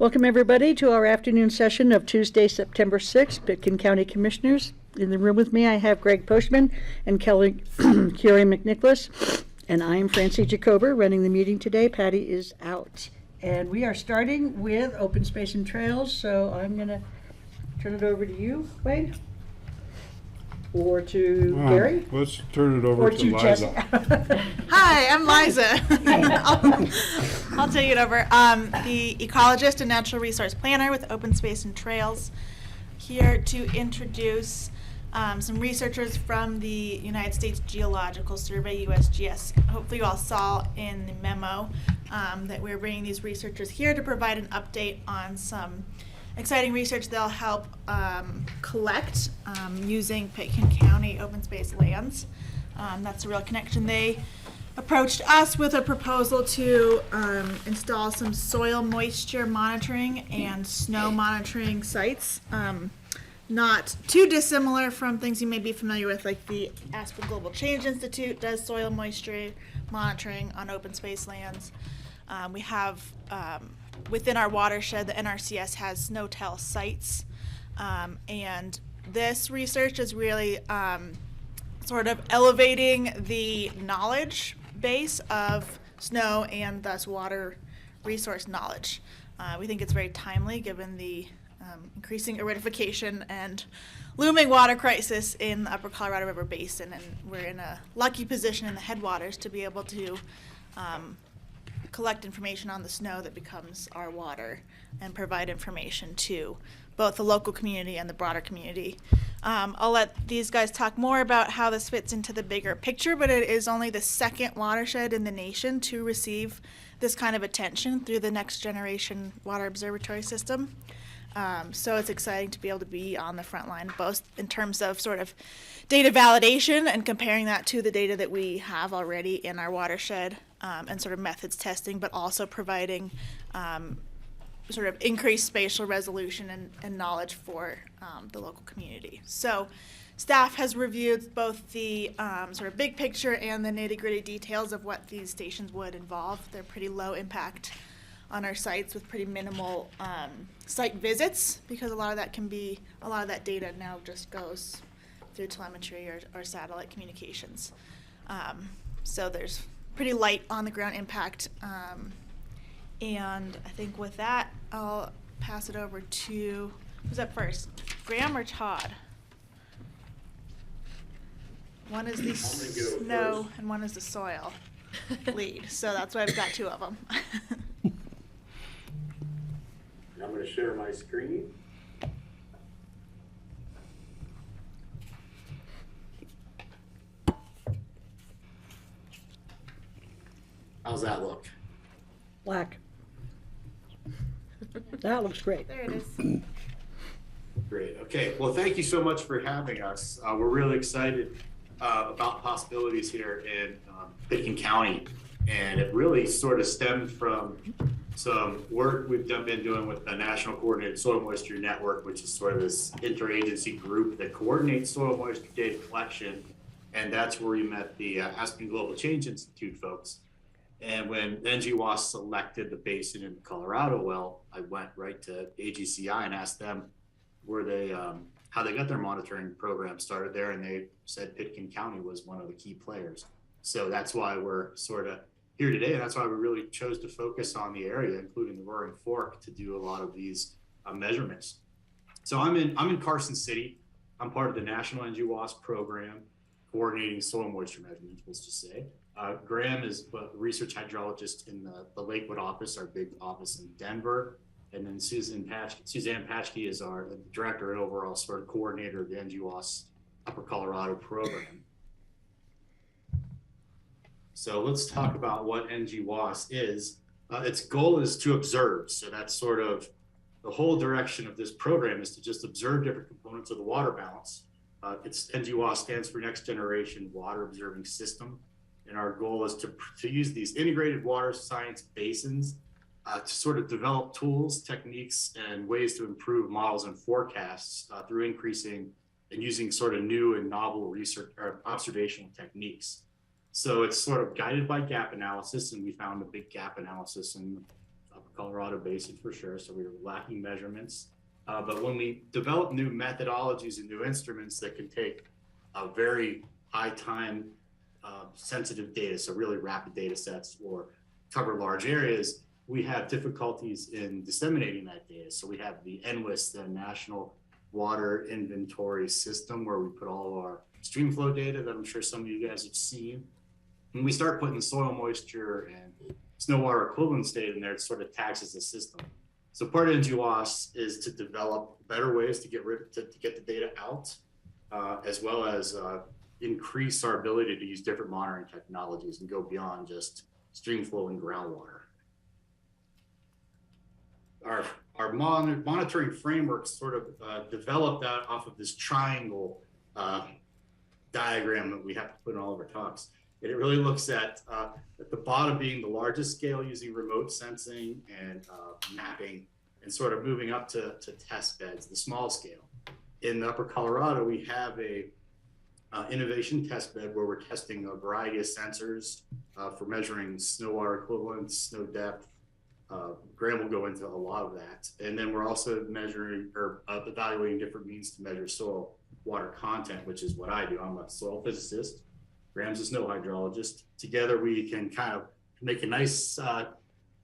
Welcome, everybody, to our afternoon session of Tuesday, September 6th, Pitkin County Commissioners. In the room with me, I have Greg Postman and Kelly Curie McNicholas, and I'm Francie Jacober running the meeting today. Patty is out. And we are starting with open space and trails, so I'm going to turn it over to you, Wade, or to Gary. Let's turn it over to Liza. Hi, I'm Liza. I'll take it over. The ecologist and natural resource planner with Open Space and Trails, here to introduce some researchers from the United States Geological Survey, USGS. Hopefully you all saw in the memo that we're bringing these researchers here to provide an update on some exciting research they'll help collect using Pitkin County open space lands. That's a real connection. They approached us with a proposal to install some soil moisture monitoring and snow monitoring sites. Not too dissimilar from things you may be familiar with, like the Aspen Global Change Institute does soil moisture monitoring on open space lands. We have within our watershed, the NRCS has SNOTEL sites, and this research is really sort of elevating the knowledge base of snow and thus water resource knowledge. We think it's very timely given the increasing aridification and looming water crisis in the upper Colorado River Basin, and we're in a lucky position in the headwaters to be able to collect information on the snow that becomes our water and provide information to both the local community and the broader community. I'll let these guys talk more about how this fits into the bigger picture, but it is only the second watershed in the nation to receive this kind of attention through the Next Generation Water Observatory System. So it's exciting to be able to be on the front line, both in terms of sort of data validation and comparing that to the data that we have already in our watershed, and sort of methods testing, but also providing sort of increased spatial resolution and knowledge for the local community. So staff has reviewed both the sort of big picture and the nitty-gritty details of what these stations would involve. They're pretty low impact on our sites with pretty minimal site visits, because a lot of that data now just goes through telemetry or satellite communications. So there's pretty light on the ground impact. And I think with that, I'll pass it over to, who's up first? Graham or Todd? One is the snow and one is the soil lead. So that's why I've got two of them. I'm going to share my screen. How's that look? Black. That looks great. There it is. Great. Okay. Well, thank you so much for having us. We're really excited about possibilities here in Pitkin County, and it really sort of stemmed from some work we've been doing with the National Coordinated Soil Moisture Network, which is sort of this interagency group that coordinates soil moisture data collection, and that's where we met the Aspen Global Change Institute folks. And when NGWAS selected the basin in Colorado, well, I went right to AGCI and asked them where they, how they got their monitoring program started there, and they said Pitkin County was one of the key players. So that's why we're sort of here today, and that's why we really chose to focus on the area, including the Roaring Fork, to do a lot of these measurements. So I'm in Carson City. I'm part of the National NGWAS program, coordinating soil moisture measurements, let's just say. Graham is a research hydrologist in the Lakewood office, our big office in Denver. And then Suzanne Patchke is our director and overall sort of coordinator of the NGWAS Upper Colorado program. So let's talk about what NGWAS is. Its goal is to observe. So that's sort of the whole direction of this program, is to just observe different components of the water balance. NGWAS stands for Next Generation Water Observing System. And our goal is to use these integrated water science basins to sort of develop tools, techniques, and ways to improve models and forecasts through increasing and using sort of new and novel research or observational techniques. So it's sort of guided by gap analysis, and we found a big gap analysis in Colorado Basin for sure. So we were lacking measurements. But when we develop new methodologies and new instruments that can take a very high time sensitive data, so really rapid data sets or cover large areas, we have difficulties in disseminating that data. So we have the NWIS, the National Water Inventory System, where we put all of our stream flow data that I'm sure some of you guys have seen. When we start putting soil moisture and snow water equivalence data in there, it sort of taxes the system. So part of NGWAS is to develop better ways to get get the data out, as well as increase our ability to use different monitoring technologies and go beyond just stream flow and groundwater. Our monitoring framework sort of developed out off of this triangle diagram that we have to put in all of our talks. And it really looks at the bottom being the largest scale using remote sensing and mapping, and sort of moving up to test beds, the small scale. In Upper Colorado, we have a innovation test bed where we're testing a variety of sensors for measuring snow water equivalence, snow depth. Graham will go into a lot of that. And then we're also measuring or evaluating different means to measure soil water content, which is what I do. I'm a soil physicist. Graham's a snow hydrologist. Together we can kind of make a nice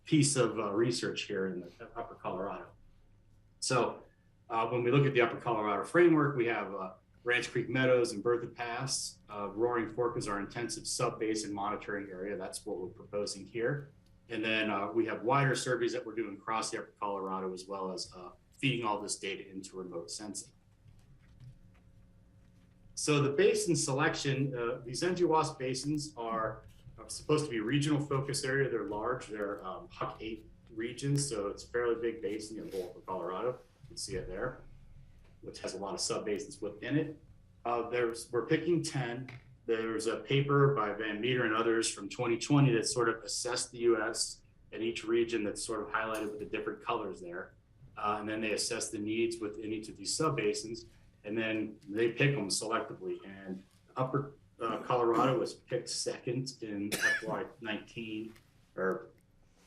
piece of research here in the Upper Colorado. So when we look at the Upper Colorado framework, we have Ranch Creek Meadows and Bertha Pass. Roaring Fork is our intensive sub-basin monitoring area. That's what we're proposing here. And then we have wider surveys that we're doing across the Upper Colorado, as well as feeding all this data into remote sensing. So the basin selection, these NGWAS basins are supposed to be regional focus area. They're large. They're HUC 8 regions, so it's a fairly big basin in the whole Upper Colorado. You can see it there, which has a lot of sub-basins within it. We're picking 10. There's a paper by Van Meter and others from 2020 that sort of assessed the U.S. and each region that's sort of highlighted with the different colors there. And then they assess the needs within each of these sub-basins, and then they pick them selectively. And Upper Colorado was picked second in FY19, or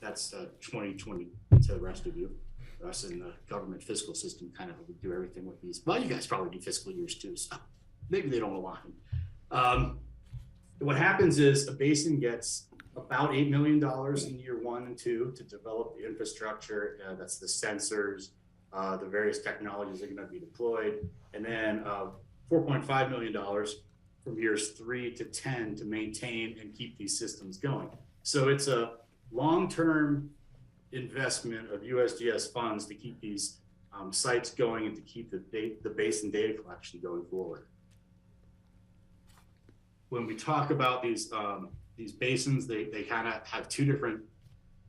that's 2020 to the rest of you. Us in the government fiscal system kind of do everything with these. Well, you guys probably do fiscal years too, so maybe they don't align. What happens is a basin gets about $8 million in year 1 and 2 to develop the infrastructure. That's the sensors, the various technologies that are going to be deployed, and then $4.5 million from years 3 to 10 to maintain and keep these systems going. So it's a long-term investment of USGS funds to keep these sites going and to keep the basin data collection going forward. When we talk about these basins, they kind of have two different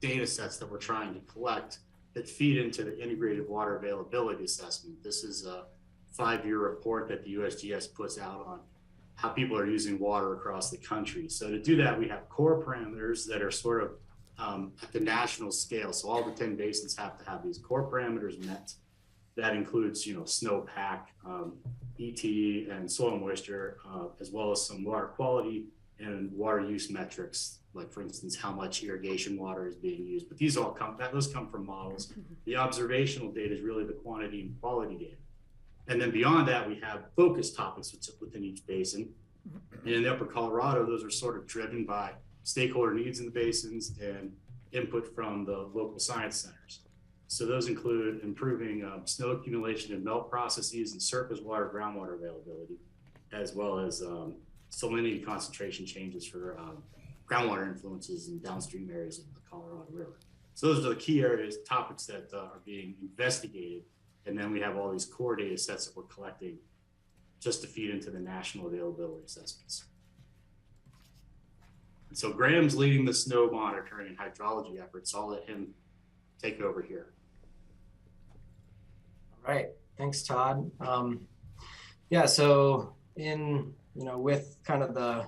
data sets that we're trying to collect that feed into the integrated water availability assessment. This is a 5-year report that the USGS puts out on how people are using water across the country. So to do that, we have core parameters that are sort of at the national scale. So all the 10 basins have to have these core parameters met. That includes, snowpack, ET, and soil moisture, as well as some water quality and water use metrics, like for instance, how much irrigation water is being used. But these all those come from models. The observational data is really the quantity and quality data. And then beyond that, we have focus topics within each basin. And in the Upper Colorado, those are sort of driven by stakeholder needs in the basins and input from the local science centers. So those include improving snow accumulation and melt processes and surface water, groundwater availability, as well as salinity concentration changes for groundwater influences in downstream areas of the Colorado River. So those are the key areas, topics that are being investigated. And then we have all these core data sets that we're collecting just to feed into the national availability assessments. And so Graham's leading the snow monitoring and hydrology efforts. I'll let him take over here. All right, thanks, Todd. Yeah, so with kind of the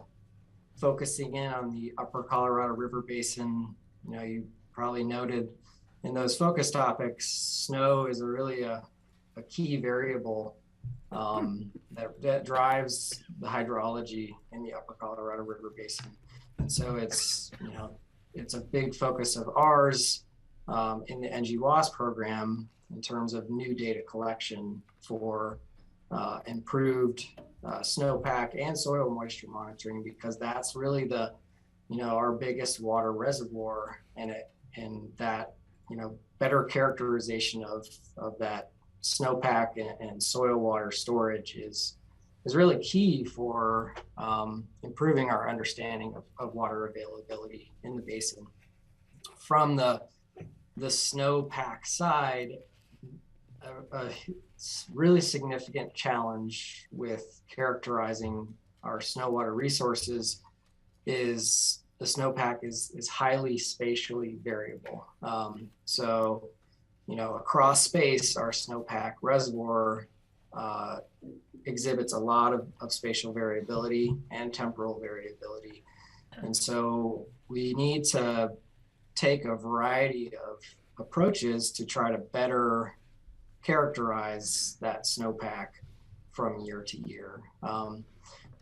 focusing in on the Upper Colorado River Basin, you probably noted in those focus topics, snow is really a key variable that drives the hydrology in the Upper Colorado River Basin. And so it's a big focus of ours. in the NGWAS program in terms of new data collection for improved snowpack and soil moisture monitoring, because that's really the, our biggest water reservoir, and that, better characterization of that snowpack and soil water storage is really key for improving our understanding of water availability in the basin. From the snowpack side, a really significant challenge with characterizing our snow water resources is the snowpack is highly spatially variable. So, across space, our snowpack reservoir exhibits a lot of spatial variability and temporal variability. And so we need to take a variety of approaches to try to better characterize that snowpack from year to year.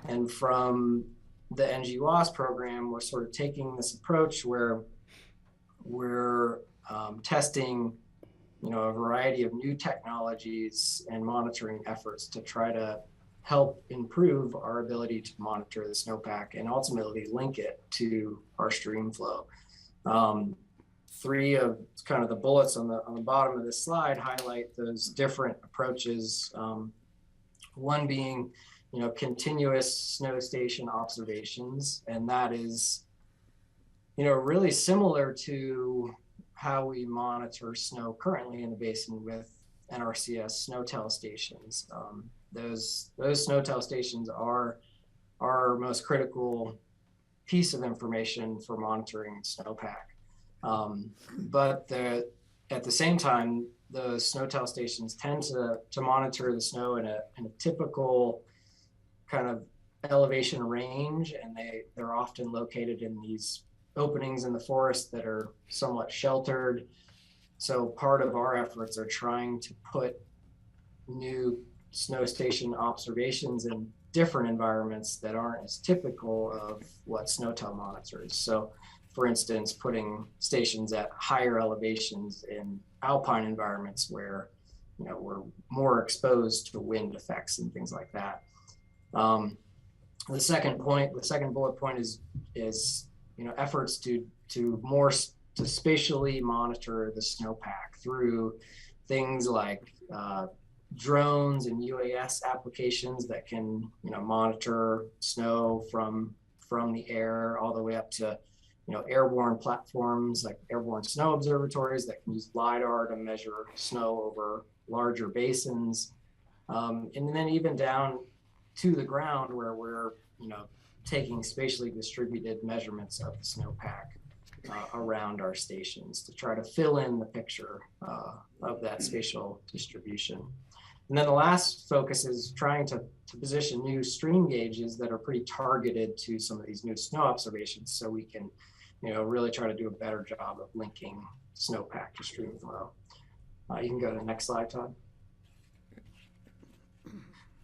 And from the NGWAS program, we're sort of taking this approach where we're testing, a variety of new technologies and monitoring efforts to try to help improve our ability to monitor the snowpack and ultimately link it to our stream flow. Three of kind of the bullets on the bottom of this slide highlight those different approaches. One being, continuous snow station observations, and that is, really similar to how we monitor snow currently in the basin with NRCS snow-tell stations. Those snow-tell stations are our most critical piece of information for monitoring snowpack. But at the same time, the snow-tell stations tend to monitor the snow in a typical kind of elevation range, and they're often located in these openings in the forest that are somewhat sheltered. So part of our efforts are trying to put new snow station observations in different environments that aren't as typical of what snow-tell monitors. So for instance, putting stations at higher elevations in alpine environments where, we're more exposed to wind effects and things like that. The second bullet point is efforts to spatially monitor the snowpack through things like drones and UAS applications that can monitor snow from the air all the way up to airborne platforms like airborne snow observatories that can use LiDAR to measure snow over larger basins, and then even down to the ground where we're taking spatially distributed measurements of the snowpack around our stations to try to fill in the picture of that spatial distribution. And then the last focus is trying to position new stream gauges that are pretty targeted to some of these new snow observations, so we can really try to do a better job of linking snowpack to stream flow. You can go to the next slide, Todd.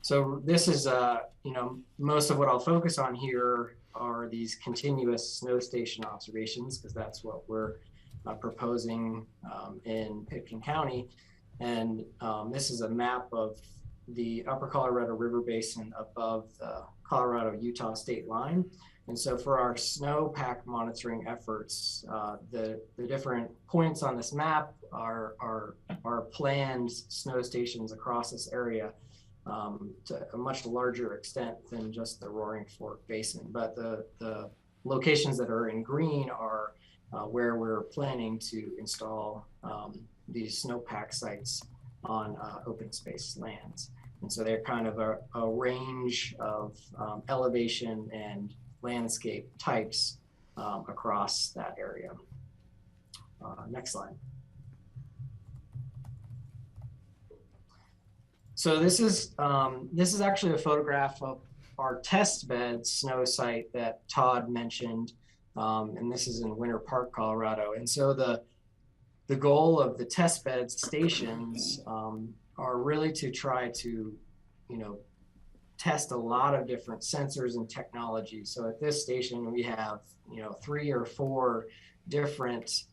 So this is, most of what I'll focus on here are these continuous snow station observations, because that's what we're proposing in Pitkin County. And this is a map of the Upper Colorado River Basin above the Colorado-Utah state line. And so for our snowpack monitoring efforts, the different points on this map are planned snow stations across this area to a much larger extent than just the Roaring Fork Basin. But the locations that are in green are where we're planning to install these snowpack sites on open space lands. And so they're kind of a range of elevation and landscape types across that area. Next slide. So this is actually a photograph of our test bed snow site that Todd mentioned, and this is in Winter Park, Colorado. And so the goal of the test bed stations are really to try to, test a lot of different sensors and technologies. So at this station, we have, 3 or 4 different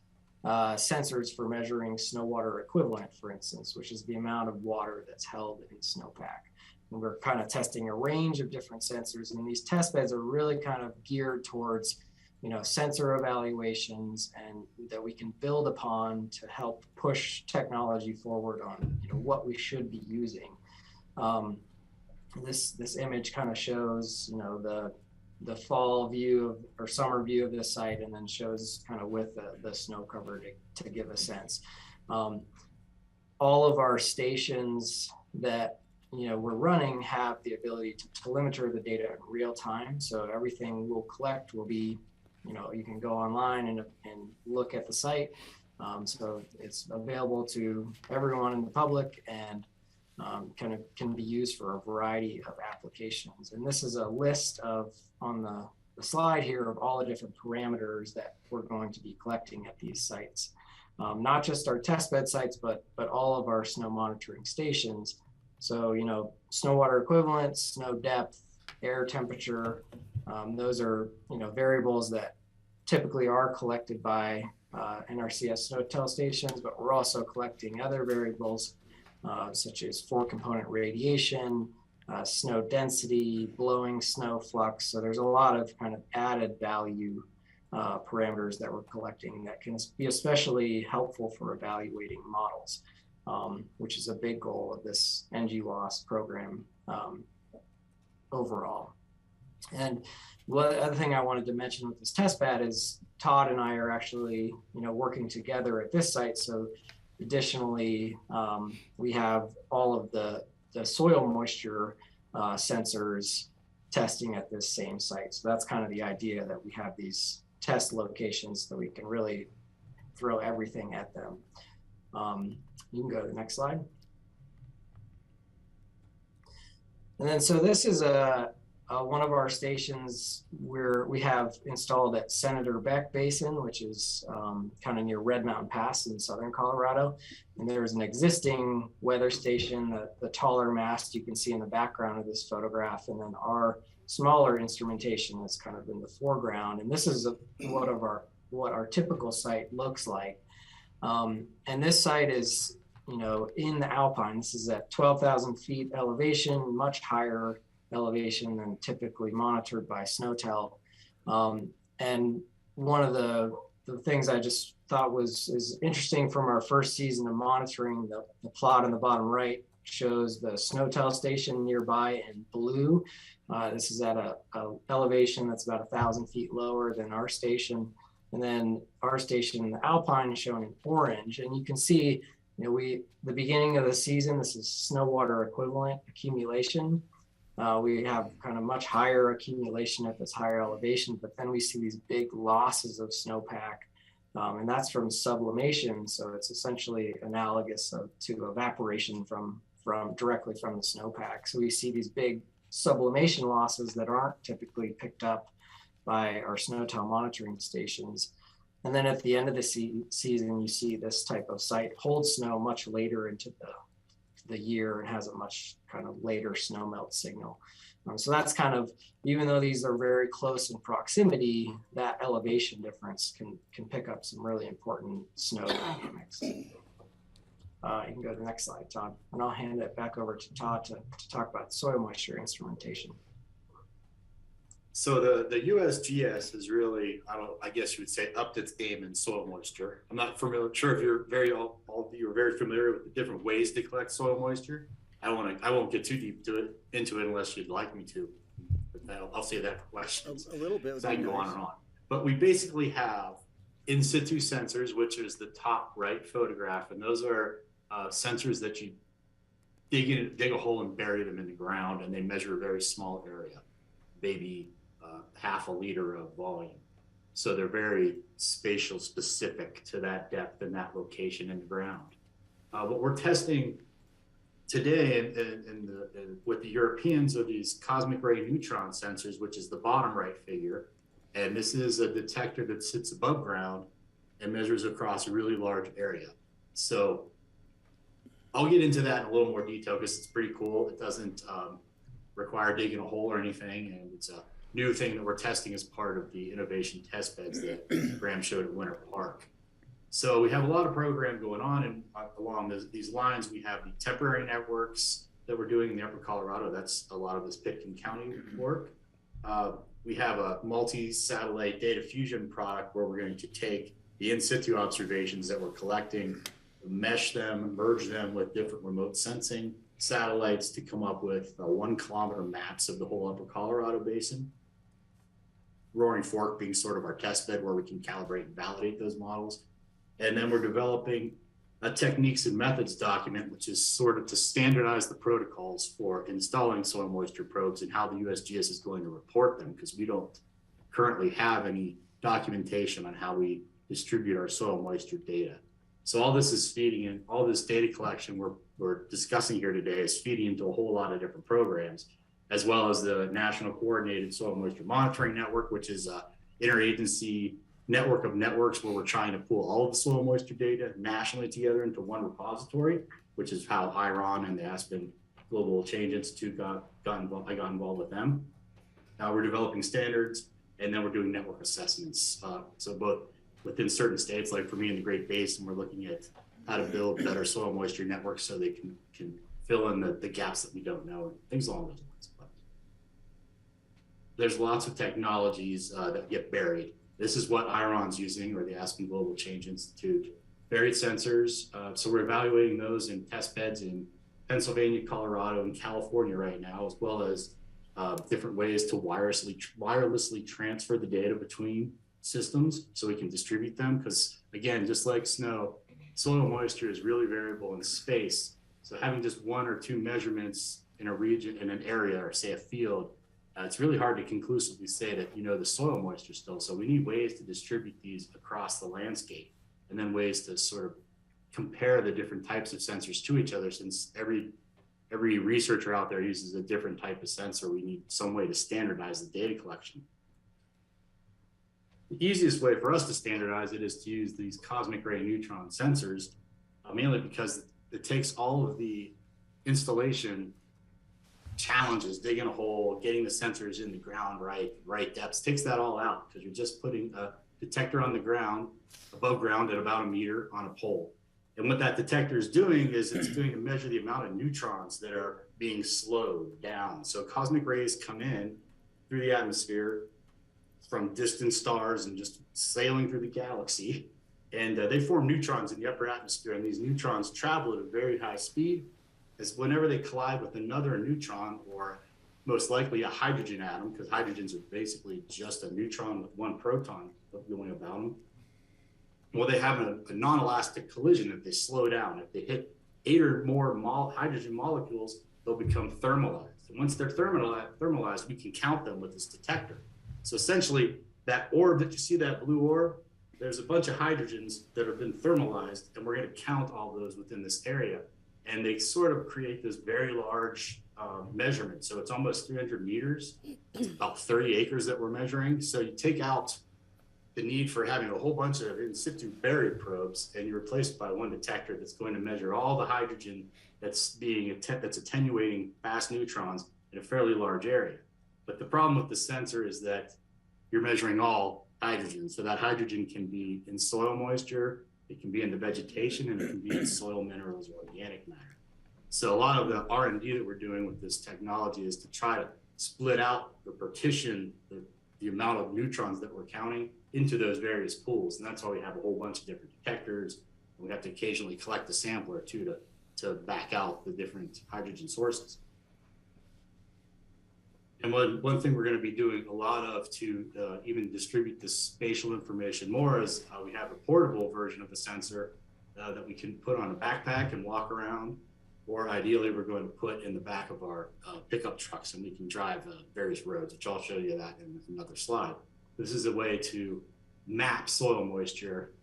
sensors for measuring snow water equivalent, for instance, which is the amount of water that's held in snowpack. And we're kind of testing a range of different sensors, and these test beds are really kind of geared towards, sensor evaluations and that we can build upon to help push technology forward on, what we should be using. This image kind of shows, the fall view or summer view of this site, and then shows kind of with the snow cover to give a sense. All of our stations that we're running have the ability to telemeter the data in real time. So everything we'll collect will be, you can go online and look at the site. So it's available to everyone in the public, and can be used for a variety of applications. And this is a list of, on the slide here, of all the different parameters that we're going to be collecting at these sites. Not just our testbed sites, but all of our snow monitoring stations. So, snow water equivalent, snow depth, air temperature, those are, variables that typically are collected by NRCS snow tell stations, but we're also collecting other variables such as 4-component radiation, snow density, blowing snow flux. So there's a lot of kind of added value parameters that we're collecting that can be especially helpful for evaluating models, which is a big goal of this NG-LOS program overall. And one other thing I wanted to mention with this test bed is Todd and I are actually, working together at this site. So additionally, we have all of the soil moisture sensors testing at this same site. So that's kind of the idea, that we have these test locations that we can really throw everything at them. You can go to the next slide. And then, so this is one of our stations where we have installed at Senator Beck Basin, which is kind of near Red Mountain Pass in southern Colorado. And there's an existing weather station, the taller mast you can see in the background of this photograph, and then our smaller instrumentation is kind of in the foreground. And this is what our typical site looks like. And this site is, in the Alpine. This is at 12,000 feet elevation, much higher elevation than typically monitored by SNOTEL. And one of the things I just thought is interesting from our first season of monitoring, the plot on the bottom right shows the SNOTEL station nearby in blue. This is at a elevation that's about 1,000 feet lower than our station. And then our station in the Alpine is shown in orange. And you can see, the beginning of the season, this is snow water equivalent accumulation. We have kind of much higher accumulation at this higher elevation, but then we see these big losses of snowpack, and that's from sublimation. So it's essentially analogous to evaporation from directly from the snowpack. So we see these big sublimation losses that aren't typically picked up by our SNOTEL monitoring stations. And then at the end of the season, you see this type of site hold snow much later into the year and has a much kind of later snow melt signal. So that's kind of, even though these are very close in proximity, that elevation difference can pick up some really important snow dynamics. You can go to the next slide, Todd, and I'll hand it back over to Todd to talk about soil moisture instrumentation. So the USGS is really, I guess you would say, upped its game in soil moisture. I'm not sure if you're all of you are very familiar with the different ways to collect soil moisture. I won't get too deep into it unless you'd like me to. But I'll say that for questions. A little bit. So I can go on and on. But we basically have in situ sensors, which is the top right photograph, and those are sensors that you dig a hole and bury them in the ground, and they measure a very small area, maybe half a liter of volume. So they're very spatial specific to that depth and that location in the ground. What we're testing today with the Europeans are these cosmic ray neutron sensors, which is the bottom right figure. And this is a detector that sits above ground and measures across a really large area. So I'll get into that in a little more detail because it's pretty cool. It doesn't require digging a hole or anything, and it's a new thing that we're testing as part of the innovation test beds that Graham showed at Winter Park. So we have a lot of program going on, and along these lines, we have the temporary networks that we're doing in the Upper Colorado. That's a lot of this Pitkin County work. We have a multi-satellite data fusion product where we're going to take the in-situ observations that we're collecting, mesh them, merge them with different remote sensing satellites to come up with 1 kilometer maps of the whole Upper Colorado Basin. Roaring Fork being sort of our test bed where we can calibrate and validate those models. And then we're developing a techniques and methods document, which is sort of to standardize the protocols for installing soil moisture probes and how the USGS is going to report them, because we don't currently have any documentation on how we distribute our soil moisture data. So all this is feeding in, all this data collection we're discussing here today is feeding into a whole lot of different programs, as well as the National Coordinated Soil Moisture Monitoring Network, which is an interagency network of networks where we're trying to pull all of the soil moisture data nationally together into one repository, which is how IRON and the Aspen Global Change Institute I got involved with them. Now we're developing standards, and then we're doing network assessments. So both within certain states, like for me in the Great Basin, we're looking at how to build better soil moisture networks so they can fill in the gaps that we don't know, and things along those lines. But there's lots of technologies that get buried. This is what IRON's using, or the Aspen Global Change Institute. Buried sensors. So we're evaluating those in test beds in Pennsylvania, Colorado, and California right now, as well as different ways to wirelessly transfer the data between systems so we can distribute them. Because again, just like snow, soil moisture is really variable in space. So having just 1 or 2 measurements in a region, in an area, or say a field, it's really hard to conclusively say that you know the soil moisture still. So we need ways to distribute these across the landscape, and then ways to sort of compare the different types of sensors to each other. Since every researcher out there uses a different type of sensor, we need some way to standardize the data collection. The easiest way for us to standardize it is to use these cosmic ray neutron sensors, mainly because it takes all of the installation challenges, digging a hole, getting the sensors in the ground right depths, takes that all out, because you're just putting a detector on the ground, above ground at about 1 meter on a pole. And what that detector is doing is it's doing to measure the amount of neutrons that are being slowed down. So cosmic rays come in through the atmosphere from distant stars and just sailing through the galaxy. And they form neutrons in the upper atmosphere, and these neutrons travel at a very high speed. Is whenever they collide with another neutron, or most likely a hydrogen atom, because hydrogens are basically just a neutron with 1 proton going about them. Well, they have a non-elastic collision if they slow down. If they hit 8 or more hydrogen molecules, they'll become thermalized. And once they're thermalized, we can count them with this detector. So essentially, that orb that you see, that blue orb, there's a bunch of hydrogens that have been thermalized, and we're going to count all those within this area. And they sort of create this very large measurement. So it's almost 300 meters. It's about 30 acres that we're measuring. So you take out the need for having a whole bunch of in situ buried probes, and you replace it by 1 detector that's going to measure all the hydrogen that's attenuating fast neutrons in a fairly large area. But the problem with the sensor is that you're measuring all hydrogen. So that hydrogen can be in soil moisture, it can be in the vegetation, and it can be in soil minerals or organic matter. So a lot of the R&D that we're doing with this technology is to try to split out or partition the amount of neutrons that we're counting into those various pools. And that's why we have a whole bunch of different detectors. We have to occasionally collect a sample or two to back out the different hydrogen sources. And one thing we're going to be doing a lot of to even distribute this spatial information more is we have a portable version of the sensor that we can put on a backpack and walk around, or ideally we're going to put in the back of our pickup trucks, and we can drive various roads, which I'll show you that in another slide. This is a way to map soil moisture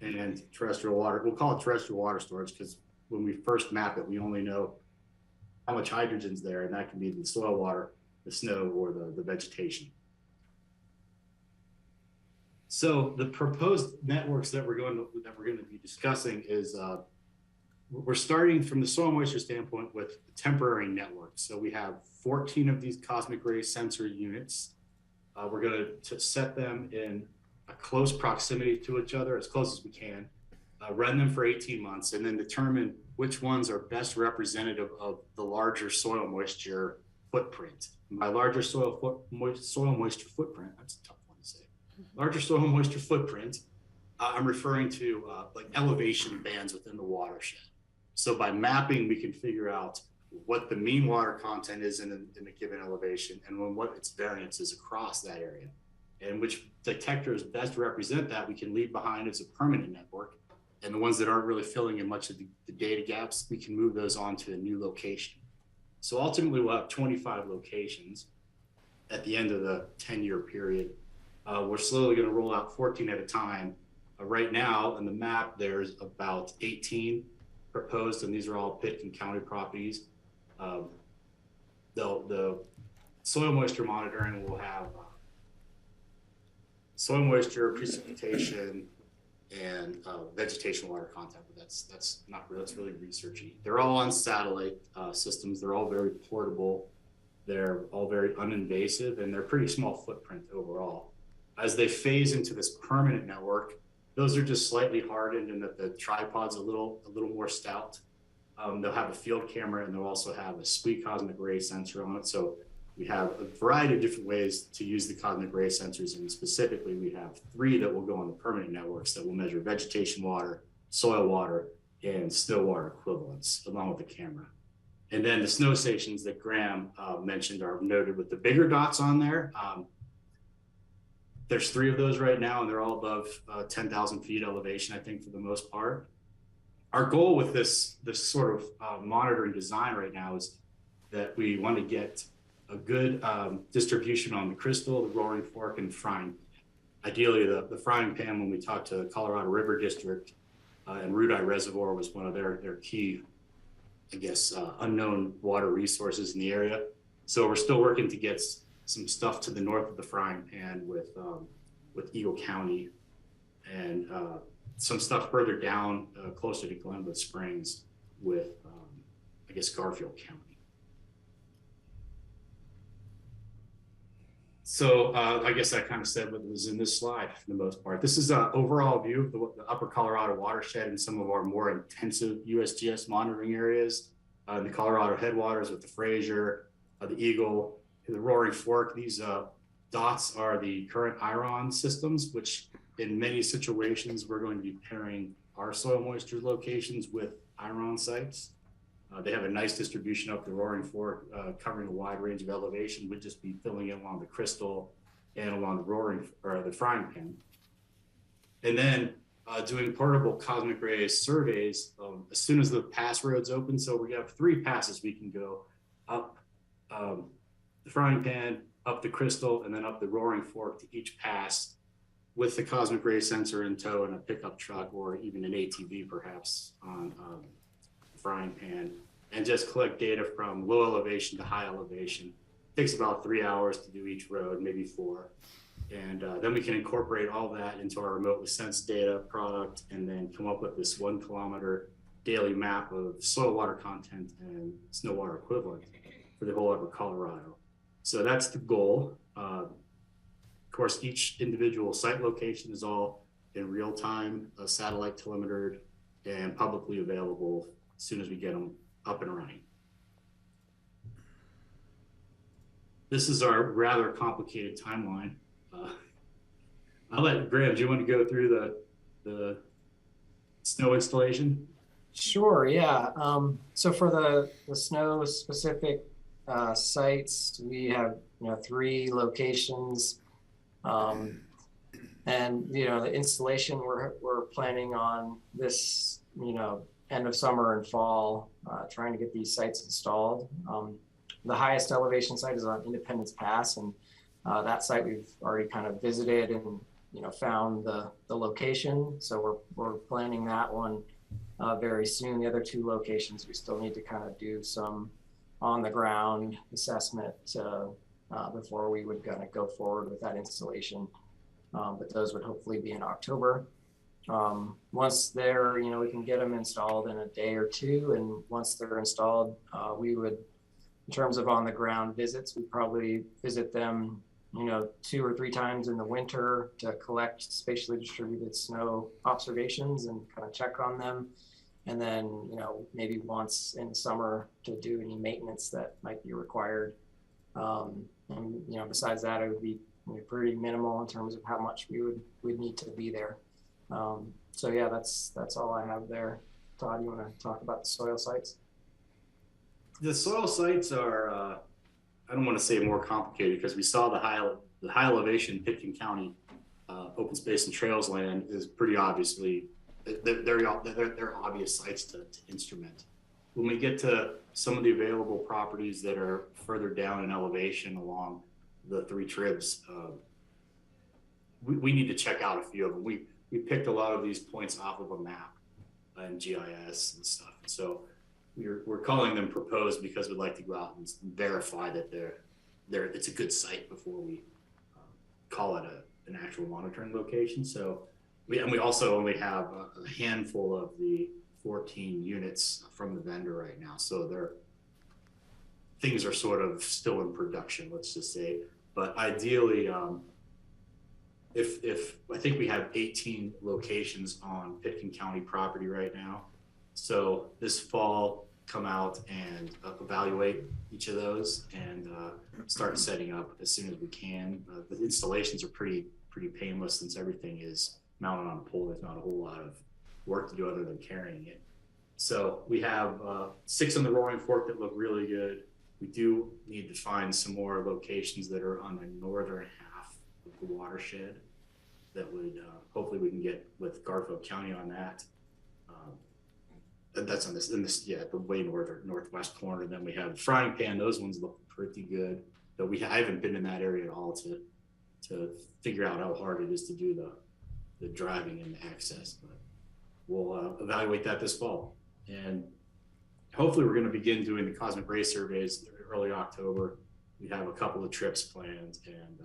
and terrestrial water. We'll call it terrestrial water storage because when we first map it, we only know how much hydrogen's there, and that can be the soil water, the snow, or the vegetation. So the proposed networks that we're going to be discussing is we're starting from the soil moisture standpoint with a temporary network. So we have 14 of these cosmic ray sensor units. We're going to set them in a close proximity to each other, as close as we can. run them for 18 months, and then determine which ones are best representative of the larger soil moisture footprint. And by larger soil moisture footprint, that's a tough one to say. Larger soil moisture footprint, I'm referring to like elevation bands within the watershed. So by mapping, we can figure out what the mean water content is in a given elevation, and what its variance is across that area. And which detectors best represent that, we can leave behind as a permanent network. And the ones that aren't really filling in much of the data gaps, we can move those on to a new location. So ultimately, we'll have 25 locations at the end of the 10-year period. We're slowly going to roll out 14 at a time. Right now, on the map, there's about 18 proposed, and these are all Pitkin County properties. The soil moisture monitoring will have soil moisture, precipitation, and vegetation water content, but that's not really, that's really researchy. They're all on satellite systems. They're all very portable. They're all very uninvasive, and they're pretty small footprint overall. As they phase into this permanent network, those are just slightly hardened, and that the tripod's a little more stout. They'll have a field camera, and they'll also have a SWE cosmic ray sensor on it. So we have a variety of different ways to use the cosmic ray sensors, and specifically we have 3 that will go on the permanent networks that will measure vegetation water, soil water, and still water equivalents along with the camera. And then the snow stations that Graham mentioned are noted with the bigger dots on there. There's 3 of those right now, and they're all above 10,000 feet elevation, I think, for the most part. Our goal with this sort of monitoring design right now is that we want to get a good distribution on the Crystal, the Roaring Fork, and Frying. Ideally, the Frying Pan, when we talked to the Colorado River District and Rudeye Reservoir, was one of their key, I guess, unknown water resources in the area. So we're still working to get some stuff to the north of the Frying Pan with Eagle County, and some stuff further down closer to Glenwood Springs with, I guess, Garfield County. So I guess I kind of said what was in this slide for the most part. This is an overall view of the upper Colorado watershed and some of our more intensive USGS monitoring areas. The Colorado headwaters with the Fraser, the Eagle, the Roaring Fork. These dots are the current IRON systems, which in many situations, we're going to be pairing our soil moisture locations with IRON sites. They have a nice distribution up the Roaring Fork, covering a wide range of elevation. We'd just be filling in along the Crystal and along the Frying Pan. And then doing portable cosmic ray surveys as soon as the pass roads open. So we have 3 passes we can go up the Frying Pan, up the Crystal, and then up the Roaring Fork to each pass with the cosmic ray sensor in tow and a pickup truck, or even an ATV perhaps on the Frying Pan, and just collect data from low elevation to high elevation. It takes about 3 hours to do each road, maybe 4. And then we can incorporate all that into our remote with sense data product, and then come up with this 1 kilometer daily map of soil water content and snow water equivalent for the whole upper Colorado. So that's the goal. Of course, each individual site location is all in real time, satellite telemetered, and publicly available as soon as we get them up and running. This is our rather complicated timeline. I'll let Graham, do you want to go through the snow installation? Sure, yeah. So for the snow specific sites, we have 3 locations. And the installation we're planning on this end of summer and fall, trying to get these sites installed. The highest elevation site is on Independence Pass, and that site we've already kind of visited and found the location. So we're planning that one very soon. The other 2 locations we still need to kind of do some on the ground assessment before we would kind of go forward with that installation. But those would hopefully be in October. Once they're, we can get them installed in a day or 2. And once they're installed, we would, in terms of on the ground visits, we'd probably visit them 2 or 3 times in the winter to collect spatially distributed snow observations and kind of check on them. And then, maybe once in the summer to do any maintenance that might be required. And, besides that, it would be pretty minimal in terms of how much we would need to be there. So yeah, that's all I have there. Todd, you want to talk about the soil sites? The soil sites are, I don't want to say more complicated because we saw the high elevation Pitkin County open space and trails land is pretty obviously, they're obvious sites to instrument. When we get to some of the available properties that are further down in elevation along the 3 tribs, we need to check out a few of them. We picked a lot of these points off of a map and GIS and stuff. So we're calling them proposed because we'd like to go out and verify that it's a good site before we call it an actual monitoring location. So we also only have a handful of the 14 units from the vendor right now. So things are sort of still in production, let's just say. But ideally, if I think we have 18 locations on Pitkin County property right now. So this fall, come out and evaluate each of those and start setting up as soon as we can. The installations are pretty painless since everything is mounted on a pole. There's not a whole lot of work to do other than carrying it. So we have 6 on the Roaring Fork that look really good. We do need to find some more locations that are on the northern half of the watershed that would hopefully we can get with Garfield County on that. That's on the way northwest corner. Then we have Frying Pan. Those ones look pretty good, but I haven't been in that area at all to figure out how hard it is to do the driving and the access. But we'll evaluate that this fall, and hopefully we're going to begin doing the cosmic ray surveys early October. We have a couple of trips planned, and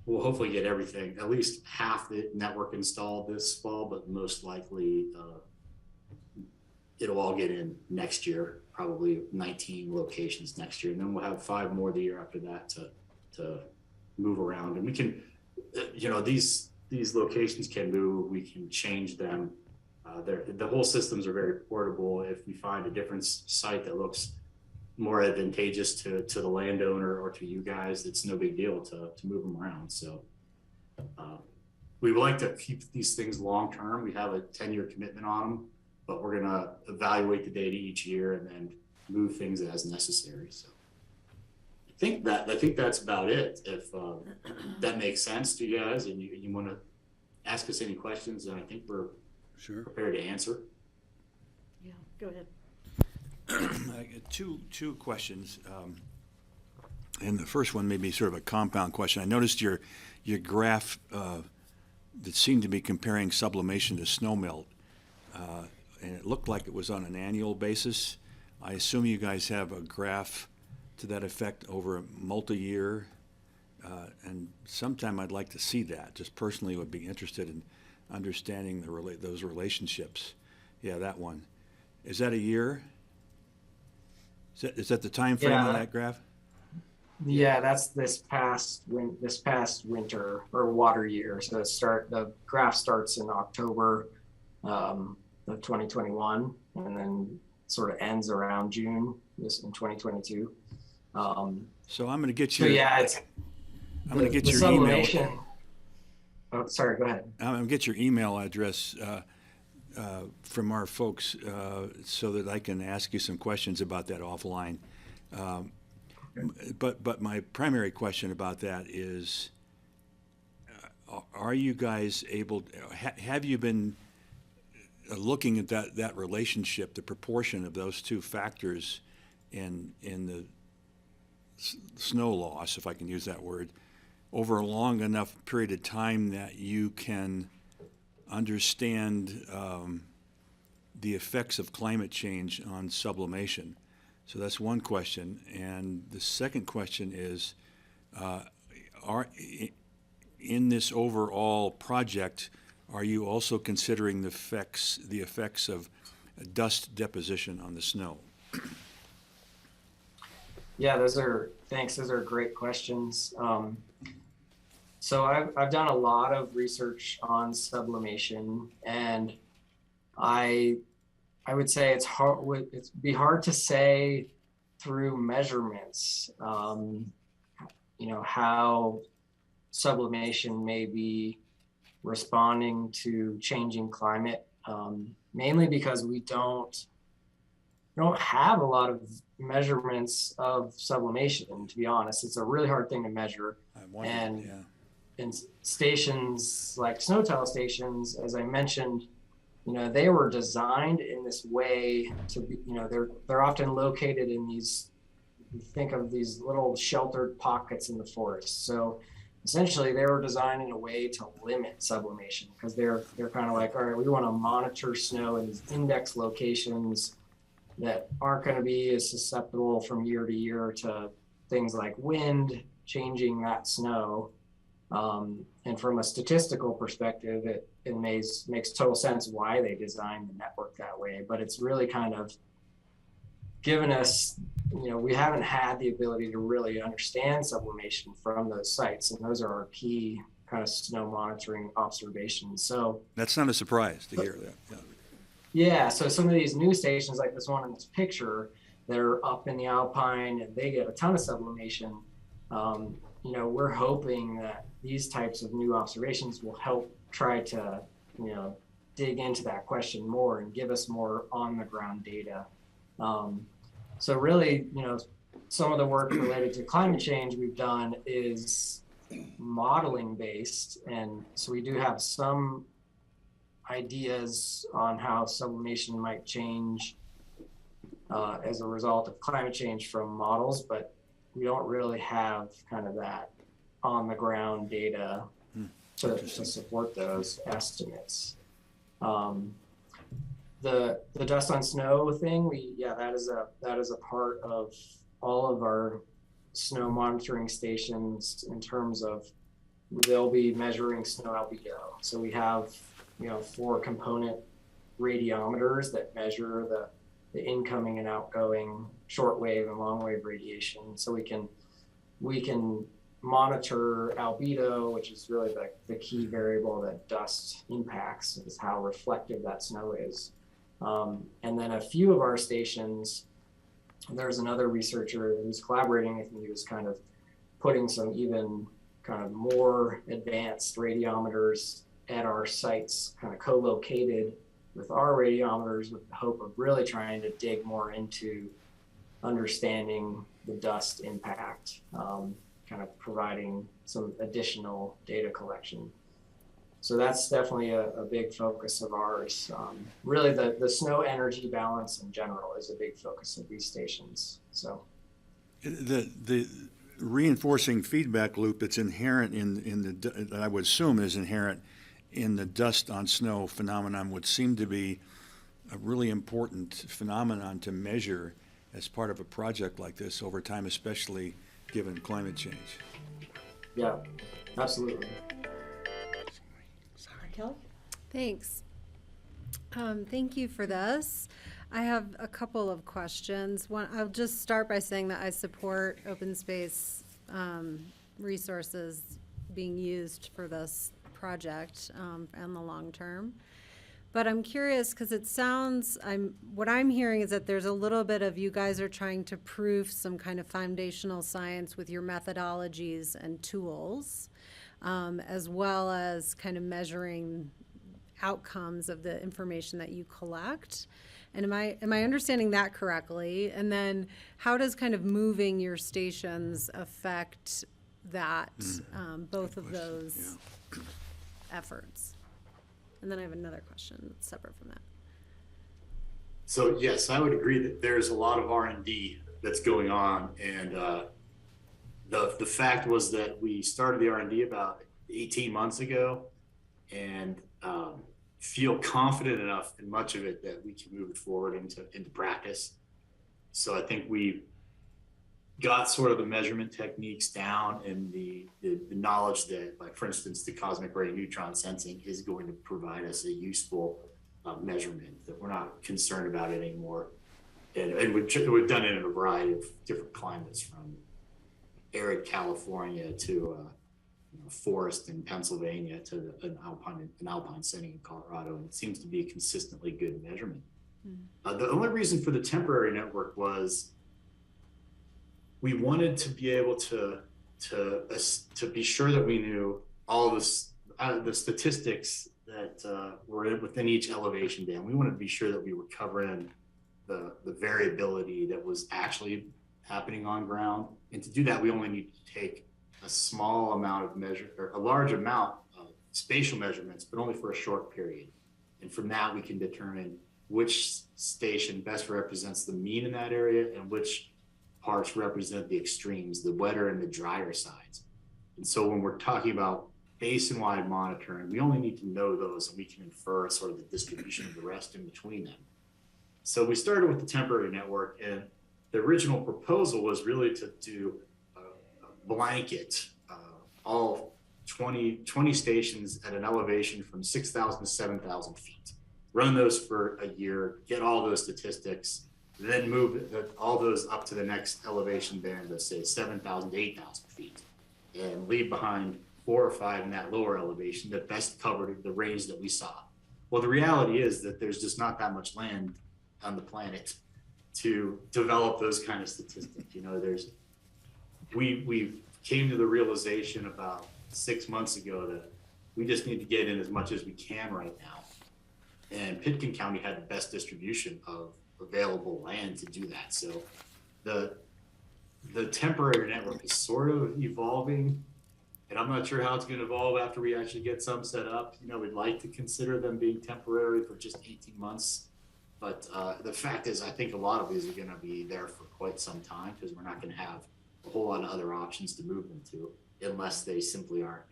we'll hopefully get everything, at least half the network installed this fall, but most likely it'll all get in next year, probably 19 locations next year. And then we'll have 5 more the year after that to move around. And we can, these locations can move, we can change them. The whole systems are very portable. If we find a different site that looks more advantageous to the landowner or to you guys, it's no big deal to move them around. So we would like to keep these things long-term. We have a 10-year commitment on them, but we're gonna evaluate the data each year and then move things as necessary. So I think that's about it. If that makes sense to you guys and you wanna ask us any questions, then I think we're prepared to answer. Yeah, go ahead. I get two questions, and the first one may be sort of a compound question. I noticed your graph that seemed to be comparing sublimation to snowmelt, and it looked like it was on an annual basis. I assume you guys have a graph to that effect over a multi-year, and sometime I'd like to see that. Just personally would be interested in understanding those relationships. Yeah, that one. Is that a year? Is that the time frame on that graph? Yeah, that's this past winter or water year. So the graph starts in October of 2021, and then sort of ends around June in 2022. So I'm going to get So you. yeah, I'm going to get your email. Oh, sorry. Go ahead. I'm going to get your email address from our folks so that I can ask you some questions about that offline. But my primary question about that is, are you guys able? Have you been looking at that relationship, the proportion of those two factors in the snow loss, if I can use that word, over a long enough period of time that you can understand the effects of climate change on sublimation? So that's one question. And the second question is, in this overall project, are you also considering the effects of dust deposition on the snow? Yeah, thanks. Those are great questions. So I've done a lot of research on sublimation, and I would say it'd be hard to say through measurements, how sublimation may be responding to changing climate, mainly because we don't have a lot of measurements of sublimation, to be honest. It's a really hard thing to measure. I wondered, And yeah. in stations like snow tile stations, as I mentioned, they were designed in this way to be, they're often located in these, you think of these little sheltered pockets in the forest. So essentially they were designed in a way to limit sublimation, because they're kind of like, all right, we want to monitor snow in these index locations that aren't going to be as susceptible from year to year to things like wind changing that snow. And from a statistical perspective, it makes total sense why they designed the network that way. But it's really kind of given us, we haven't had the ability to really understand sublimation from those sites. And those are our key kind of snow monitoring observations. So That's not a surprise to hear that. Yeah. yeah, so some of these new stations, like this one in this picture, that are up in the Alpine, and they get a ton of sublimation. We're hoping that these types of new observations will help try to, dig into that question more and give us more on the ground data. So really, some of the work related to climate change we've done is modeling based, and so we do have some ideas on how sublimation might change as a result of climate change from models, but we don't really have kind of that on the ground data to support those estimates. The dust on snow thing, that is a part of all of our snow monitoring stations in terms of they'll be measuring snow albedo. So we have 4 component radiometers that measure the incoming and outgoing shortwave and longwave radiation. So we can monitor albedo, which is really the key variable that dust impacts, is how reflective that snow is. And then a few of our stations, there's another researcher who's collaborating with me who's kind of putting some even kind of more advanced radiometers at our sites, kind of co-located with our radiometers, with the hope of really trying to dig more into understanding the dust impact, kind of providing some additional data collection. So that's definitely a big focus of ours. Really the snow energy balance in general is a big focus of these stations. So The reinforcing feedback loop that's inherent that I would assume is inherent in the dust on snow phenomenon would seem to be a really important phenomenon to measure as part of a project like this over time, especially given climate change. yeah, absolutely. Kelly? Thanks. Thank you for this. I have a couple of questions. One, I'll just start by saying that I support open space resources being used for this project and the long term. But I'm curious because it sounds, what I'm hearing is that there's a little bit of you guys are trying to prove some kind of foundational science with your methodologies and tools, as well as kind of measuring outcomes of the information that you collect. And am I understanding that correctly? And then how does kind of moving your stations affect that, both of those efforts? And then I have another question that's separate from that. So yes, I would agree that there's a lot of R&D that's going on, and the fact was that we started the R&D about 18 months ago, and feel confident enough in much of it that we can move it forward into practice. So I think we got sort of the measurement techniques down, and the knowledge that, like, for instance, the cosmic ray neutron sensing is going to provide us a useful measurement, that we're not concerned about it anymore. and we've done it in a variety of different climates, from arid California to forest in Pennsylvania to an alpine setting in Colorado, and it seems to be a consistently good measurement. The only reason for the temporary network was we wanted to be able to be sure that we knew all this, the statistics that were within each elevation band. We wanted to be sure that we were covering the variability that was actually happening on ground. And to do that, we only need to take a small amount of a large amount of spatial measurements, but only for a short period. And from that, we can determine which station best represents the mean in that area and which parts represent the extremes, the wetter and the drier sides. And so when we're talking about basin-wide monitoring, we only need to know those, and we can infer sort of the distribution of the rest in between them. So we started with the temporary network, and the original proposal was really to do a blanket, all 20 stations at an elevation from 6,000 to 7,000 feet. Run those for a year, get all those statistics, then move all those up to the next elevation band, let's say 7,000 to 8,000 feet, and leave behind 4 or 5 in that lower elevation that best covered the range that we saw. Well, the reality is that there's just not that much land on the planet to develop those kind of statistics. You know, we came to the realization about 6 months ago that we just need to get in as much as we can right now. And Pitkin County had the best distribution of available land to do that. So the temporary network is sort of evolving, and I'm not sure how it's going to evolve after we actually get some set up. You know, we'd like to consider them being temporary for just 18 months. But the fact is, I think a lot of these are going to be there for quite some time, because we're not going to have a whole lot of other options to move them to, unless they simply aren't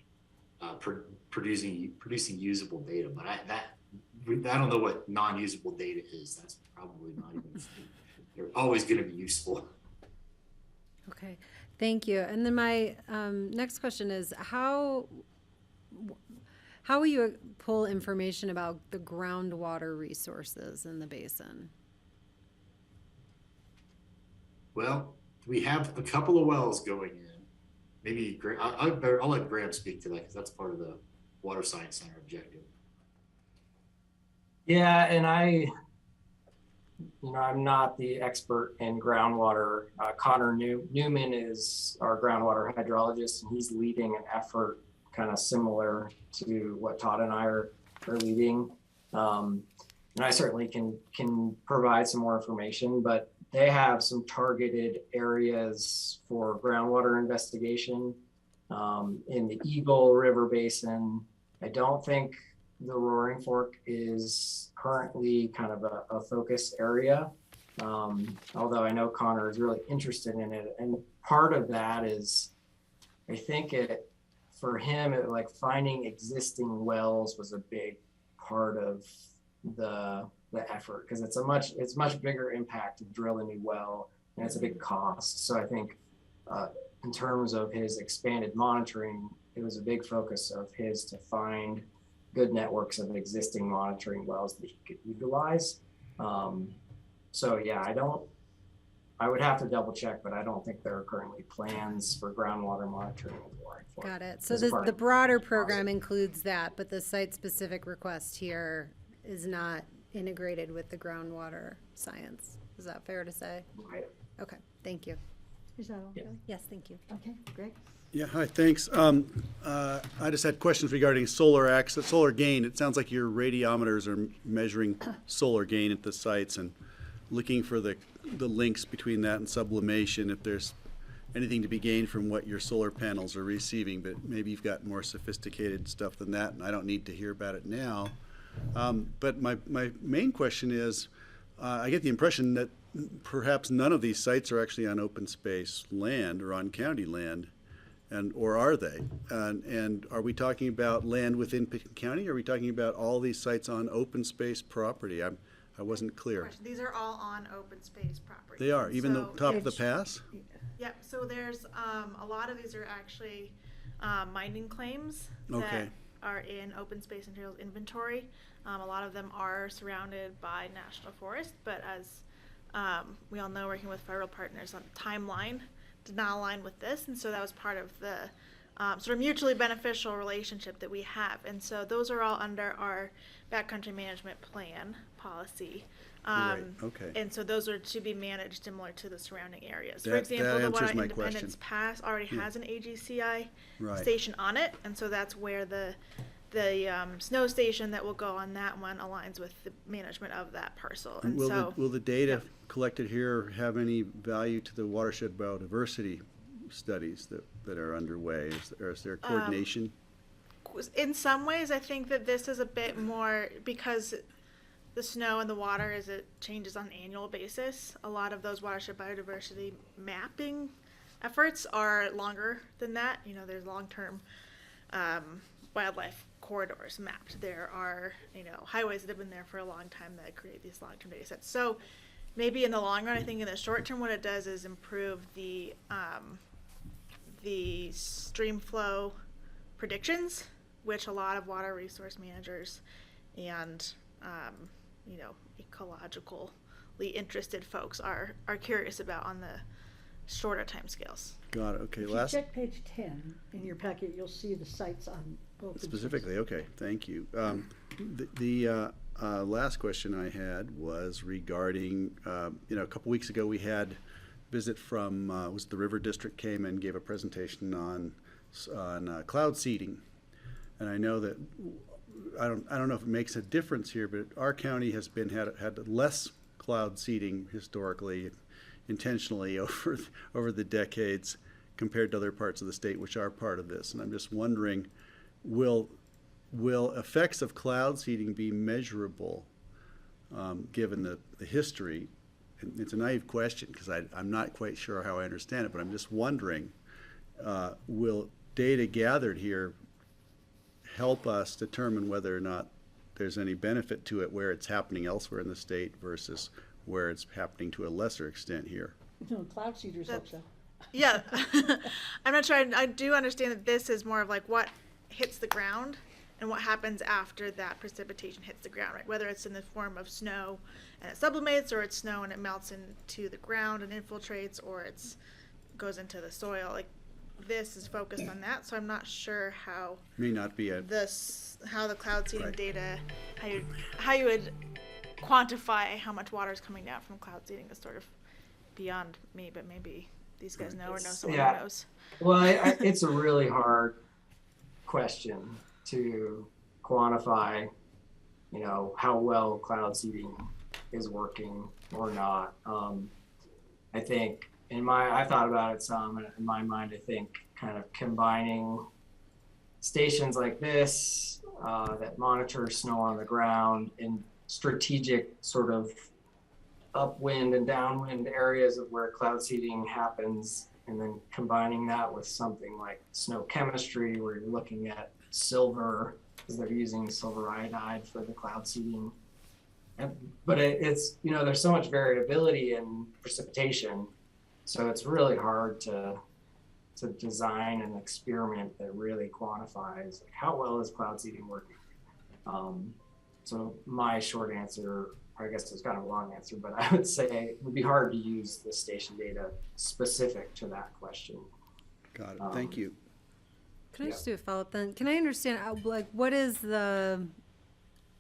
producing usable data. But I don't know what non-usable data is. That's probably not even. They're always going to be useful. Okay, thank you. And then my next question is, how will you pull information about the groundwater resources in the basin? Well, we have a couple of wells going in. Maybe I'll let Graham speak to that, because that's part of the Water Science Center objective. Yeah, and I'm not the expert in groundwater. Connor Newman is our groundwater hydrologist, and he's leading an effort kind of similar to what Todd and I are leading. And I certainly can provide some more information, but they have some targeted areas for groundwater investigation in the Eagle River Basin. I don't think the Roaring Fork is currently kind of a focus area, although I know Connor is really interested in it. And part of that is, I think for him, like finding existing wells was a big part of the effort, because it's much bigger impact to drill a new well, and it's a big cost. So I think in terms of his expanded monitoring, it was a big focus of his to find good networks of existing monitoring wells that he could utilize. So yeah, I would have to double check, but I don't think there are currently plans for groundwater monitoring. Got it. So the broader program includes that, but the site-specific request here is not integrated with the groundwater science. Is that fair to say? Right. Okay, thank you. Is that all? Yeah. Yes, thank you. Okay, Greg? Yeah, hi, thanks. I just had questions regarding solar gain. It sounds like your radiometers are measuring solar gain at the sites and looking for the links between that and sublimation, if there's anything to be gained from what your solar panels are receiving, but maybe you've got more sophisticated stuff than that, and I don't need to hear about it now. But my main question is, I get the impression that perhaps none of these sites are actually on open space land or on county land, or are they? And are we talking about land within Pitkin County? Or are we talking about all these sites on open space property? I wasn't clear. These are all on open space property. They are, even the So- top of the pass? Yep, so there's, a lot of these are actually mining claims Okay. that are in open space and trails inventory. A lot of them are surrounded by national forest, but as We all know working with federal partners on timeline did not align with this, and so that was part of the sort of mutually beneficial relationship that we have. And so those are all under our backcountry management plan policy. Right, okay. And so those are to be managed similar to the surrounding areas. For That example, the one answers on my Independence question. Pass already has an AGCI Right. station on it, and so that's where the snow station that will go on that one aligns with the management of that parcel. And so Will the data Yep. collected here have any value to the watershed biodiversity studies that are underway? Is there coordination? in some ways, I think that this is a bit more because the snow and the water it changes on an annual basis. A lot of those watershed biodiversity mapping efforts are longer than that. You know, there's long-term wildlife corridors mapped. There are, highways that have been there for a long time that create these long-term data sets. So maybe in the long run, I think in the short term, what it does is improve the stream flow predictions, which a lot of water resource managers and ecologically interested folks are curious about on the shorter timescales. Got it, okay. If you check page 10 in your packet, you'll see the sites on open space. Specifically, okay, thank you. The last question I had was regarding, a couple weeks ago, we had a visit from, the River District came and gave a presentation on cloud seeding. And I know that, I don't know if it makes a difference here, but our county has had less cloud seeding historically, intentionally over the decades compared to other parts of the state which are part of this. And I'm just wondering, will effects of cloud seeding be measurable given the history? And it's a naive question because I'm not quite sure how I understand it, but I'm just wondering, will data gathered here help us determine whether or not there's any benefit to it where it's happening elsewhere in the state versus where it's happening to a lesser extent here? No, cloud seeders hope so. Yeah, I'm not sure. I do understand that this is more of like what hits the ground and what happens after that precipitation hits the ground, right? Whether it's in the form of snow and it sublimates, or it's snow and it melts into the ground and infiltrates, or goes into the soil. Like this is focused on that, so I'm not sure how May not be how the cloud seeding Right. data, how you would quantify how much water is coming down from cloud seeding is sort of beyond me, but maybe these guys know or know someone who knows. Well, it's a really hard question to quantify, how well cloud seeding is working or not. I think I thought about it some, and in my mind, I think kind of combining stations like this that monitor snow on the ground in strategic sort of upwind and downwind areas of where cloud seeding happens, and then combining that with something like snow chemistry where you're looking at silver, because they're using silver iodide for the cloud seeding. But it's there's so much variability in precipitation, so it's really hard to design an experiment that really quantifies how well is cloud seeding working. So my short answer, I guess it's kind of a long answer, but I would say it would be hard to use the station data specific to that question. Got it, thank you. Can I just do a follow-up then? Can I understand, what is the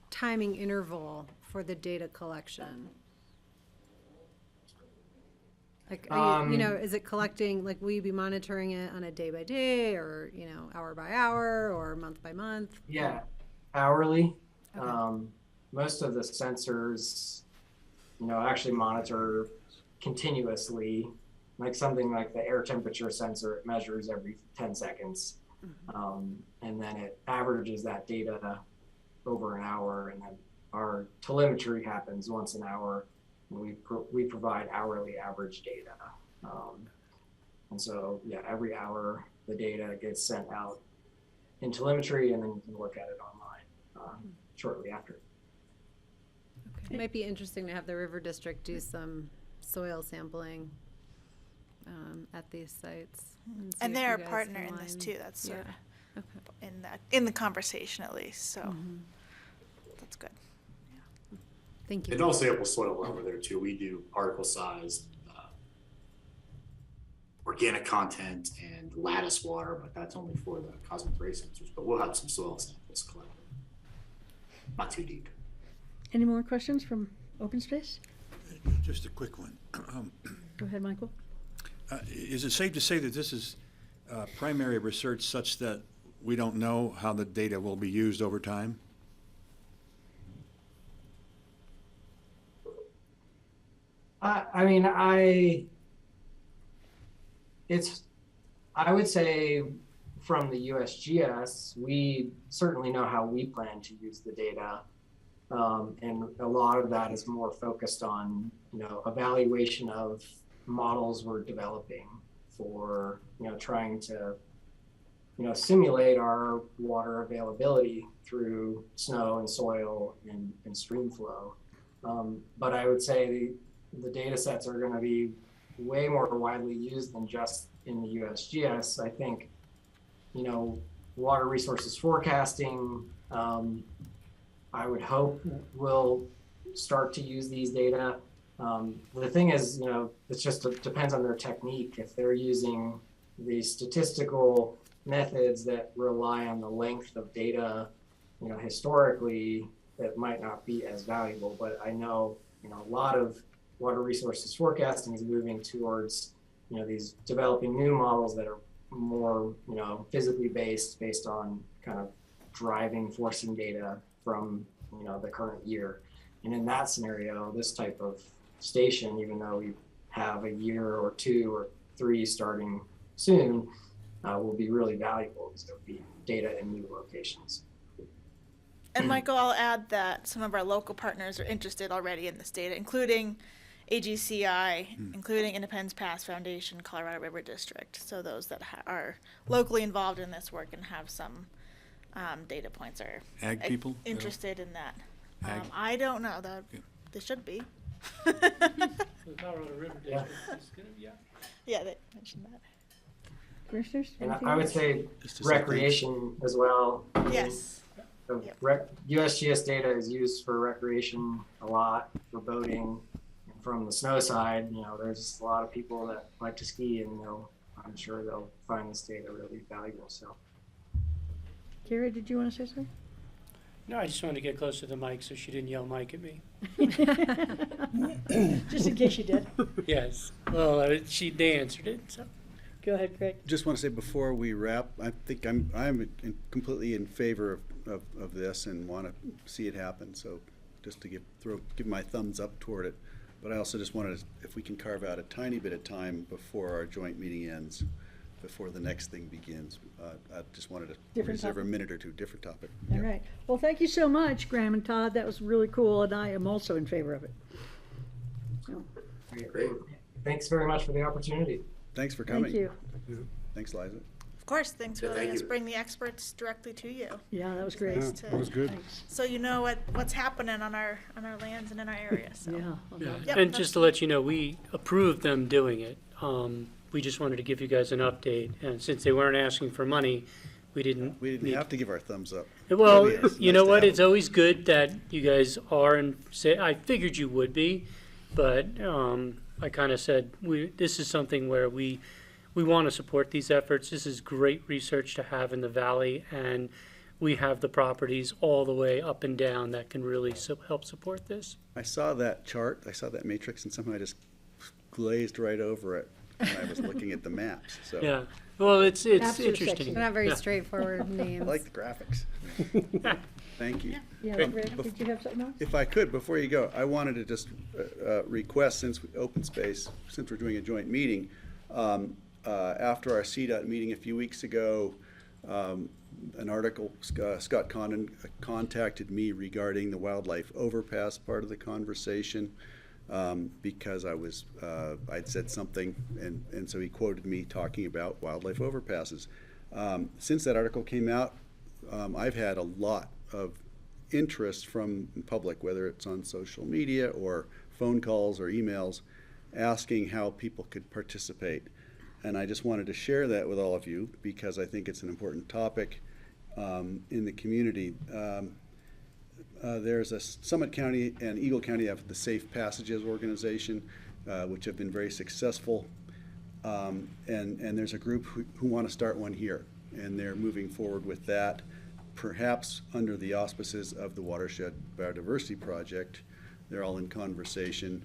timing interval for the data collection? Is it collecting, will you be monitoring it on a day by day or, hour by hour or month by month? Yeah, hourly. Okay. Most of the sensors, actually monitor continuously, like something like the air temperature sensor, it measures every 10 seconds. And then it averages that data over an hour, and then our telemetry happens once an hour. And we provide hourly average data. And so, every hour the data gets sent out in telemetry, and then you can look at it online shortly after. Okay. It might be interesting to have the River District do some soil sampling at these sites. See And if they're you a guys partner can in this line- too. That's sort Yeah. of Okay. in the conversation at least. So that's good. Thank And you. no sample soil over there too. We do particle size, organic content and lattice water, but that's only for the cosmic ray sensors. But we'll have some soil samples collected. Not too deep. Any more questions from open space? Just a quick one. Go ahead, Michael. Is it safe to say that this is primary research such that we don't know how the data will be used over time? I mean, I would say from the USGS, we certainly know how we plan to use the data. And a lot of that is more focused on, evaluation of models we're developing for, trying to, simulate our water availability through snow and soil and stream flow. But I would say the data sets are going to be way more widely used than just in the USGS. I think, water resources forecasting, I would hope will start to use these data. The thing is, it depends on their technique. If they're using the statistical methods that rely on the length of data, historically, that might not be as valuable. But I know, a lot of water resources forecasting is moving towards, these developing new models that are more, physically based on kind of driving, forcing data from, the current year. And in that scenario, this type of station, even though we have a year or 2 or 3 starting soon, will be really valuable because there'll be data in new locations. And Michael, I'll add that some of our local partners are interested already in this data, including AGCI, including Independence Pass Foundation, Colorado River District. So those that are locally involved in this work and have some data points are Ag people? interested in that. Ag? I don't know, though. Yeah. They should be. The Colorado River District is gonna, yeah. Yeah, they mentioned that. Commissioners? And anything I would else? say Just to say thanks. recreation as well. Yes. The Yep. USGS data is used for recreation a lot, for boating. And from the snow side, there's a lot of people that like to ski, and I'm sure they'll find this data really valuable. So, Carrie, did you want to say something? No, I just wanted to get close to the mic so she didn't yell Mike at me. Just in case you did. Yes, well, they answered it, so. Go ahead, Greg. Just want to say before we wrap, I think completely in favor of this and want to see it happen. So just to give my thumbs up toward it. But I also just wanted to, if we can carve out a tiny bit of time before our joint meeting ends, before the next thing begins, I just wanted to Different reserve topic. a minute or two, different topic. All Yeah. right. Well, thank you so much, Graham and Todd. That was really cool, and I am also in favor of it. So, Great. thanks very much for the opportunity. Thanks for coming. thank you. Thanks, Liza. Of course, thanks for Yeah, letting thank us you. bring the experts directly to you. Yeah, that was great. Nice Yeah, to- that was good. Thanks. So you know what's happening on our lands and in our area. So. Yeah. Yeah. Yep, And just to let you know, we approved them doing it. We just wanted to give you guys an update, and since they weren't asking for money, we didn't. We didn't need- have to give our thumbs up. Well, Really is. you Nice know to what? have It's them. always good that you guys are, and say, I figured you would be, but I kind of said this is something where we want to support these efforts. This is great research to have in the valley, and we have the properties all the way up and down that can really help support this. I saw that chart, I saw that matrix, and somehow I just glazed right over it when I was looking at the maps. So Yeah. Well, it's Maps are interesting. sexy. They're not very Yeah. straightforward I names. like the graphics. Thank you. Yeah, Great. Greg, did you have something else? If I could, before you go, I wanted to just request, since open space, since we're doing a joint meeting, after our CDOT meeting a few weeks ago, an article, Scott Condon contacted me regarding the wildlife overpass part of the conversation, because I'd said something, and so he quoted me talking about wildlife overpasses. Since that article came out, I've had a lot of interest from the public, whether it's on social media or phone calls or emails, asking how people could participate. And I just wanted to share that with all of you because I think it's an important topic in the community. there's a Summit County and Eagle County have the Safe Passages organization, which have been very successful. And there's a group who want to start one here, and they're moving forward with that, perhaps under the auspices of the Watershed Biodiversity Project. They're all in conversation.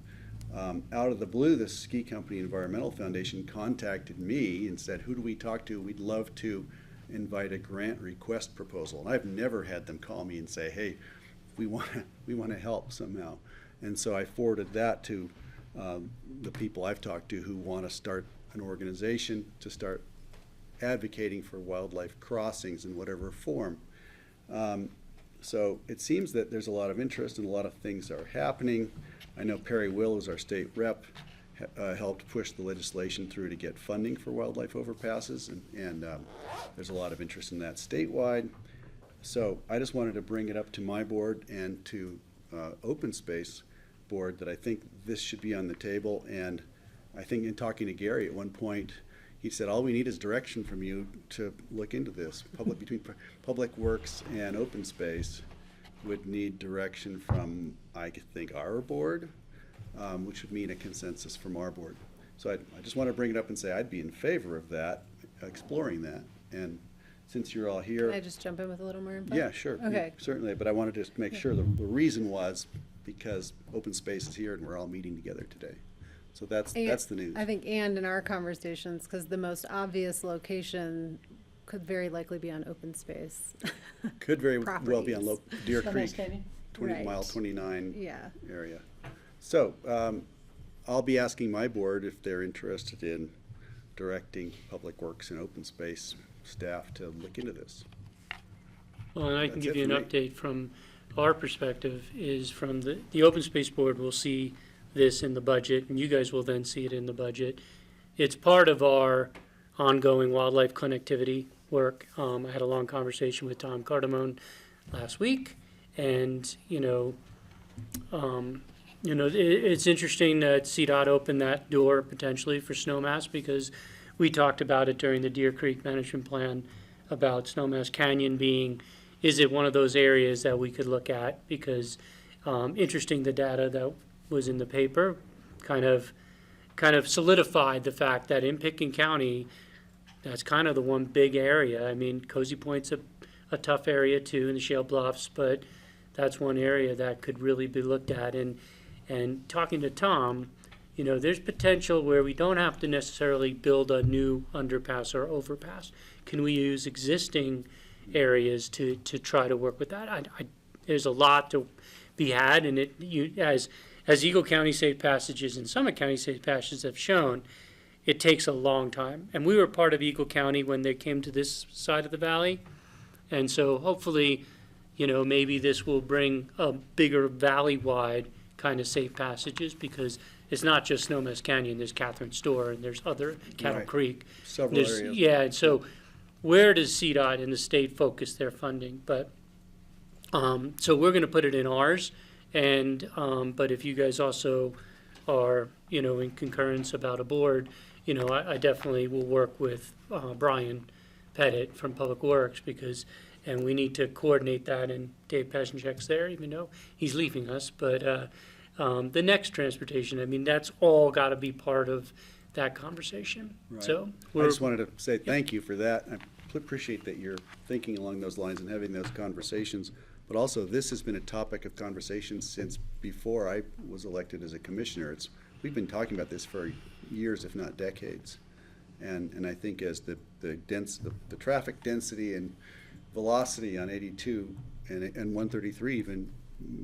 Out of the blue, the Ski Company Environmental Foundation contacted me and said, who do we talk to? We'd love to invite a grant request proposal. And I've never had them call me and say, hey, we want to help somehow. And so I forwarded that to the people I've talked to who want to start an organization to start advocating for wildlife crossings in whatever form. So it seems that there's a lot of interest and a lot of things are happening. I know Perry Will, who's our state rep, helped push the legislation through to get funding for wildlife overpasses, and there's a lot of interest in that statewide. So I just wanted to bring it up to my board and to Open Space board that I think this should be on the table. And I think in talking to Gary at one point, he said, all we need is direction from you to look into this. Between Public Works and Open Space would need direction from, I think, our board, which would mean a consensus from our board. So I just want to bring it up and say I'd be in favor of that, exploring that. And since you're all here. Can I just jump in with a little more info? Yeah, sure. Okay. Certainly, but I wanted to just make sure the reason was because Open Space is here and we're all meeting together today. So that's the news. I think, and in our conversations, because the most obvious location could very likely be on open space. Could very well be on Deer Snowmass Creek, Canyon? 20 Right. mile 29 Yeah. area. So I'll be asking my board if they're interested in directing Public Works and Open Space staff to look into this. Well, and I can That's give it you an for me. update from our perspective is from the Open Space Board will see this in the budget, and you guys will then see it in the budget. It's part of our ongoing wildlife connectivity work. I had a long conversation with Tom Cardamone last week, and it's interesting that CDOT opened that door potentially for Snowmass, because we talked about it during the Deer Creek Management Plan about Snowmass Canyon being, is it one of those areas that we could look at? Because interesting, the data that was in the paper kind of solidified the fact that in Pitkin County, that's kind of the one big area. I mean, Cozy Point's a tough area too, in the Shale Bluffs, but that's one area that could really be looked at. And talking to Tom, there's potential where we don't have to necessarily build a new underpass or overpass. Can we use existing areas to try to work with that? There's a lot to be had, and as Eagle County Safe Passages and Summit County Safe Passages have shown, it takes a long time. And we were part of Eagle County when they came to this side of the valley. And so hopefully, maybe this will bring a bigger valley-wide kind of safe passages, because it's not just Snowmass Canyon, there's Catherine Store and there's other Cattle Right. Creek. Several areas. Yeah, and so where does CDOT and the state focus their funding? But, so we're gonna put it in ours, and, but if you guys also are, in concurrence about a board, I definitely will work with Brian Pettit from Public Works, and we need to coordinate that, and Dave Passenchek's there, even though he's leaving us, but the next transportation, that's all gotta be part of that conversation. Right. So, I just wanted to say thank you for that. I appreciate that you're thinking along those lines and having those conversations. But also, this has been a topic of conversation since before I was elected as a commissioner. We've been talking about this for years, if not decades. And I think as the traffic density and velocity on 82 and 133 even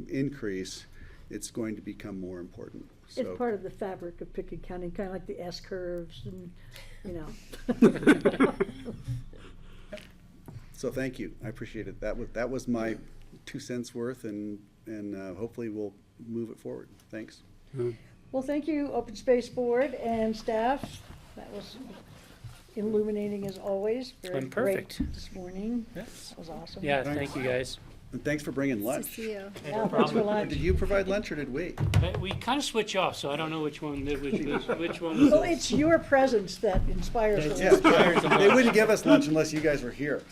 increase, it's going to become more important. So, It's part of the fabric of Pitkin County, kind of like the S curves and, so thank you. I appreciate it. That was my 2 cents worth, and hopefully we'll move it forward. Thanks. Well, thank you, Open Space Board and staff. That was illuminating as always. Very I'm great perfect. this morning. Yes. That was awesome. yeah, thank you guys. And thanks for bringing Nice to lunch. see you. Yeah, thanks for lunch. Did you provide lunch or did we? We kind of switch off, so I don't know which one was Well, it's your presence that inspires the Yeah, lunch. they wouldn't give us lunch unless you guys were here.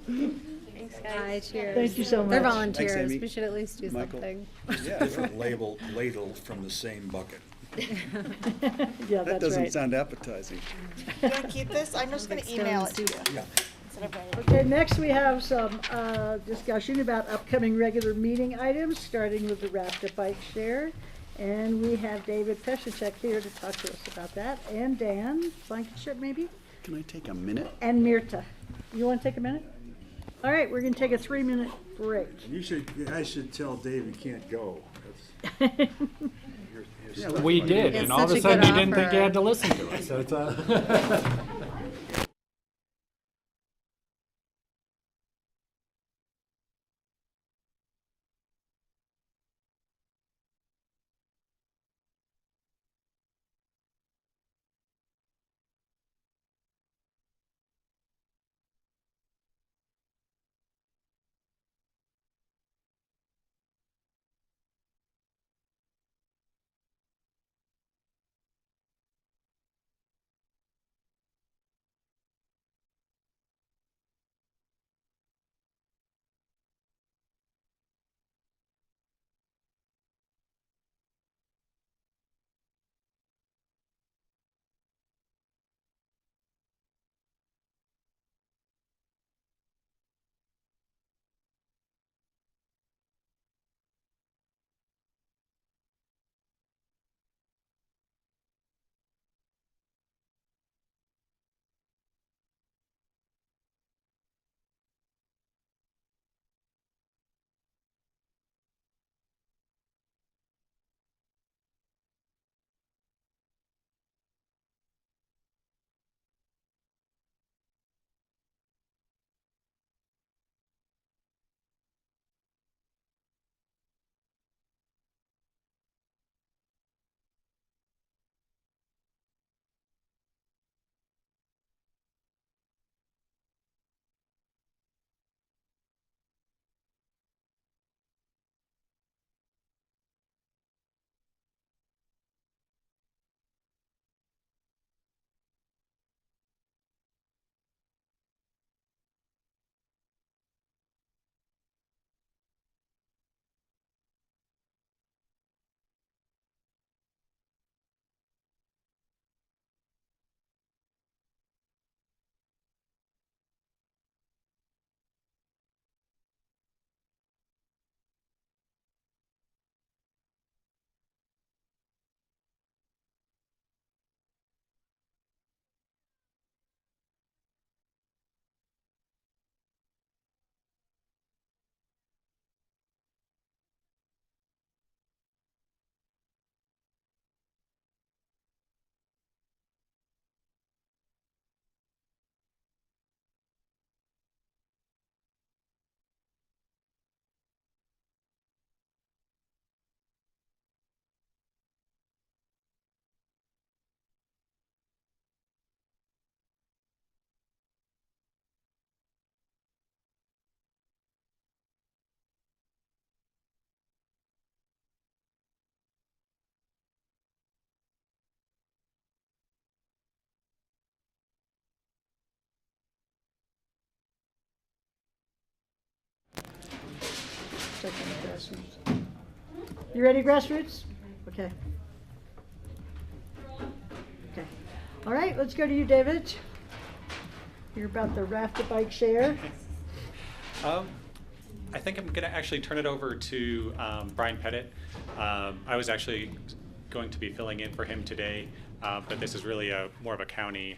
Thanks. Hi, cheers. Thank you so They're much. volunteers. Amy. We should at least do Michael. something. Different ladles from the same bucket. Yeah, That that's doesn't right. sound appetizing. You want to keep this? I'm just going to email it to you. Yeah. Instead of writing. Okay, next we have some discussion about upcoming regular meeting items, starting with the Raptor Bike Share. And we have David Pesacek here to talk to us about that, and Dan Blankenship maybe, Can I take a minute? and Mirta. You want to take a minute? All right, we're going to take a 3-minute break. I should tell Dave he can't go. We did, It's and all of such a a sudden good he didn't think he offer. had to listen to us. So it's You ready, Grassroots? Okay. Okay. All right, let's go to you, David. You're about the Raptor Bike Share. I think I'm going to actually turn it over to Brian Pettit. I was actually going to be filling in for him today, but this is really more of a county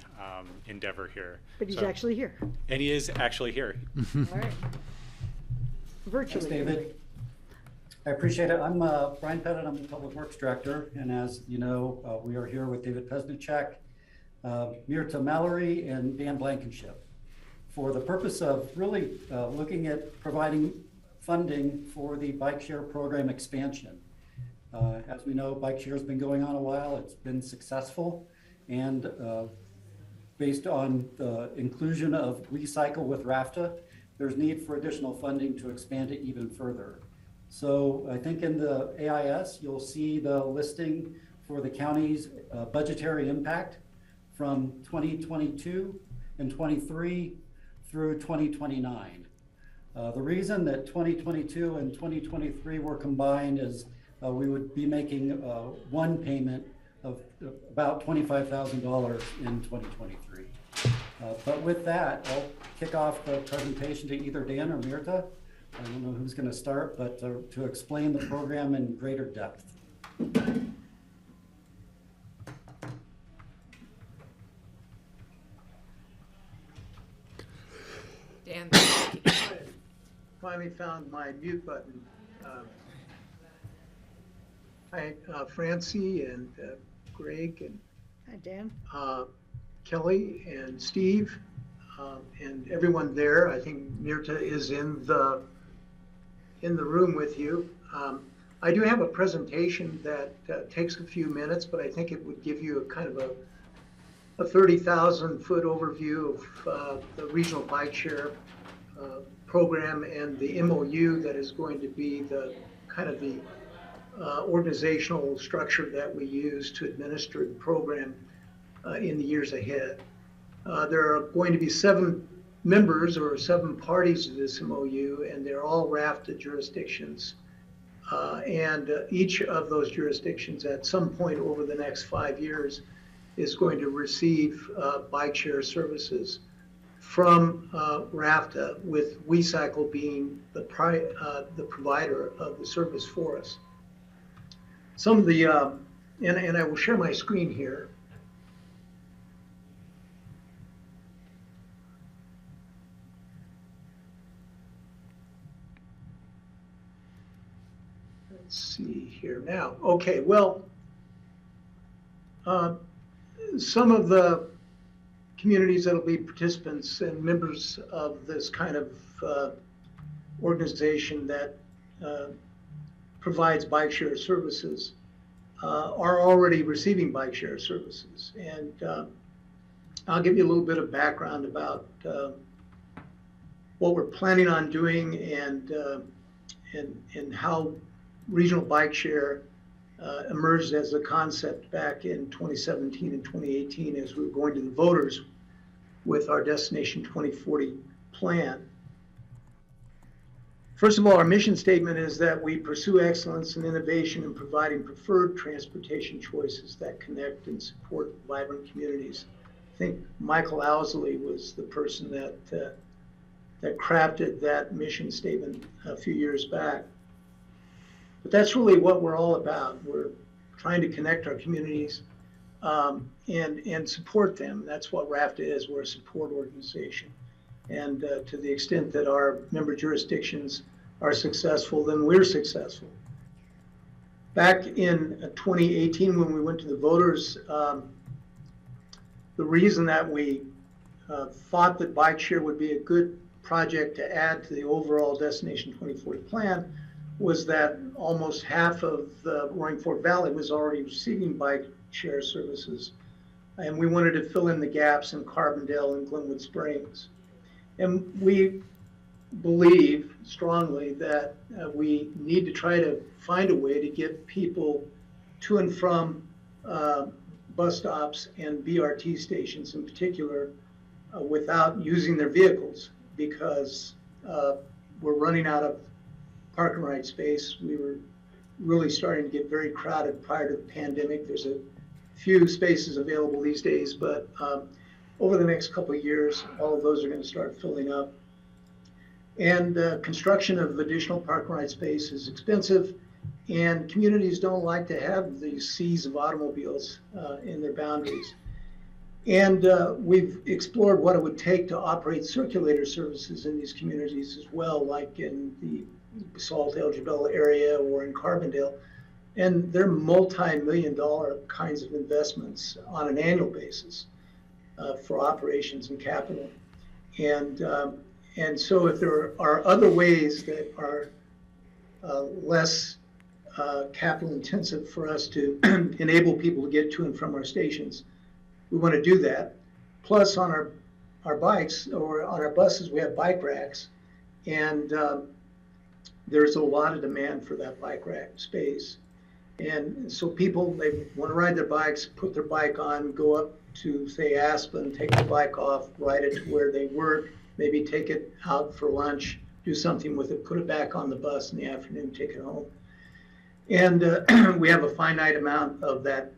endeavor here. But he's So- actually here. And he is actually here. All right. Virtually. Thanks, David. I appreciate it. I'm Brian Pettit. I'm the Public Works Director. And as you know, we are here with David Pesnicek, Mirta Mallory, and Dan Blankenship for the purpose of really looking at providing funding for the bike share program expansion. As we know, bike share has been going on a while. It's been successful. And based on the inclusion of Recycle with RAFTA, there's need for additional funding to expand it even further. So I think in the AIS, you'll see the listing for the county's budgetary impact from 2022 and 23 through 2029. The reason that 2022 and 2023 were combined is we would be making one payment of about $25,000 in 2023. But with that, I'll kick off the presentation to either Dan or Mirta. I don't know who's going to start, but to explain the program in greater depth. Dan. Finally found my mute button. Hi, Francie and Greg and Hi, Dan. Kelly and Steve and everyone there. I think Mirta is in the room with you. I do have a presentation that takes a few minutes, but I think it would give you a kind of a 30,000 foot overview of the regional bike share program and the MOU that is going to be the kind of the organizational structure that we use to administer the program in the years ahead. There are going to be 7 members or 7 parties to this MOU, and they're all RAFTA jurisdictions. And each of those jurisdictions at some point over the next 5 years is going to receive bike share services from RAFTA, with WeCycle being the provider of the service for us. Some of the, and I will share my screen here. Let's see here now. Okay, well, some of the communities that'll be participants and members of this kind of organization that provides bike share services are already receiving bike share services. And I'll give you a little bit of background about what we're planning on doing and how regional bike share emerged as a concept back in 2017 and 2018 as we were going to the voters with our Destination 2040 plan. First of all, our mission statement is that we pursue excellence and innovation in providing preferred transportation choices that connect and support vibrant communities. I think Michael Owsley was the person that crafted that mission statement a few years back. But that's really what we're all about. We're trying to connect our communities and support them. That's what RAFTA is. We're a support organization. And to the extent that our member jurisdictions are successful, then we're successful. Back in 2018, when we went to the voters, the reason that we thought that bike share would be a good project to add to the overall Destination 2040 plan was that almost half of the Roaring Fork Valley was already receiving bike share services. And we wanted to fill in the gaps in Carbondale and Glenwood Springs. And we believe strongly that we need to try to find a way to get people to and from bus stops and BRT stations in particular without using their vehicles, because we're running out of park and ride space. We were really starting to get very crowded prior to the pandemic. There's a few spaces available these days, but over the next couple of years, all of those are going to start filling up. And construction of additional park and ride space is expensive, and communities don't like to have these seas of automobiles in their boundaries. And we've explored what it would take to operate circulator services in these communities as well, like in the Basalt El Jebel area or in Carbondale. And they're multi-million-dollar kinds of investments on an annual basis for operations and capital. And so if there are other ways that are less capital intensive for us to enable people to get to and from our stations, we want to do that. Plus on our bikes or on our buses, we have bike racks, and there's a lot of demand for that bike rack space. And so people, they want to ride their bikes, put their bike on, go up to, say, Aspen, take the bike off, ride it to where they work, maybe take it out for lunch, do something with it, put it back on the bus in the afternoon, take it home. And we have a finite amount of that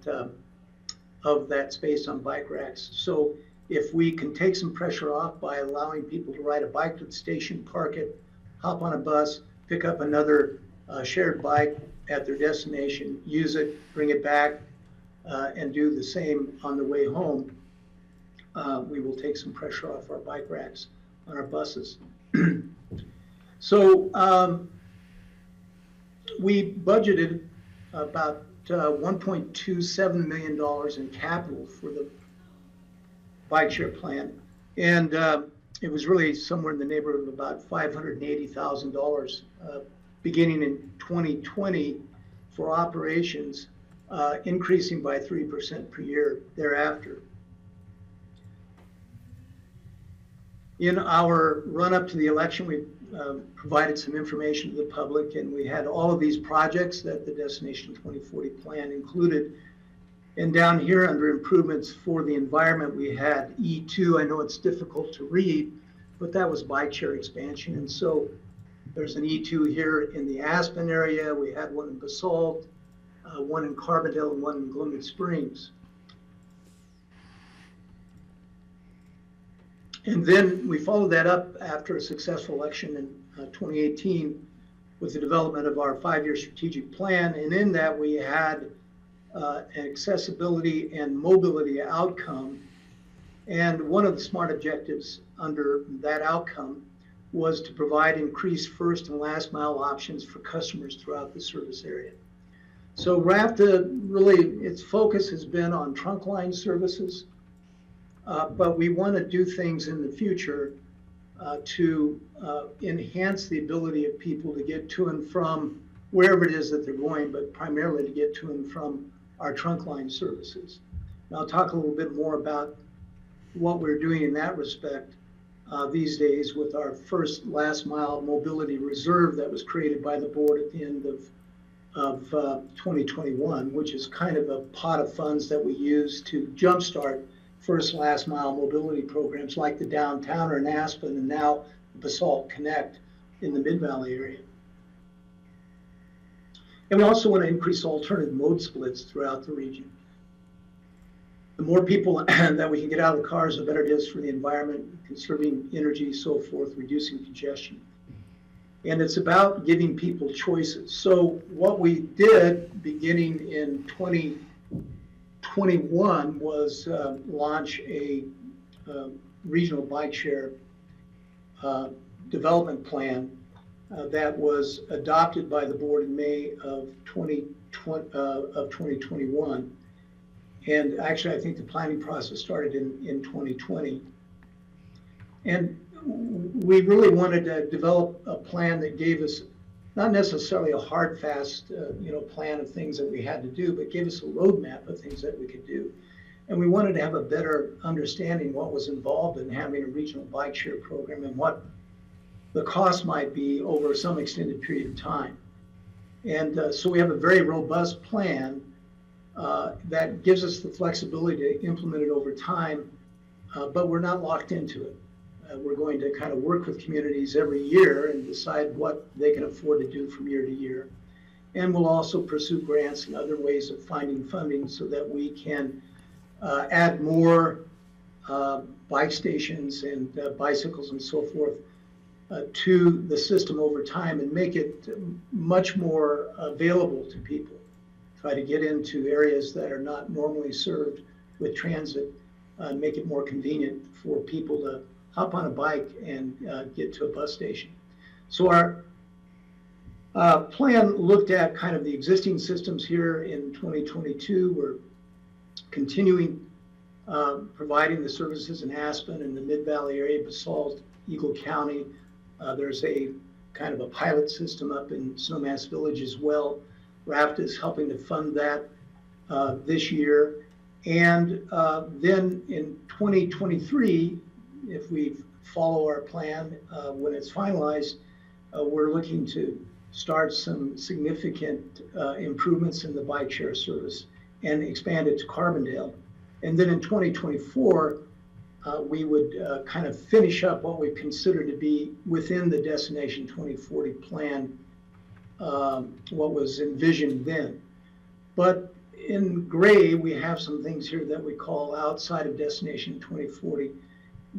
space on bike racks. So if we can take some pressure off by allowing people to ride a bike to the station, park it, hop on a bus, pick up another shared bike at their destination, use it, bring it back, and do the same on the way home, we will take some pressure off our bike racks on our buses. So we budgeted about $1.27 million in capital for the bike share plan. And it was really somewhere in the neighborhood of about $580,000 beginning in 2020 for operations, increasing by 3% per year thereafter. In our run-up to the election, we provided some information to the public, and we had all of these projects that the Destination 2040 plan included. And down here under improvements for the environment, we had E2. I know it's difficult to read, but that was bike share expansion. And so there's an E2 here in the Aspen area. We had one in Basalt, one in Carbondale, and one in Glenwood Springs. And then we followed that up after a successful election in 2018 with the development of our 5-year strategic plan. And in that we had an accessibility and mobility outcome. And one of the SMART objectives under that outcome was to provide increased first and last mile options for customers throughout the service area. So RAFTA really, its focus has been on trunk line services, but we want to do things in the future to enhance the ability of people to get to and from wherever it is that they're going, but primarily to get to and from our trunk line services. And I'll talk a little bit more about what we're doing in that respect these days with our first last mile mobility reserve that was created by the board at the end of 2021, which is kind of a pot of funds that we use to jumpstart first last mile mobility programs like the Downtowner in Aspen and now Basalt Connect in the Mid-Valley area. And we also want to increase alternative mode splits throughout the region. The more people that we can get out of the cars, the better it is for the environment, conserving energy, so forth, reducing congestion. And it's about giving people choices. So what we did beginning in 2021 was launch a regional bike share development plan that was adopted by the board in May of 2021. And actually, I think the planning process started in 2020. And we really wanted to develop a plan that gave us not necessarily a hard, fast, plan of things that we had to do, but gave us a roadmap of things that we could do. And we wanted to have a better understanding what was involved in having a regional bike share program and what the cost might be over some extended period of time. And so we have a very robust plan that gives us the flexibility to implement it over time, but we're not locked into it. We're going to kind of work with communities every year and decide what they can afford to do from year to year. And we'll also pursue grants and other ways of finding funding so that we can add more bike stations and bicycles and so forth to the system over time and make it much more available to people. Try to get into areas that are not normally served with transit, make it more convenient for people to hop on a bike and get to a bus station. So our plan looked at kind of the existing systems here in 2022. We're continuing providing the services in Aspen and the Mid-Valley area, Basalt, Eagle County. There's a kind of a pilot system up in Snowmass Village as well. RAFTA is helping to fund that this year. And then in 2023, if we follow our plan, when it's finalized, we're looking to start some significant improvements in the bike share service and expand it to Carbondale. And then in 2024, we would kind of finish up what we consider to be within the Destination 2040 plan, what was envisioned then. But in gray, we have some things here that we call outside of Destination 2040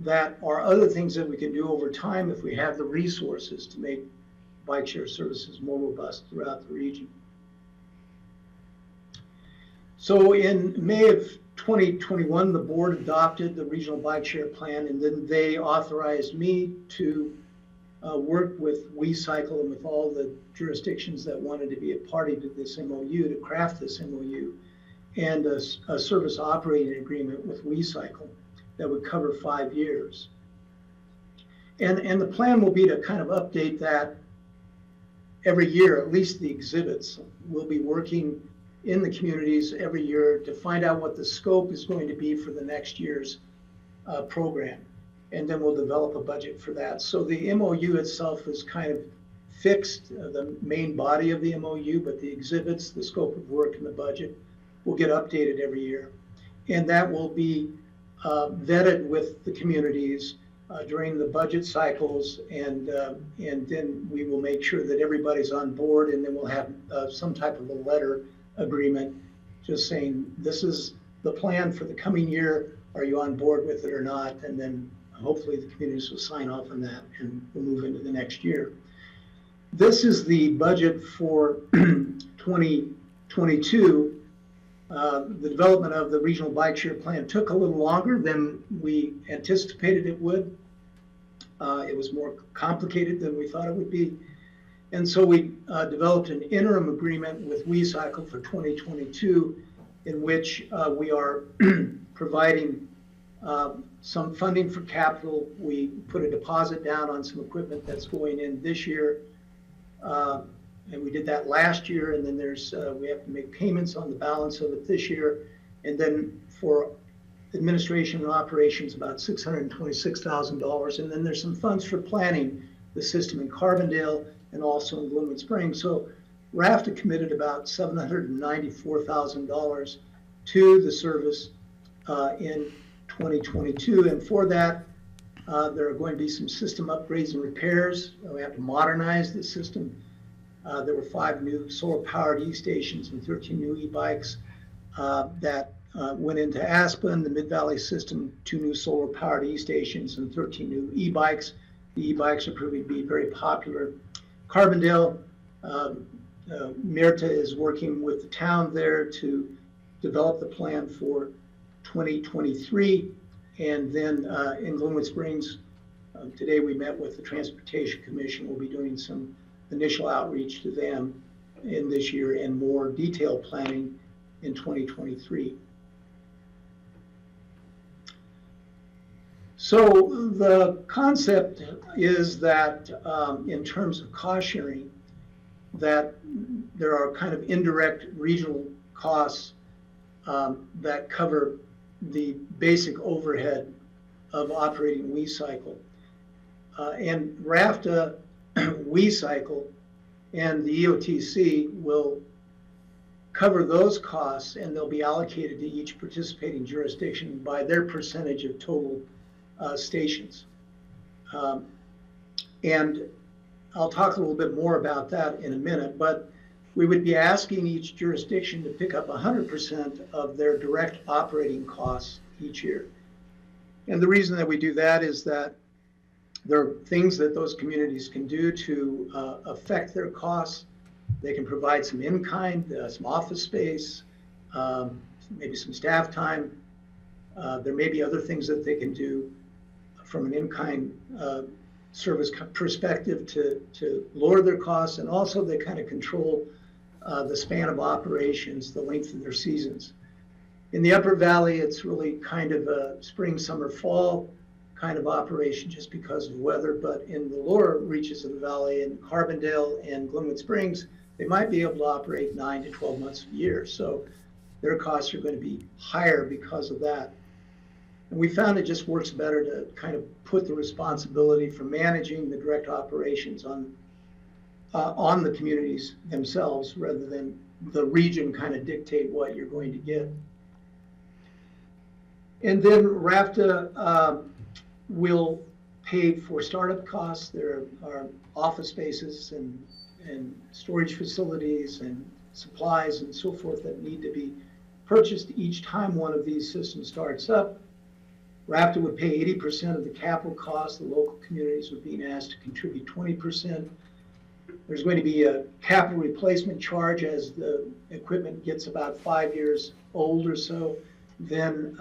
that are other things that we can do over time if we have the resources to make bike share services more robust throughout the region. So in May of 2021, the board adopted the regional bike share plan, and then they authorized me to work with WeCycle and with all the jurisdictions that wanted to be a party to this MOU to craft this MOU and a service operating agreement with WeCycle that would cover 5 years. And the plan will be to kind of update that every year, at least the exhibits. We'll be working in the communities every year to find out what the scope is going to be for the next year's program. And then we'll develop a budget for that. So the MOU itself is kind of fixed, the main body of the MOU, but the exhibits, the scope of work, and the budget will get updated every year. And that will be vetted with the communities during the budget cycles, and then we will make sure that everybody's on board, and then we'll have some type of a letter agreement just saying, this is the plan for the coming year. Are you on board with it or not? And then hopefully the communities will sign off on that and we'll move into the next year. This is the budget for 2022. The development of the regional bike share plan took a little longer than we anticipated it would. It was more complicated than we thought it would be. And so we developed an interim agreement with WeCycle for 2022 in which we are providing some funding for capital. We put a deposit down on some equipment that's going in this year. And we did that last year, and then there's we have to make payments on the balance of it this year. And then for administration and operations, about $626,000. And then there's some funds for planning the system in Carbondale and also in Glenwood Springs. So RAFTA committed about $794,000 to the service in 2022. And for that, there are going to be some system upgrades and repairs. We have to modernize the system. There were 5 new solar-powered e-stations and 13 new e-bikes that went into Aspen, the Mid-Valley system, 2 new solar-powered e-stations and 13 new e-bikes. The e-bikes are proving to be very popular. Carbondale, Myrta is working with the town there to develop the plan for 2023. And then in Glenwood Springs, today we met with the Transportation Commission. We'll be doing some initial outreach to them in this year and more detailed planning in 2023. So the concept is that in terms of cost sharing, that there are kind of indirect regional costs that cover the basic overhead of operating WeCycle. And RAFTA, WeCycle, and the EOTC will cover those costs, and they'll be allocated to each participating jurisdiction by their percentage of total stations. And I'll talk a little bit more about that in a minute, but we would be asking each jurisdiction to pick up 100% of their direct operating costs each year. And the reason that we do that is that there are things that those communities can do to affect their costs. They can provide some in-kind, some office space, maybe some staff time. There may be other things that they can do from an in-kind service perspective to lower their costs, and also they kind of control the span of operations, the length of their seasons. In the Upper Valley, it's really kind of a spring, summer, fall kind of operation just because of weather, but in the lower reaches of the valley, in Carbondale and Glenwood Springs, they might be able to operate 9 to 12 months a year. So their costs are going to be higher because of that. And we found it just works better to kind of put the responsibility for managing the direct operations on the communities themselves, rather than the region kind of dictate what you're going to get. And then RAFTA will pay for startup costs. There are office spaces and storage facilities and supplies and so forth that need to be purchased each time one of these systems starts up. RAFTA would pay 80% of the capital costs. The local communities would be asked to contribute 20%. There's going to be a capital replacement charge as the equipment gets about 5 years old or so. Then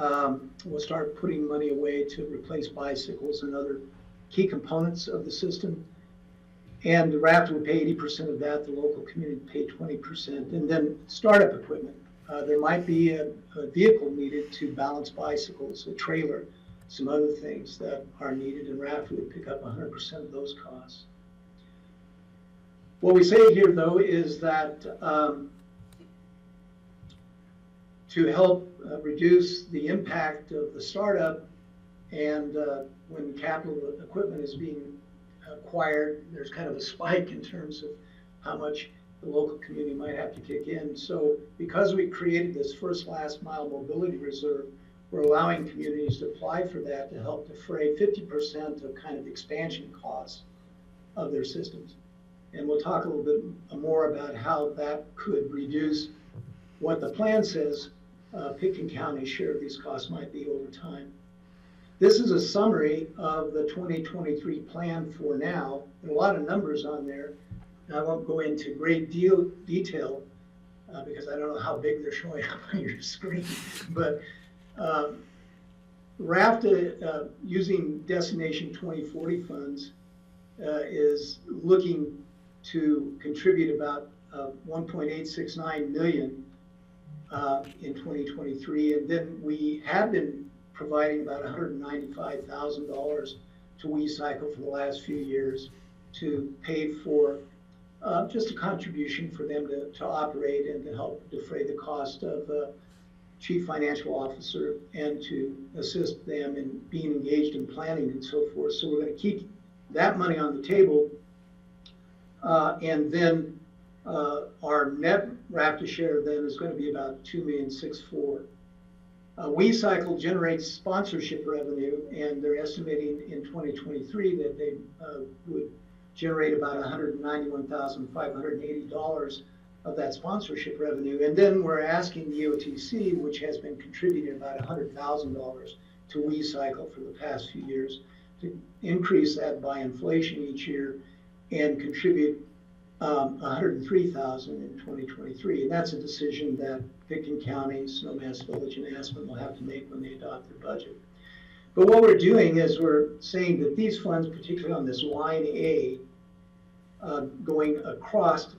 we'll start putting money away to replace bicycles and other key components of the system. And the RAFTA would pay 80% of that, the local community would pay 20%. And then startup equipment. There might be a vehicle needed to balance bicycles, a trailer, some other things that are needed, and RAFTA would pick up 100% of those costs. What we say here, though, is that to help reduce the impact of the startup and when capital equipment is being acquired, there's kind of a spike in terms of how much the local community might have to kick in. So because we created this first last mile mobility reserve, we're allowing communities to apply for that to help defray 50% of kind of expansion costs of their systems. And we'll talk a little bit more about how that could reduce what the plan says Pitkin County's share of these costs might be over time. This is a summary of the 2023 plan for now. There are a lot of numbers on there. And I won't go into great detail because I don't know how big they're showing up on your screen. But RAFTA, using Destination 2040 funds, is looking to contribute about 1.869 million in 2023, and then we have been providing about $195,000 to WeCycle for the last few years to pay for just a contribution for them to operate and to help defray the cost of chief financial officer and to assist them in being engaged in planning and so forth. So we're going to keep that money on the table, and then our net RAFTA share then is going to be about $2,640,000. WeCycle generates sponsorship revenue, and they're estimating in 2023 that they would generate about $191,580 of that sponsorship revenue. And then we're asking the OTC, which has been contributing about $100,000 to WeCycle for the past few years, to increase that by inflation each year and contribute $103,000 in 2023. And that's a decision that Pitkin County, Snowmass Village, and Aspen will have to make when they adopt their budget. But what we're doing is we're saying that these funds, particularly on this line A, going across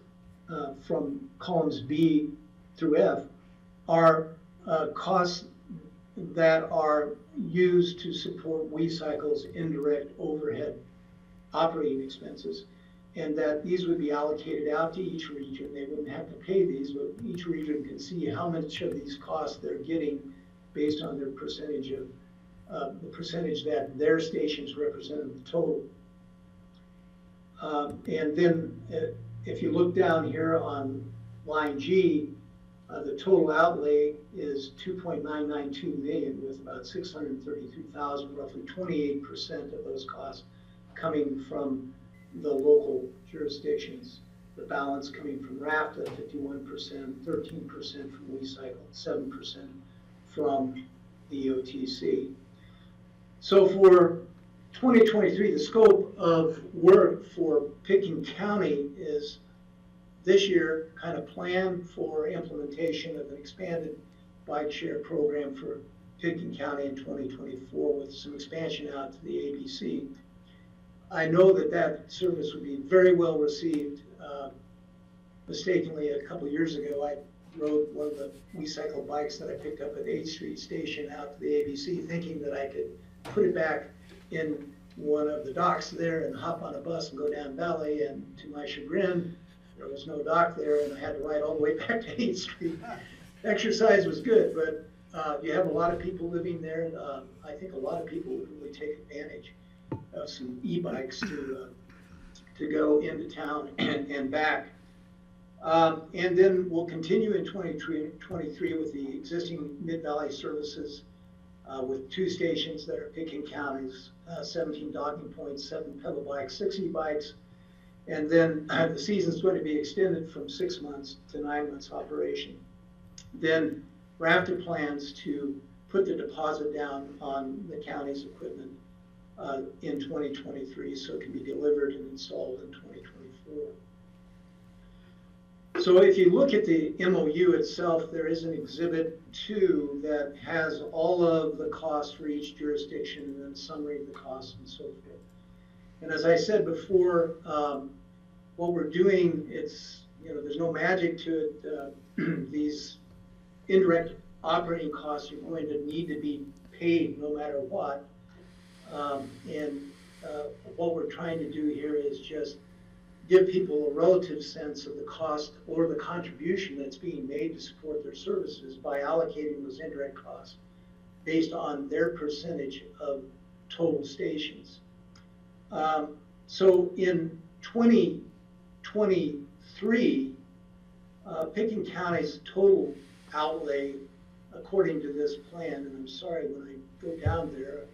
from columns B through F, are costs that are used to support WeCycle's indirect overhead operating expenses, and that these would be allocated out to each region. They wouldn't have to pay these, but each region can see how much of these costs they're getting based on their percentage of the percentage that their stations represent of the total. And then if you look down here on line G, the total outlay is $2.992 million, with about $633,000, roughly 28% of those costs coming from the local jurisdictions. The balance coming from RAFTA, 51%, 13% from WeCycle, 7% from the OTC. So for 2023, the scope of work for Pitkin County is this year kind of plan for implementation of an expanded bike share program for Pitkin County in 2024 with some expansion out to the ABC. I know that that service would be very well received. Mistakenly, a couple of years ago, I rode one of the WeCycle bikes that I picked up at 8th Street Station out to the ABC, thinking that I could put it back in one of the docks there and hop on a bus and go down Valley, and to my chagrin, there was no dock there, and I had to ride all the way back to 8th Street. Exercise was good, but you have a lot of people living there. I think a lot of people would really take advantage of some e-bikes to go into town and back. And then we'll continue in 2023 with the existing Mid-Valley services with 2 stations that are Pickens County's, 17 docking points, 7 pedal bikes, 6 e-bikes. And then the season's going to be extended from 6 months to 9 months operation. Then Rafter plans to put the deposit down on the county's equipment in 2023, so it can be delivered and installed in 2024. So if you look at the MOU itself, there is an Exhibit 2 that has all of the costs for each jurisdiction and then a summary of the costs and so forth. And as I said before, what we're doing, it's, there's no magic to it. These indirect operating costs are going to need to be paid no matter what. What we're trying to do here is just give people a relative sense of the cost or the contribution that's being made to support their services by allocating those indirect costs based on their percentage of total stations. So in 2023, Pickens County's total outlay, according to this plan, and I'm sorry when I go down there,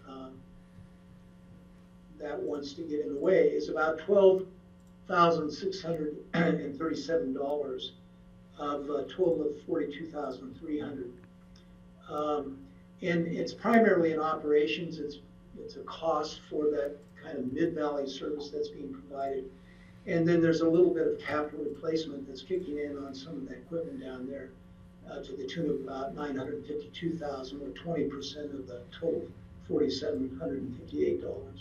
that wants to get in the way, is about $12,637 of a total of $42,300. And it's primarily in operations. It's a cost for that kind of mid-valley service that's being provided. And then there's a little bit of capital replacement that's kicking in on some of the equipment down there to the tune of about $952,000, or 20% of the total $4,758.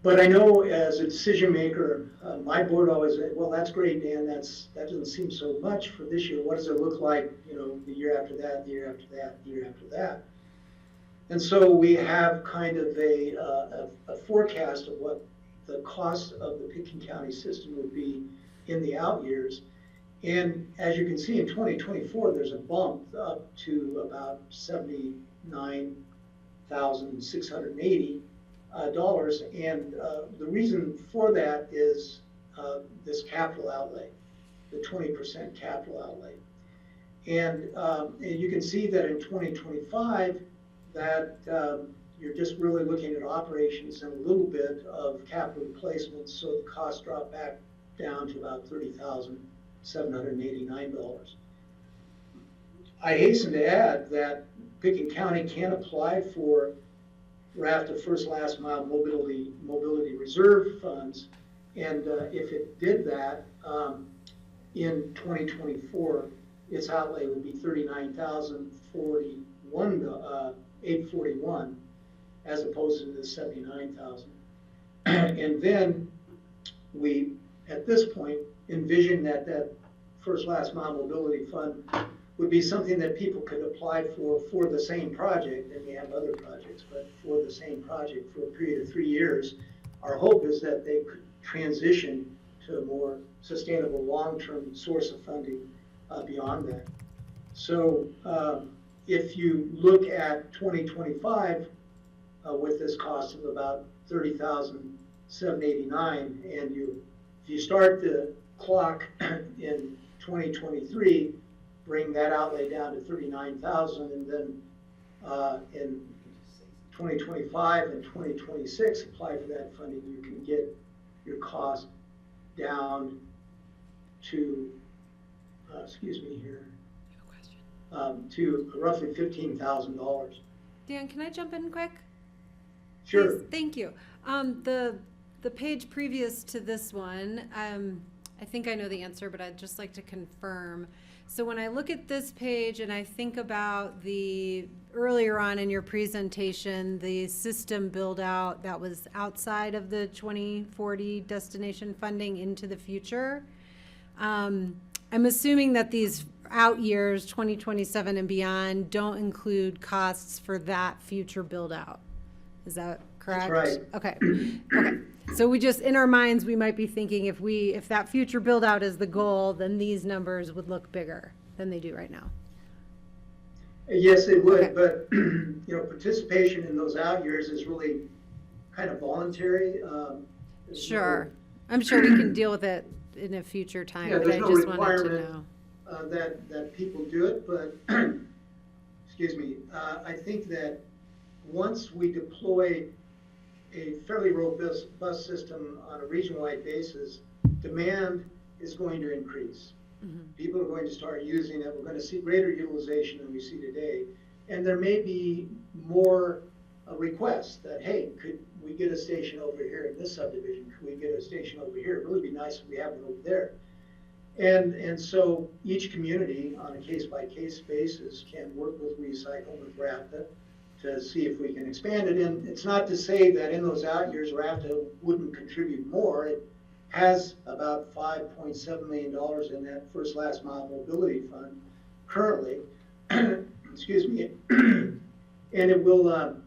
But I know as a decision maker, my board always said, well, that's great, Dan, that doesn't seem so much for this year. What does it look like, the year after that, the year after that, the year after that? And so we have kind of a forecast of what the cost of the Pickens County system would be in the out years. And as you can see, in 2024, there's a bump up to about $79,680. And the reason for that is this capital outlay, the 20% capital outlay. And you can see that in 2025, that you're just really looking at operations and a little bit of capital replacement, so the costs drop back down to about $30,789. I hasten to add that Pickens County can apply for RAFTA First Last Mile Mobility Reserve funds, and if it did that in 2024, its outlay would be $39,841, as opposed to the $79,000. And then we, at this point, envision that First Last Mile Mobility Fund would be something that people could apply for the same project, and we have other projects, but for the same project for a period of 3 years. Our hope is that they could transition to a more sustainable long-term source of funding beyond that. So if you look at 2025 with this cost of about $30,789, and if you start the clock in 2023, bring that outlay down to $39,000, and then in 2025 and 2026 apply for that funding, you can get your cost down to, to roughly $15,000. Dan, can I jump in quick? Sure. Please? Thank you. The page previous to this one, I think I know the answer, but I'd just like to confirm. So when I look at this page and I think about the earlier on in your presentation, the system build out that was outside of the 2040 destination funding into the future, I'm assuming that these out years, 2027 and beyond, don't include costs for that future build out. Is that correct? That's right. Okay. Okay. So we just, in our minds, we might be thinking if that future build out is the goal, then these numbers would look bigger than they do right now. Yes, it would, Okay. but participation in those out years is really kind of voluntary. Sure. I'm sure we can deal with it in a future time, Yeah, but I there's no just wanted to requirement know. that people do it, but I think that once we deploy a fairly robust bus system on a region-wide basis, demand is going to increase. People are going to start using it. We're going to see greater utilization than we see today. And there may be more requests that, hey, could we get a station over here in this subdivision? Could we get a station over here? It would really be nice if we have one over there. And so each community on a case-by-case basis can work with Recycle, with RAPTA, to see if we can expand it. And it's not to say that in those out years, RAPTA wouldn't contribute more. It has about $5.7 million in that first last mile mobility fund currently, excuse me, and it will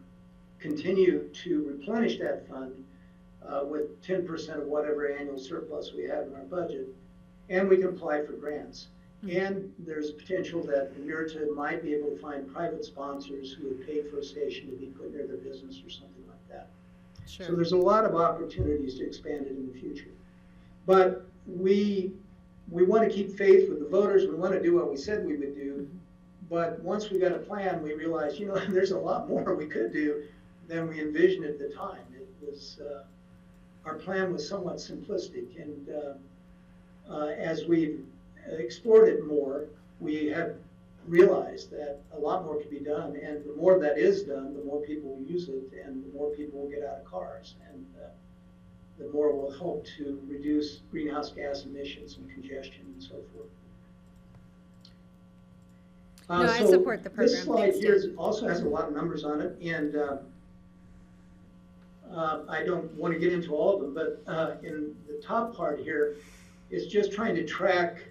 continue to replenish that fund with 10% of whatever annual surplus we have in our budget, and we can apply for grants. And there's potential that MIRTA might be able to find private sponsors who would pay for a station to be put near their business or something like that. Sure. So there's a lot of opportunities to expand it in the future. But we want to keep faith with the voters. We want to do what we said we would do. But once we got a plan, we realized, there's a lot more we could do than we envisioned at the time. It was, our plan was somewhat simplistic. And as we've explored it more, we have realized that a lot more can be done. And the more that is done, the more people will use it and the more people will get out of cars. And the more will help to reduce greenhouse gas emissions and congestion and so forth. No, I support the program. This slide Thanks, here Dave. also has a lot of numbers on it, and I don't want to get into all of them, but in the top part here is just trying to track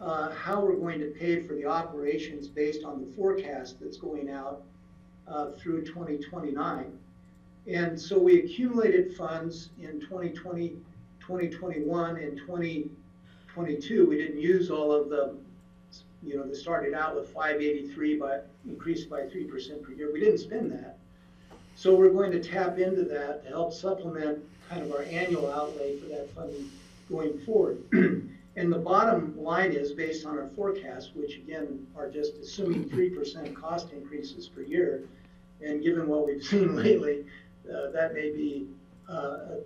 how we're going to pay for the operations based on the forecast that's going out through 2029. And so we accumulated funds in 2020, 2021, and 2022. We didn't use all of the, they started out with 583, but increased by 3% per year. We didn't spend that. So we're going to tap into that to help supplement kind of our annual outlay for that funding going forward. And the bottom line is based on our forecast, which again are just assuming 3% cost increases per year. And given what we've seen lately, that may be a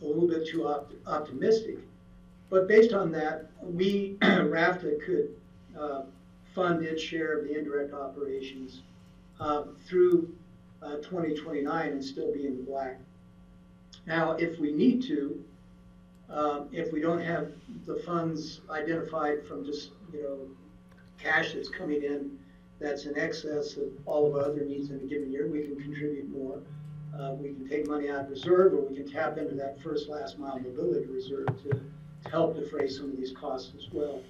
little bit too optimistic. But based on that, we, RAFTA, could fund its share of the indirect operations through 2029 and still be in the black. Now, if we need to, if we don't have the funds identified from just, cash that's coming in that's in excess of all of our other needs in a given year, we can contribute more. We can take money out of reserve, or we can tap into that first last mile mobility reserve to help defray some of these costs as well.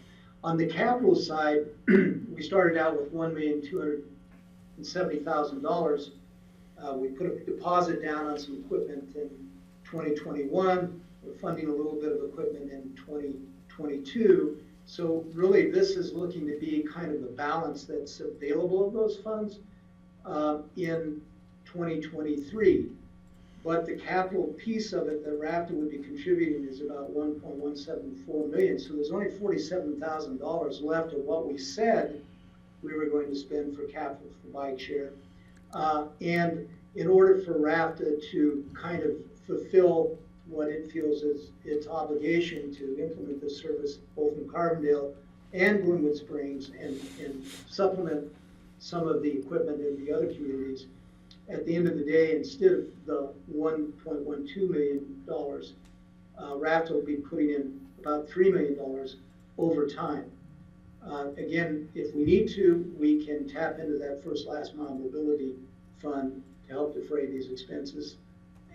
On the capital side, we started out with $1,270,000. We put a deposit down on some equipment in 2021. We're funding a little bit of equipment in 2022. So really, this is looking to be kind of the balance that's available of those funds in 2023. But the capital piece of it that RAFTA would be contributing is about $1.174 million. So there's only $47,000 left of what we said we were going to spend for capital for bike share. And in order for RAFTA to kind of fulfill what it feels is its obligation to implement this service both in Carbondale and Glenwood Springs and supplement some of the equipment in the other communities, at the end of the day, instead of the $1.12 million, RAFTA will be putting in about $3 million over time. Again, if we need to, we can tap into that first last mile mobility fund to help defray these expenses.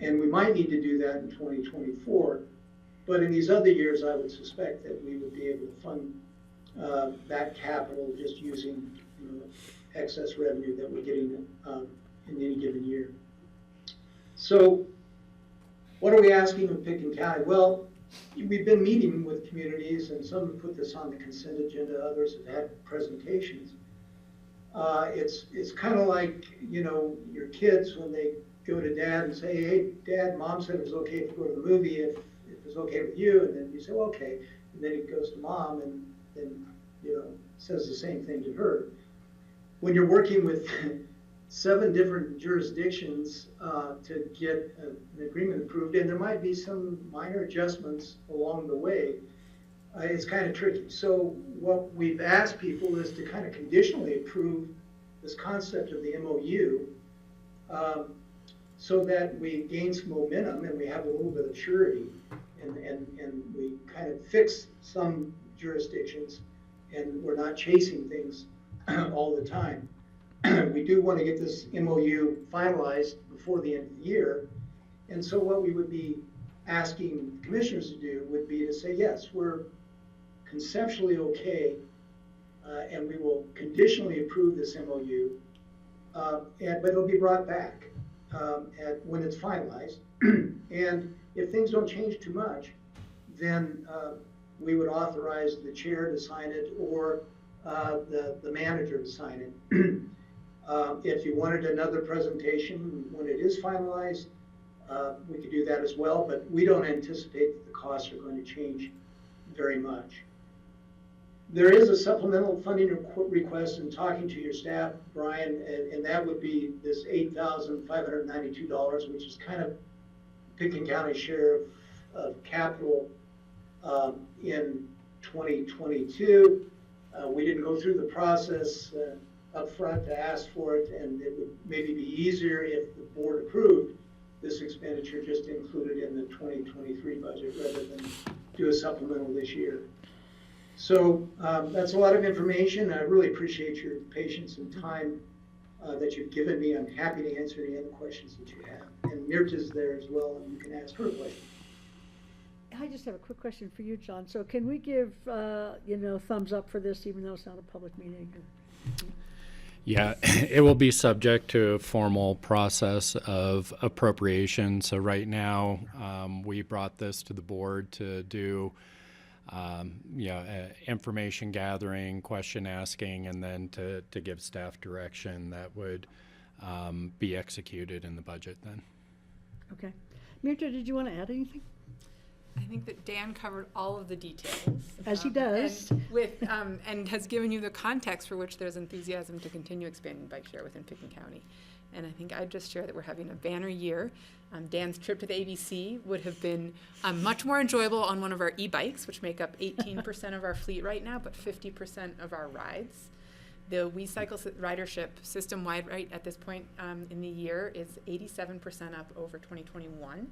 And we might need to do that in 2024. But in these other years, I would suspect that we would be able to fund that capital just using excess revenue that we're getting in any given year. So what are we asking of Pitkin County? Well, we've been meeting with communities, and some have put this on the consent agenda, others have had presentations. It's kind of like, your kids when they go to dad and say, hey, Dad, Mom said it was okay to go to the movie if it was okay with you, and then you say, well, okay. And then he goes to Mom and then, says the same thing to her. when you're working with 7 different jurisdictions to get an agreement approved, and there might be some minor adjustments along the way, it's kind of tricky. So what we've asked people is to kind of conditionally approve this concept of the MOU so that we gain some momentum and we have a little bit of surety, and we kind of fix some jurisdictions and we're not chasing things all the time. We do want to get this MOU finalized before the end of the year. And so what we would be asking commissioners to do would be to say, yes, we're conceptually okay, and we will conditionally approve this MOU, but it'll be brought back when it's finalized. And if things don't change too much, then we would authorize the chair to sign it or the manager to sign it. If you wanted another presentation when it is finalized, we could do that as well, but we don't anticipate that the costs are going to change very much. There is a supplemental funding request in talking to your staff, Brian, and that would be this $8,592, which is kind of Pickens County's share of capital in 2022. We didn't go through the process up front to ask for it, and it would maybe be easier if the board approved this expenditure just included in the 2023 budget rather than do a supplemental this year. So that's a lot of information. I really appreciate your patience and time that you've given me. I'm happy to answer any other questions that you have. And Mirta's there as well, and you can ask her questions. I just have a quick question for you, John. So can we give, thumbs up for this, even though it's not a public meeting? Yeah, it will be subject to a formal process of appropriation. So right now, we brought this to the board to do, information gathering, question asking, and then to give staff direction that would be executed in the budget then. Okay. Mirta, did you want to add anything? I think that Dan covered all of the details. As he does. And has given you the context for which there's enthusiasm to continue expanding bike share within Pickens County. And I think I'd just share that we're having a banner year. Dan's trip to the ABC would have been much more enjoyable on one of our e-bikes, which make up 18% of our fleet right now, but 50% of our rides. The WeCycle ridership system-wide right at this point in the year is 87% up over 2021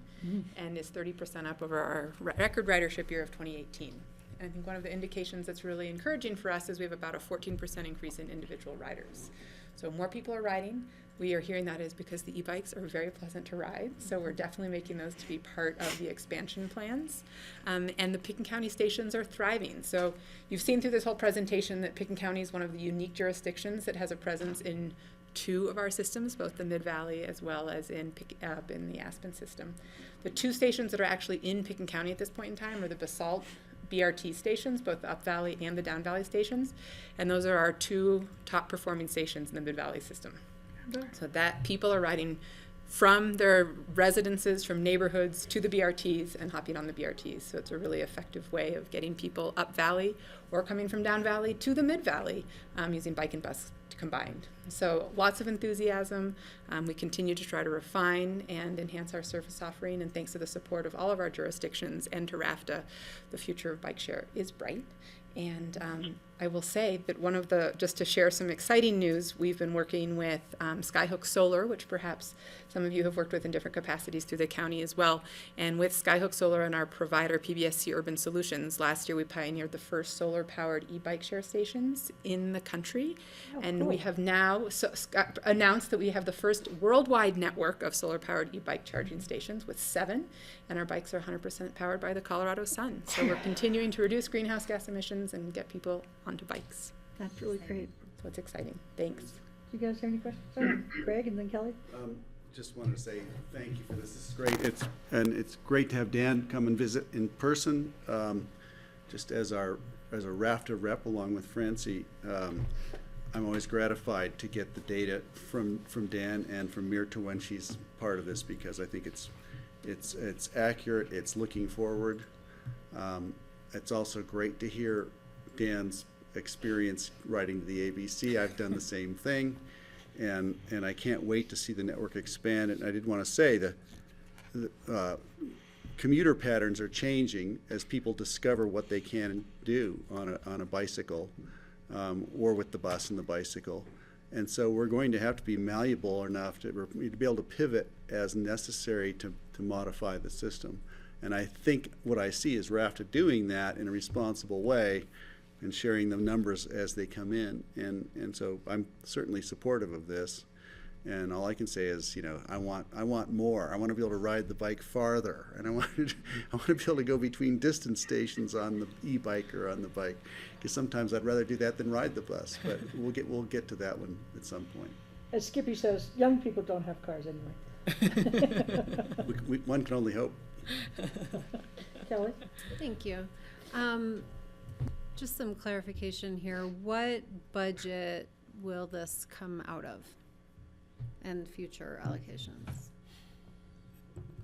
and is 30% up over our record ridership year of 2018. And I think one of the indications that's really encouraging for us is we have about a 14% increase in individual riders. So more people are riding. We are hearing that is because the e-bikes are very pleasant to ride, so we're definitely making those to be part of the expansion plans. And the Pickens County stations are thriving. So you've seen through this whole presentation that Pickens County is one of the unique jurisdictions that has a presence in 2 of our systems, both the Mid-Valley as well as in the Aspen system. The 2 stations that are actually in Pickens County at this point in time are the BOCC BRT stations, both the Up Valley and the Down Valley stations, and those are our 2 top performing stations in the Mid-Valley system. So that people are riding from their residences, from neighborhoods to the BRTs and hopping on the BRTs. So it's a really effective way of getting people up valley or coming from down valley to the mid valley using bike and bus combined. So lots of enthusiasm. We continue to try to refine and enhance our service offering, and thanks to the support of all of our jurisdictions and to RAFTA, the future of bike share is bright. And I will say that just to share some exciting news, we've been working with Skyhook Solar, which perhaps some of you have worked with in different capacities through the county as well. And with Skyhook Solar and our provider, PBSC Urban Solutions, last year we pioneered the first solar-powered e-bike share stations in the country. And we have now announced that we have the first worldwide network of solar-powered e-bike charging stations with 7, and our bikes are 100% powered by the Colorado sun. So we're continuing to reduce greenhouse gas emissions and get people onto bikes. That's really great. So it's exciting. Thanks. Do you guys have any questions? Sorry, Greg and then Kelly? Just wanted to say thank you for this. This is great. It's great to have Dan come and visit in person, just as a RAFTA rep along with Francie. I'm always gratified to get the data from Dan and from Mirta when she's part of this, because I think it's accurate. It's looking forward. It's also great to hear Dan's experience writing to the ABC. I've done the same thing, and I can't wait to see the network expand. And I did want to say the commuter patterns are changing as people discover what they can do on a bicycle, or with the bus and the bicycle. And so we're going to have to be malleable enough to be able to pivot as necessary to modify the system. And I think what I see is RAFTA doing that in a responsible way and sharing the numbers as they come in. And so I'm certainly supportive of this. And all I can say is, you know, I want more. I want to be able to ride the bike farther, and I want to be able to go between distance stations on the e-bike or on the bike, because sometimes I'd rather do that than ride the bus. But we'll get to that one at some point. As Skippy says, young people don't have cars anyway. One can only hope. Kelly? Thank you. Just some clarification here. What budget will this come out of? And future allocations?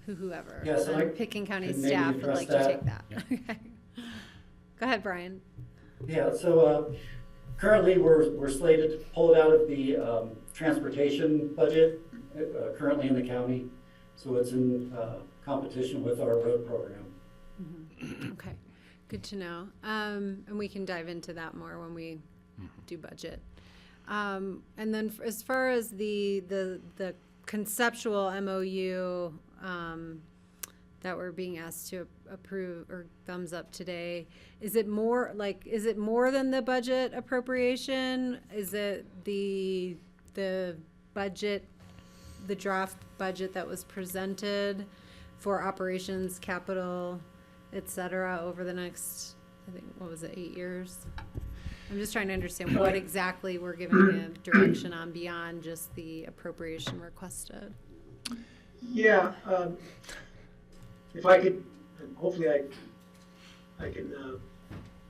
Whoever. Yes, I Picking County can maybe staff would address like that. to take that. Okay. Go ahead, Brian. Yeah, so currently we're slated to pull it out of the transportation budget currently in the county. So it's in competition with our road program. Mm-hmm. Okay, good to know. And we can dive into that more when we do budget. And then as far as the conceptual MOU that we're being asked to approve or thumbs up today, is it more than the budget appropriation? Is it the budget, the draft budget that was presented for operations, capital, et cetera, over the next, I think, what was it, 8 years? I'm just trying to understand what exactly we're giving a direction on beyond just the appropriation requested. Yeah, if I could, hopefully I can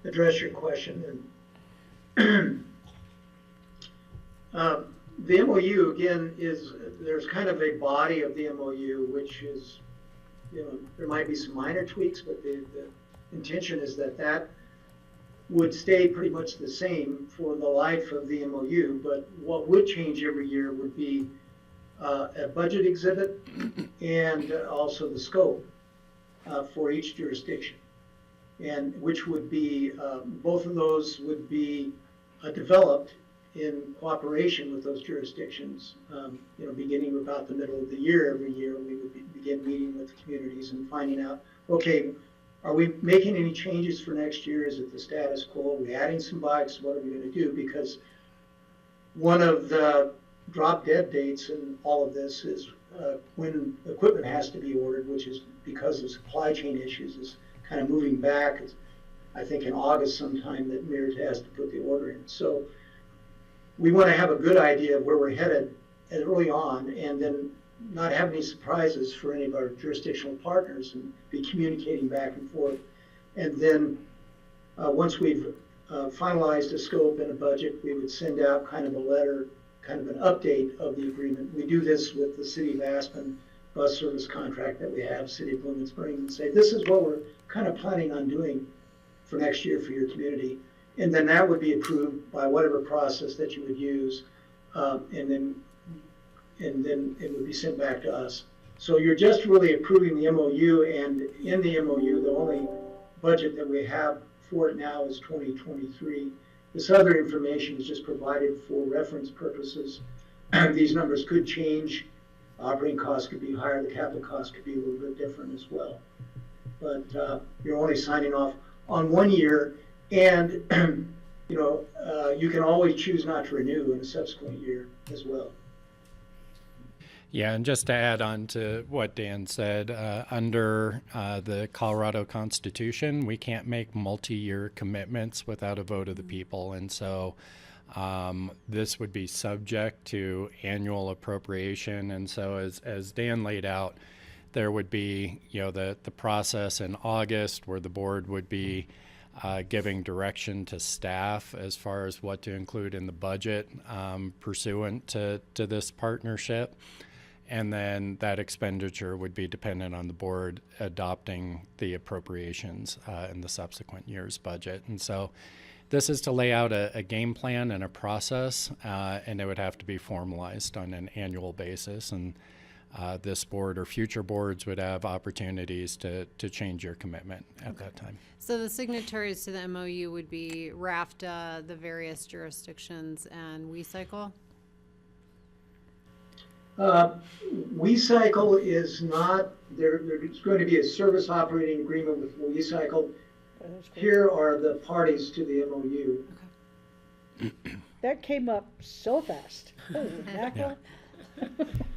address your question. And the MOU again there's kind of a body of the MOU which is, you know, there might be some minor tweaks, but the intention is that would stay pretty much the same for the life of the MOU. But what would change every year would be a budget exhibit and also the scope for each jurisdiction, and which would be both of those would be developed in cooperation with those jurisdictions. You know, beginning about the middle of the year, every year we would begin meeting with the communities and finding out, okay, are we making any changes for next year? Is it the status quo? Are we adding some bikes? What are we going to do? Because one of the drop dead dates in all of this is when equipment has to be ordered, which is because of supply chain issues, is kind of moving back. It's, I think in August sometime that MIRT has to put the order in. So we want to have a good idea of where we're headed early on, and then not have any surprises for any of our jurisdictional partners, and be communicating back and forth. And then once we've finalized a scope and a budget, we would send out kind of a letter, kind of an update of the agreement. We do this with the City of Aspen bus service contract that we have, City of Blooming Springs, and say, this is what we're kind of planning on doing for next year for your community. And then that would be approved by whatever process that you would use, and then it would be sent back to us. So you're just really approving the MOU, and in the MOU, the only budget that we have for it now is 2023. This other information is just provided for reference purposes. These numbers could change. Operating costs could be higher, the capital costs could be a little bit different as well. But you're only signing off on 1 year, and you know, you can always choose not to renew in a subsequent year as well. Yeah, and just to add on to what Dan said, under the Colorado Constitution, we can't make multi-year commitments without a vote of the people. And so this would be subject to annual appropriation. And so as Dan laid out, there would be, you know, the process in August where the board would be giving direction to staff as far as what to include in the budget pursuant to this partnership. And then that expenditure would be dependent on the board adopting the appropriations in the subsequent year's budget. And so This is to lay out a game plan and a process, and it would have to be formalized on an annual basis. And this board or future boards would have opportunities to change your commitment at that time. So the signatories to the MOU would be RAFTA, the various jurisdictions, and WeCycle? WeCycle is not, there's going to be a service operating agreement with WeCycle. Here are the parties to the MOU. That came up so fast. Holy mackerel.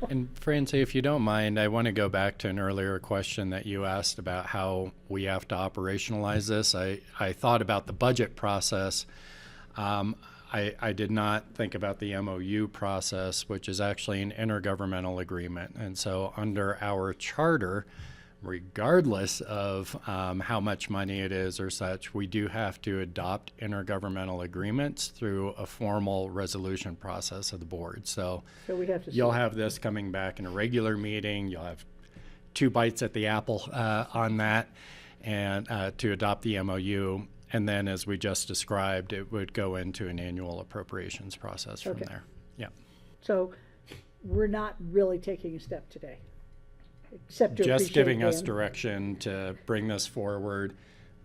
And Francie, if you don't mind, I want to go back to an earlier question that you asked about how we have to operationalize this. I thought about the budget process. I did not think about the MOU process, which is actually an intergovernmental agreement. And so under our charter, regardless of how much money it is or such, we do have to adopt intergovernmental agreements through a formal resolution process of the board. So we have to. you'll have this coming back in a regular meeting. You'll have 2 bites at the apple on that, and to adopt the MOU. And then, as we just described, it would go into an annual appropriations process from there. Yeah. So we're not really taking a step today, except to Just appreciate giving us Dan. direction to bring this forward,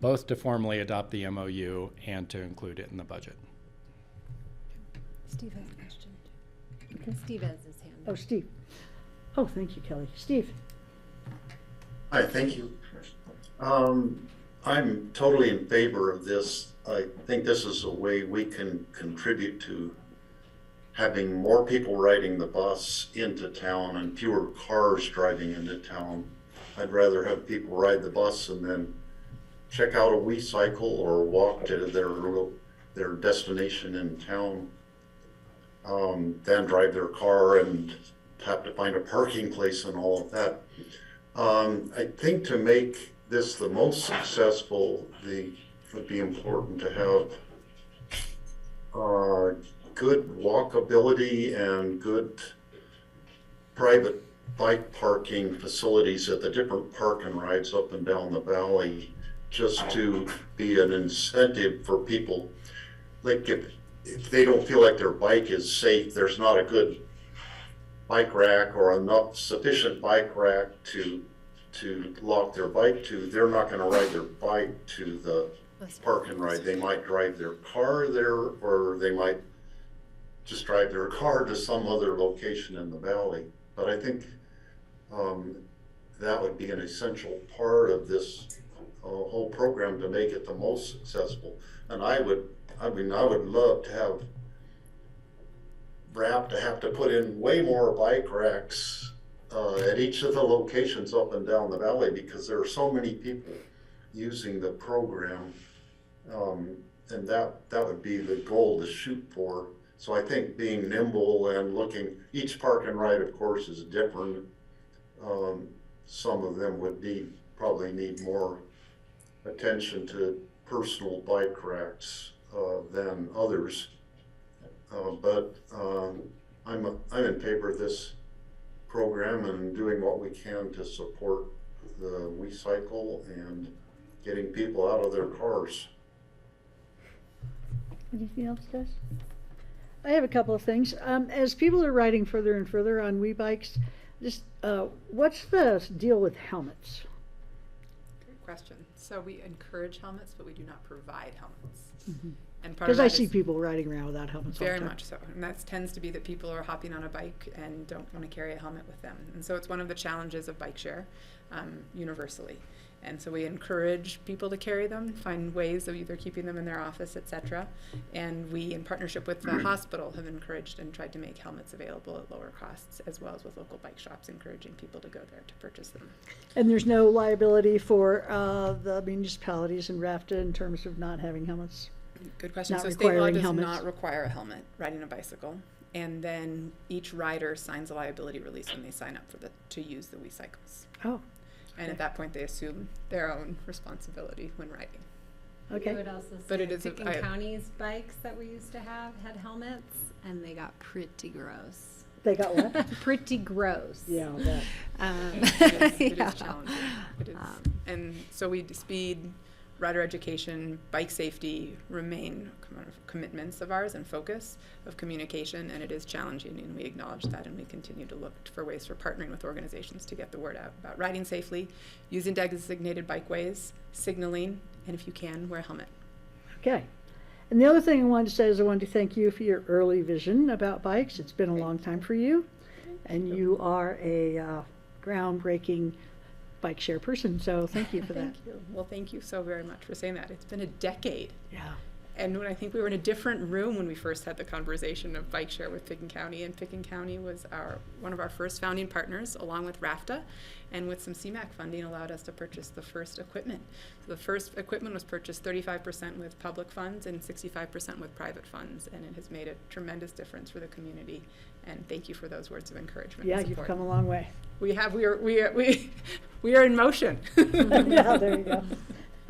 both to formally adopt the MOU and to include it in the budget. Steve has a question. Steve has his hand Oh, Steve. Oh, thank you, Kelly. Steve. Hi, thank you. I'm totally in favor of this. I think this is a way we can contribute to having more people riding the bus into town and fewer cars driving into town. I'd rather have people ride the bus and then check out a WeCycle or walk to their destination in town, than drive their car and have to find a parking place and all of that. I think to make this the most successful, it would be important to have good walkability and good private bike parking facilities at the different park and rides up and down the valley, just to be an incentive for people. Like if they don't feel like their bike is safe, there's not a good bike rack or enough sufficient bike rack to lock their bike to, they're not going to ride their bike to the park and ride. They might drive their car there, or they might just drive their car to some other location in the valley. But I think that would be an essential part of this whole program to make it the most successful. And I would love to have RAP to have to put in way more bike racks at each of the locations up and down the valley, because there are so many people using the program, and that would be the goal to shoot for. So I think being nimble and looking, each park and ride, of course, is different. Some of them would probably need more attention to personal bike racks than others. But I'm in favor of this program and doing what we can to support the WeCycle and getting people out of their cars. Anything else, Des? I have a couple of things. As people are riding further and further on WeBikes, just what's the deal with helmets? Great question. So we encourage helmets, but we do not provide helmets. Mm-hmm. And part of Because I that see is people riding around without helmets all the very time. much so. And that tends to be that people are hopping on a bike and don't want to carry a helmet with them. And so it's one of the challenges of bike share universally. And so we encourage people to carry them, find ways of either keeping them in their office, etc. And we, in partnership with the hospital, have encouraged and tried to make helmets available at lower costs, as well as with local bike shops, encouraging people to go there to purchase them. And there's no liability for the municipalities and RAFTA in terms of not having helmets? Good question. Not So state law requiring does helmets. not require a helmet riding a bicycle. And then each rider signs a liability release when they sign up to use the WeCycles. Oh, And at that point, they assume their own responsibility when riding. okay. I would also say But it is Picken I- County's bikes that we used to have had helmets, and they got pretty gross. They got what? Pretty gross. Yeah, I'll bet. It is Yeah. challenging. It is. And so we speed rider education, bike safety remain commitments of ours and focus of communication, and it is challenging, and we acknowledge that, and we continue to look for ways for partnering with organizations to get the word out about riding safely, using designated bikeways, signaling, and if you can, wear a helmet. Okay. And the other thing I wanted to say is I wanted to thank you for your early vision about bikes. It's been a long time for you, and you are a groundbreaking bike share person, so thank you for that. Thank you. Well, thank you so very much for saying that. It's been a decade. Yeah. And when I think we were in a different room when we first had the conversation of bike share with Picken County, and Picken County was one of our first founding partners, along with RAFTA, and with some CMAQ funding allowed us to purchase the first equipment. So the first equipment was purchased 35% with public funds and 65% with private funds, and it has made a tremendous difference for the community. And thank you for those words of encouragement. Yeah, and you've support. come a long way. We are in motion. Yeah, there you go.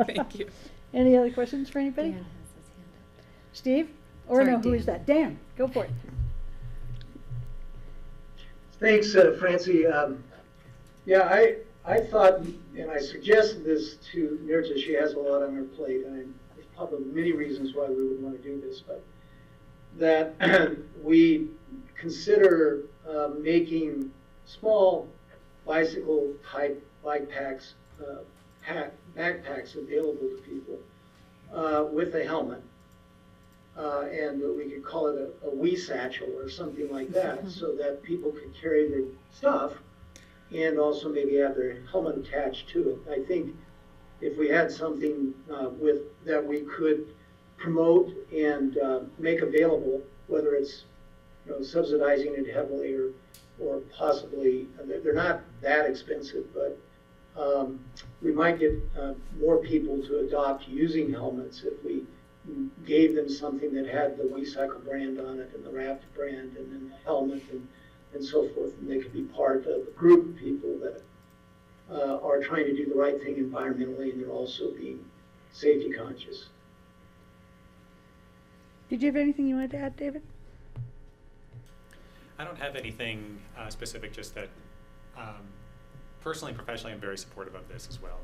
Thank you. Any other questions for anybody? Dan has his hand up. Steve? Or Sorry, no, who Dan. is that? Dan, go for it. Thanks, Francie. Yeah, I thought, and I suggested this to Nirta, she has a lot on her plate, and there's probably many reasons why we would want to do this, but that we consider making small bicycle-type bike packs, backpacks available to people with a helmet. And we could call it a wee satchel or something like that, so that people could carry their stuff and also maybe have their helmet attached to it. I think if we had something that we could promote and make available, whether it's subsidizing it heavily or possibly, they're not that expensive, but we might get more people to adopt using helmets if we gave them something that had the WeCycle brand on it and the Raft brand and then the helmet and so forth, and they could be part of a group of people that are trying to do the right thing environmentally, and they're also being safety conscious. Did you have anything you wanted to add, David? I don't have anything specific, just that personally and professionally I'm very supportive of this as well.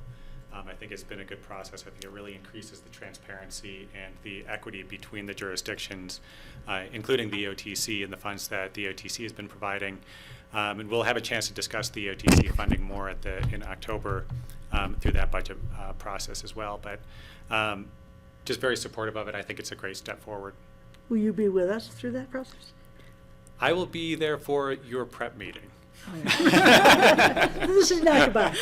I think it's been a good process. I think it really increases the transparency and the equity between the jurisdictions, including the OTC and the funds that the OTC has been providing. And we'll have a chance to discuss the OTC funding more in October through that budget process as well. But just very supportive of it. I think it's a great step forward. Will you be with us through that process? I will be there for your prep meeting. Oh, yeah. This is not goodbye.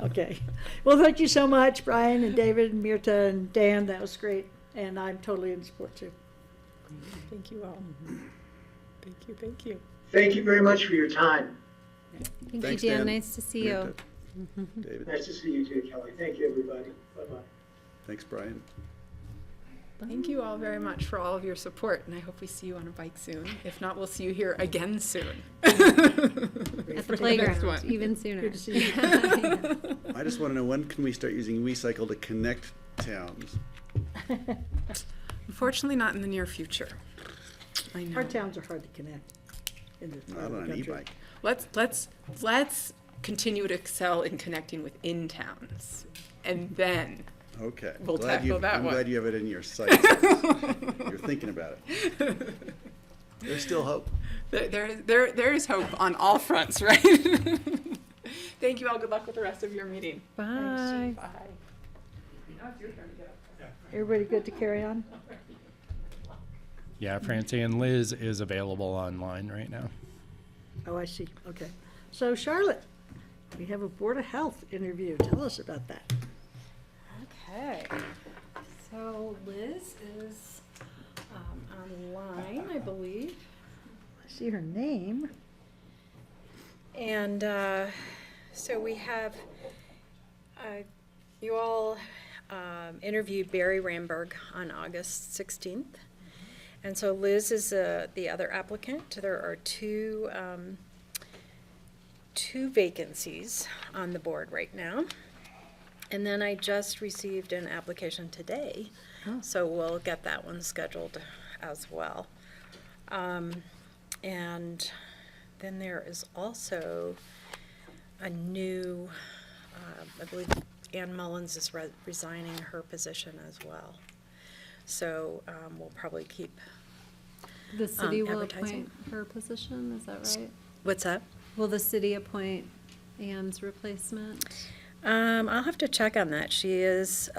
Okay. Well, thank you so much, Brian and David and Mirta and Dan. That was great. And I'm totally in support too. Thank you all. Thank you, thank you. Thank you very much for your time. Thank Thanks, you, Dan. Dan. Nice to see you. David. Nice to see you too, Kelly. Thank you, everybody. Bye-bye. Thanks, Brian. Thank you all very much for all of your support, and I hope we see you on a bike soon. If not, we'll see you here again soon. At For the next playground, one. even sooner. Good to see you. I just want to know, when can we start using WeCycle to connect towns? Unfortunately, not in the near future. I know. Our towns are hard to connect in this part Not of the on an country. e-bike. Let's continue to excel in connecting within towns, and then Okay. We'll tackle that I'm one. glad you have it in your sights. You're thinking about it. There's still hope. there is hope on all fronts, right? Thank you all. Good luck with the rest of your meeting. Bye. Bye. Now it's your turn to get up. Everybody good to carry on? Yeah, Francie, and Liz is available online right now. Oh, I see. Okay. So Charlotte, we have a Board of Health interview. Tell us about that. Okay, so Liz is online, I believe. I see her name. And so we have, you all interviewed Barry Ramberg on August 16th. And so Liz is the other applicant. There are two vacancies on the board right now. And then I just received an application today, so we'll get that one scheduled as well. And then there is also a new, I believe Ann Mullins is resigning her position as well. So we'll probably keep The city will advertising. appoint her position, is that right? What's that? Will the city appoint Ann's replacement? I'll have to check on that. She is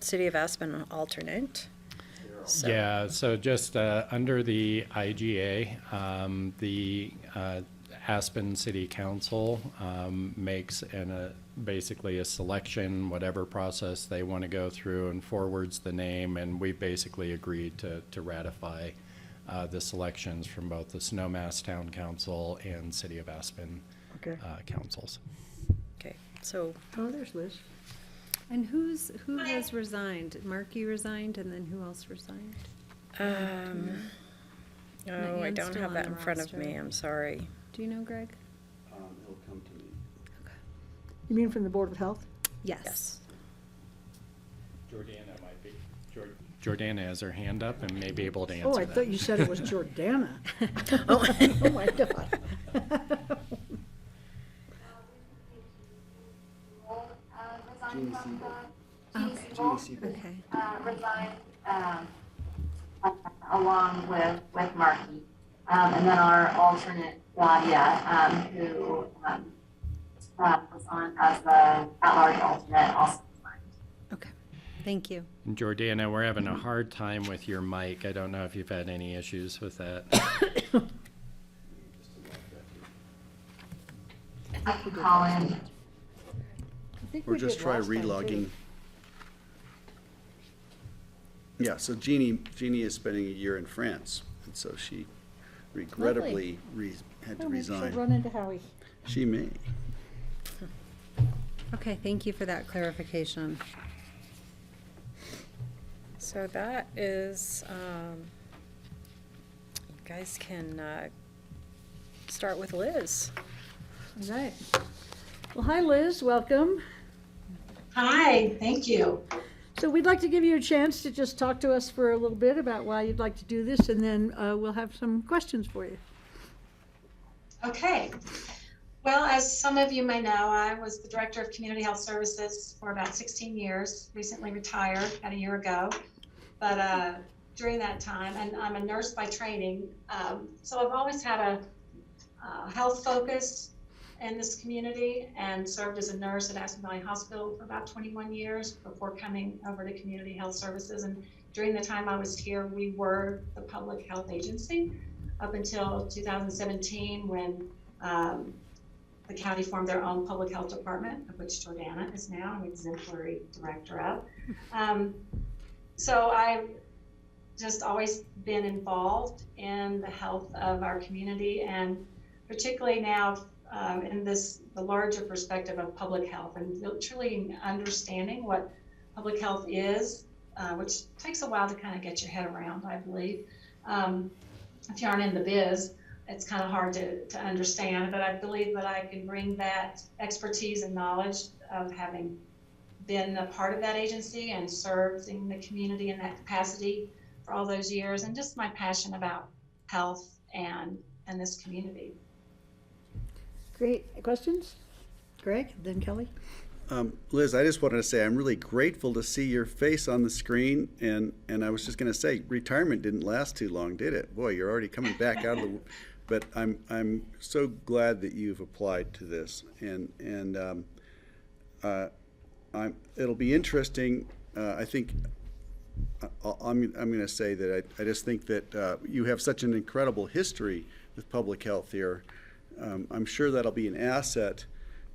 City of Aspen alternate. So. Yeah, so just under the IGA, the Aspen City Council makes basically a selection, whatever process they want to go through, and forwards the name, and we basically agreed to ratify the selections from both the Snowmass Town Council and City of Aspen councils. Okay, so. Oh, there's Liz. And who has resigned? Markey resigned, and then who else resigned? Oh, I Ann's don't still have on that the in front of me, roster. I'm sorry. Do you know, Greg? It'll come to me. You mean from the Board of Health? Yes. Jordana might be. Jordana has her hand up and may be able to answer Oh, I that. thought you said it was Jordana. Oh. Oh, my God. Okay. Resigned along with Markey. And then our alternate, Claudia, who was on as the at-large alternate, also resigned. Okay. Thank you. And Jordana, we're having a hard time with your mic. I don't know if you've had any issues with that. Colin. Or just try relogging. Yeah, so Jeannie is spending a year in France, and so she regrettably had to Oh, maybe she'll resign. run into Howie. She may. Okay, thank you for that clarification. So that is, you guys can start with Liz. All right. Well, hi, Liz. Welcome. Hi, thank you. So we'd like to give you a chance to just talk to us for a little bit about why you'd like to do this, and then we'll have some questions for you. Okay. Well, as some of you may know, I was the Director of Community Health Services for about 16 years, recently retired about a year ago. But during that time, and I'm a nurse by training, so I've always had a health focus in this community and served as a nurse at Aspen Valley Hospital for about 21 years before coming over to Community Health Services. And during the time I was here, we were the public health agency up until 2017 when the county formed their own public health department, of which Jordana is now an exemplary director of. So I've just always been involved in the health of our community, and particularly now in the larger perspective of public health and truly understanding what public health is, which takes a while to kind of get your head around, I believe. If you aren't in the biz, it's kind of hard to understand, but I believe that I can bring that expertise and knowledge of having been a part of that agency and served in the community in that capacity for all those years, and just my passion about health and this community. Great. Questions? Greg, then Kelly. Liz, I just wanted to say I'm really grateful to see your face on the screen, and I was just going to say retirement didn't last too long, did it? Boy, you're already coming back out of the. But I'm so glad that you've applied to this, and it'll be interesting. I think I'm going to say that I just think that you have such an incredible history with public health here. I'm sure that'll be an asset.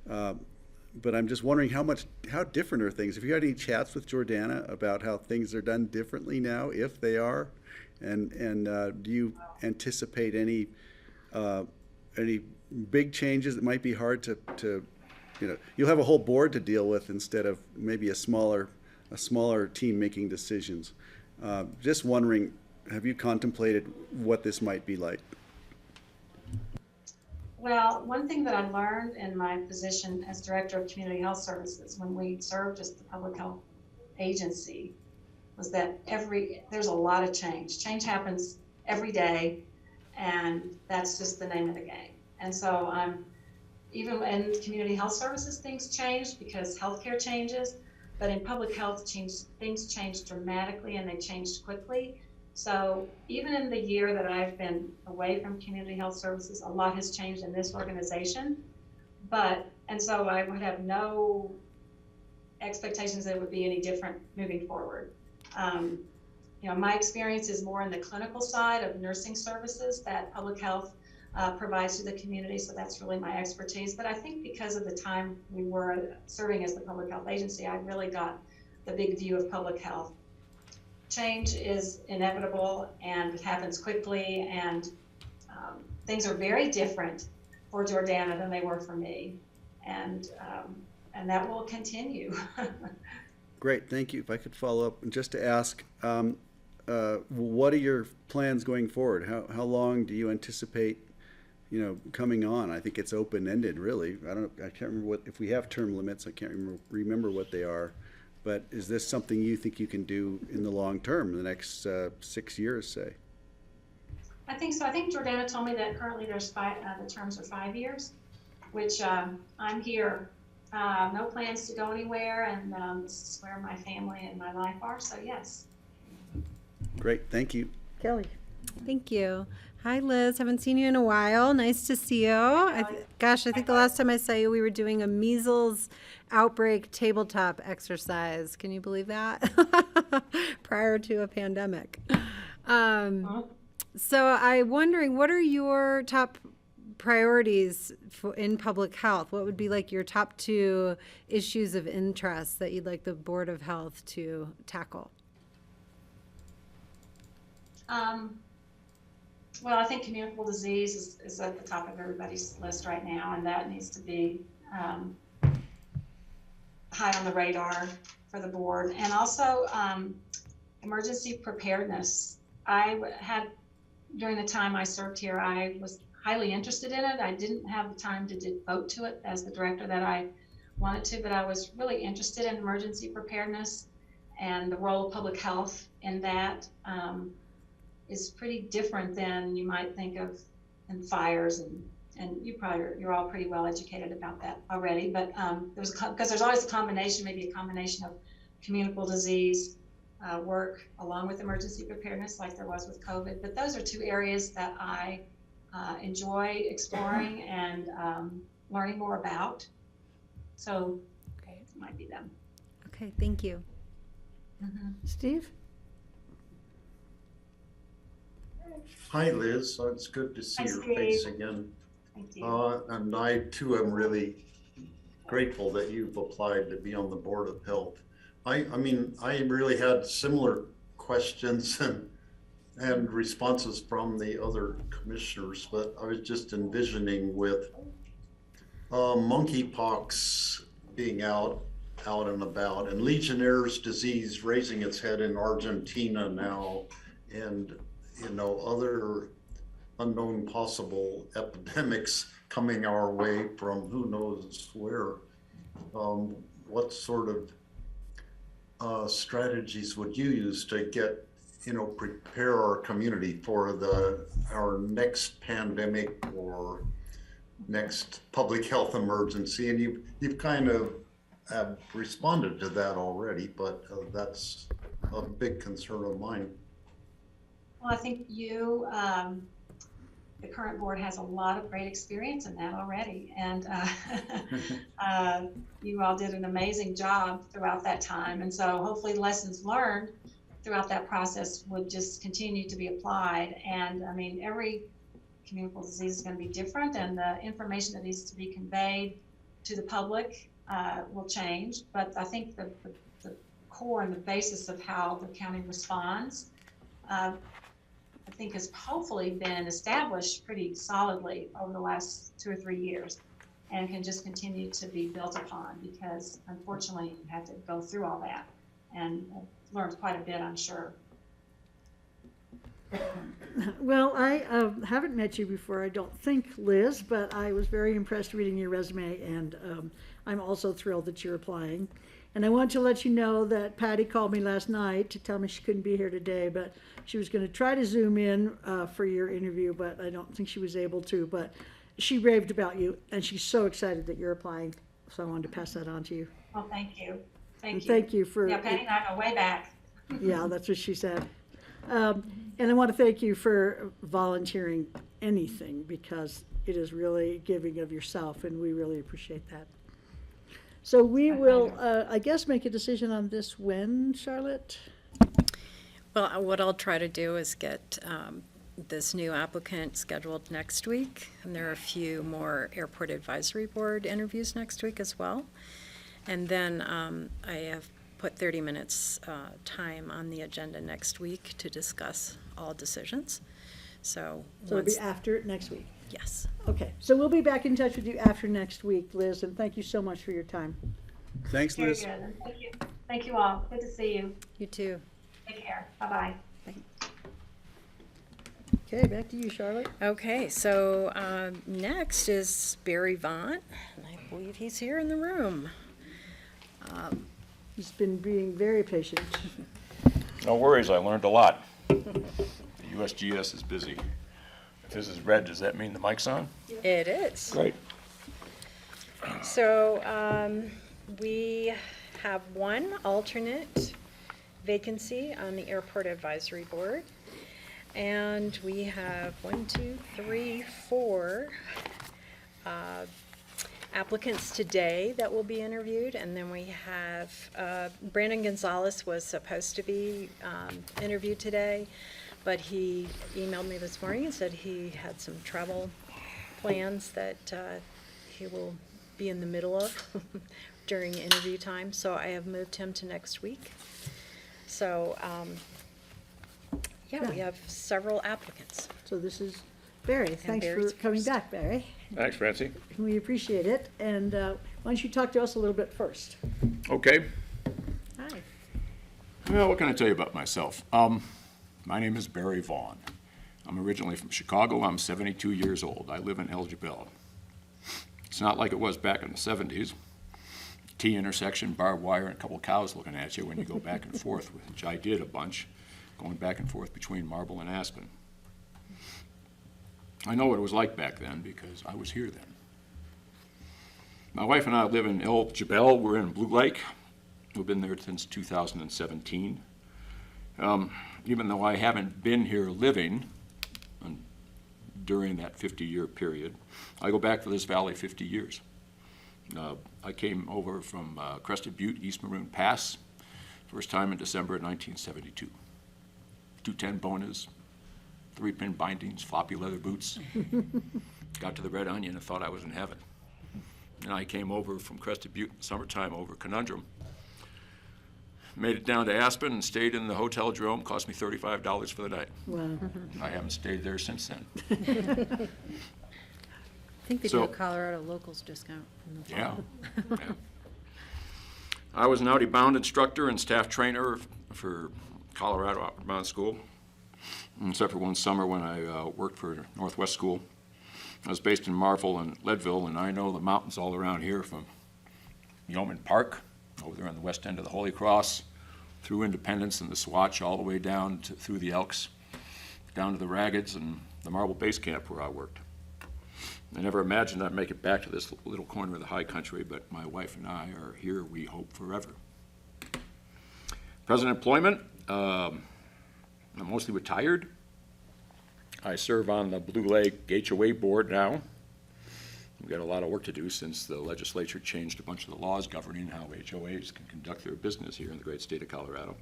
But I'm just wondering how different are things? Have you had any chats with Jordana about how things are done differently now, if they are? And do you anticipate any big changes that might be hard to you'll have a whole board to deal with instead of maybe a smaller team making decisions. Just wondering, have you contemplated what this might be like? Well, one thing that I learned in my position as Director of Community Health Services when we served as the public health agency was that there's a lot of change. Change happens every day, and that's just the name of the game. And so I'm even in community health services, things change because healthcare changes. But in public health, things changed dramatically, and they changed quickly. So even in the year that I've been away from community health services, a lot has changed in this organization. And so I would have no expectations that it would be any different moving forward. My experience is more in the clinical side of nursing services that public health provides to the community, so that's really my expertise. But I think because of the time we were serving as the public health agency, I really got the big view of public health. Change is inevitable, and it happens quickly, and things are very different for Jordana than they were for me, and that will continue. Great, thank you. If I could follow up, and just to ask, what are your plans going forward? How long do you anticipate, coming on? I think it's open-ended, really. I can't remember if we have term limits. I can't remember what they are. But is this something you think you can do in the long term, the next 6 years, say? I think so. I think Jordana told me that currently there's the terms are 5 years, which I'm here. No plans to go anywhere, and this is where my family and my life are, so yes. Great, thank you. Kelly. Thank you. Hi, Liz. Haven't seen you in a while. Nice to see you. I think the last time I saw you, we were doing a measles outbreak tabletop exercise. Can you believe that? Prior to a pandemic. So I'm wondering, what are your top priorities in public health? What would be like your top 2 issues of interest that you'd like the Board of Health to tackle? Well, I think communicable disease is at the top of everybody's list right now, and that needs to be high on the radar for the board. And also emergency preparedness. During the time I served here, I was highly interested in it. I didn't have the time to devote to it as the director that I wanted to, but I was really interested in emergency preparedness, and the role of public health in that is pretty different than you might think of in fires, and you're all pretty well educated about that already. But because there's always a combination of communicable disease work along with emergency preparedness, like there was with COVID. But those are 2 areas that I enjoy exploring and learning more about. So it might be them. Okay, thank you. Mm-hmm. Steve? Hi, Liz. It's good to see Hi, your Steve. face again. Thank you. And I too am really grateful that you've applied to be on the Board of Health. I mean, I really had similar questions and responses from the other commissioners, but I was just envisioning with monkeypox being out and about, and Legionnaire's disease raising its head in Argentina now, and other unknown possible epidemics coming our way from who knows where. What sort of strategies would you use to get, prepare our community for our next pandemic or next public health emergency? And you've kind of have responded to that already, but that's a big concern of mine. Well, I think the current board has a lot of great experience in that already. And you all did an amazing job throughout that time. And so hopefully lessons learned throughout that process would just continue to be applied. And I mean, every communicable disease is going to be different, and the information that needs to be conveyed to the public will change. But I think the core and the basis of how the county responds I think has hopefully been established pretty solidly over the last 2 or 3 years, and can just continue to be built upon, because unfortunately you had to go through all that and learned quite a bit, I'm sure. Well, I haven't met you before, I don't think, Liz, but I was very impressed reading your resume, and I'm also thrilled that you're applying. And I want to let you know that Patty called me last night to tell me she couldn't be here today, but she was going to try to Zoom in for your interview, but I don't think she was able to. But she raved about you, and she's so excited that you're applying. So I wanted to pass that on to you. Well, thank you. And Thank you. thank you for. Yeah, Penny and I go way back. Yeah, that's what she said. And I want to thank you for volunteering anything, because it is really giving of yourself, and we really appreciate that. So we will, I guess, make a decision on this when, Charlotte? Well, what I'll try to do is get this new applicant scheduled next week, and there are a few more Airport Advisory Board interviews next week as well. And then I have put 30 minutes time on the agenda next week to discuss all decisions. So It'll be after next week? Yes. Okay, so we'll be back in touch with you after next week, Liz, and thank you so much for your time. Thanks, Very Liz. good. And thank you. Thank you all. Good to see you. You too. Take care. Bye-bye. Okay, back to you, Charlotte. Okay, so next is Barry Vaughn, and I believe he's here in the room. He's been being very patient. No worries, I learned a lot. The USGS is busy. If this is red, does that mean the mic's on? It is. Great. So we have one alternate vacancy on the Airport Advisory Board. And we have 4 applicants today that will be interviewed. And then we have Brandon Gonzalez was supposed to be interviewed today, but he emailed me this morning and said he had some travel plans that he will be in the middle of during interview time. So I have moved him to next week. So yeah, we have several applicants. So this is Barry. Thanks for Barry's coming back, Barry. Thanks, Francie. We appreciate it. And why don't you talk to us a little bit first? Okay. Hi. Well, what can I tell you about myself? My name is Barry Vaughn. I'm originally from Chicago. I'm 72 years old. I live in El Jebel. It's not like it was back in the 70s. T intersection, barbed wire, and a couple cows looking at you when you go back and forth, which I did a bunch, going back and forth between Marble and Aspen. I know what it was like back then because I was here then. My wife and I live in El Jebel. We're in Blue Lake. We've been there since 2017. Even though I haven't been here living during that 50-year period, I go back to this valley 50 years. I came over from Crested Butte, East Maroon Pass, first time in December of 1972. 210 bonus, 3-pin bindings, floppy leather boots. Got to the Red Onion and thought I was in heaven. And I came over from Crested Butte in the summertime over Conundrum. Made it down to Aspen and stayed in the Hotel Jerome. Cost me $35 for the night. Wow. I haven't stayed there since then. I think they do So- a Colorado locals discount in the fall. Yeah. Yeah. I was an Audi-bound instructor and staff trainer for Colorado Outward Bound School, except for one summer when I worked for Northwest School. I was based in Marvel and Leadville, and I know the mountains all around here from Yeoman Park, over there on the west end of the Holy Cross, through Independence and the Swatch, all the way down through the Elks, down to the Raggeds and the Marble Base Camp where I worked. I never imagined I'd make it back to this little corner of the high country, but my wife and I are here, we hope, forever. Present employment, I'm mostly retired. I serve on the Blue Lake HOA board now. We've got a lot of work to do since the legislature changed a bunch of the laws governing how HOAs can conduct their business here in the great state of Colorado.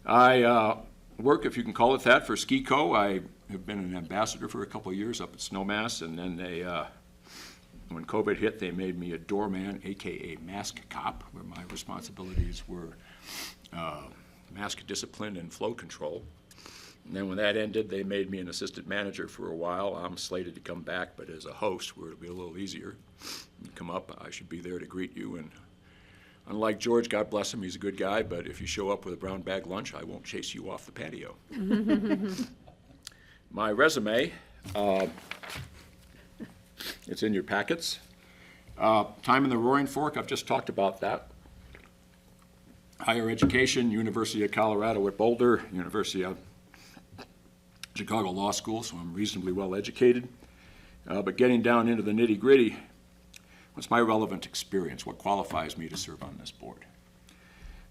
I work, if you can call it that, for Ski Co. I have been an ambassador for a couple of years up at Snowmass, and then they, when COVID hit, they made me a doorman, AKA mask cop, where my responsibilities were mask discipline and flow control. And then when that ended, they made me an assistant manager for a while. I'm slated to come back, but as a host, where it'll be a little easier. You come up, I should be there to greet you. And unlike George, God bless him, he's a good guy, but if you show up with a brown bag lunch, I won't chase you off the patio. My resume, it's in your packets. Time in the Roaring Fork, I've just talked about that. Higher education, University of Colorado at Boulder, University of Chicago Law School, so I'm reasonably well educated. But getting down into the nitty-gritty, what's my relevant experience? What qualifies me to serve on this board?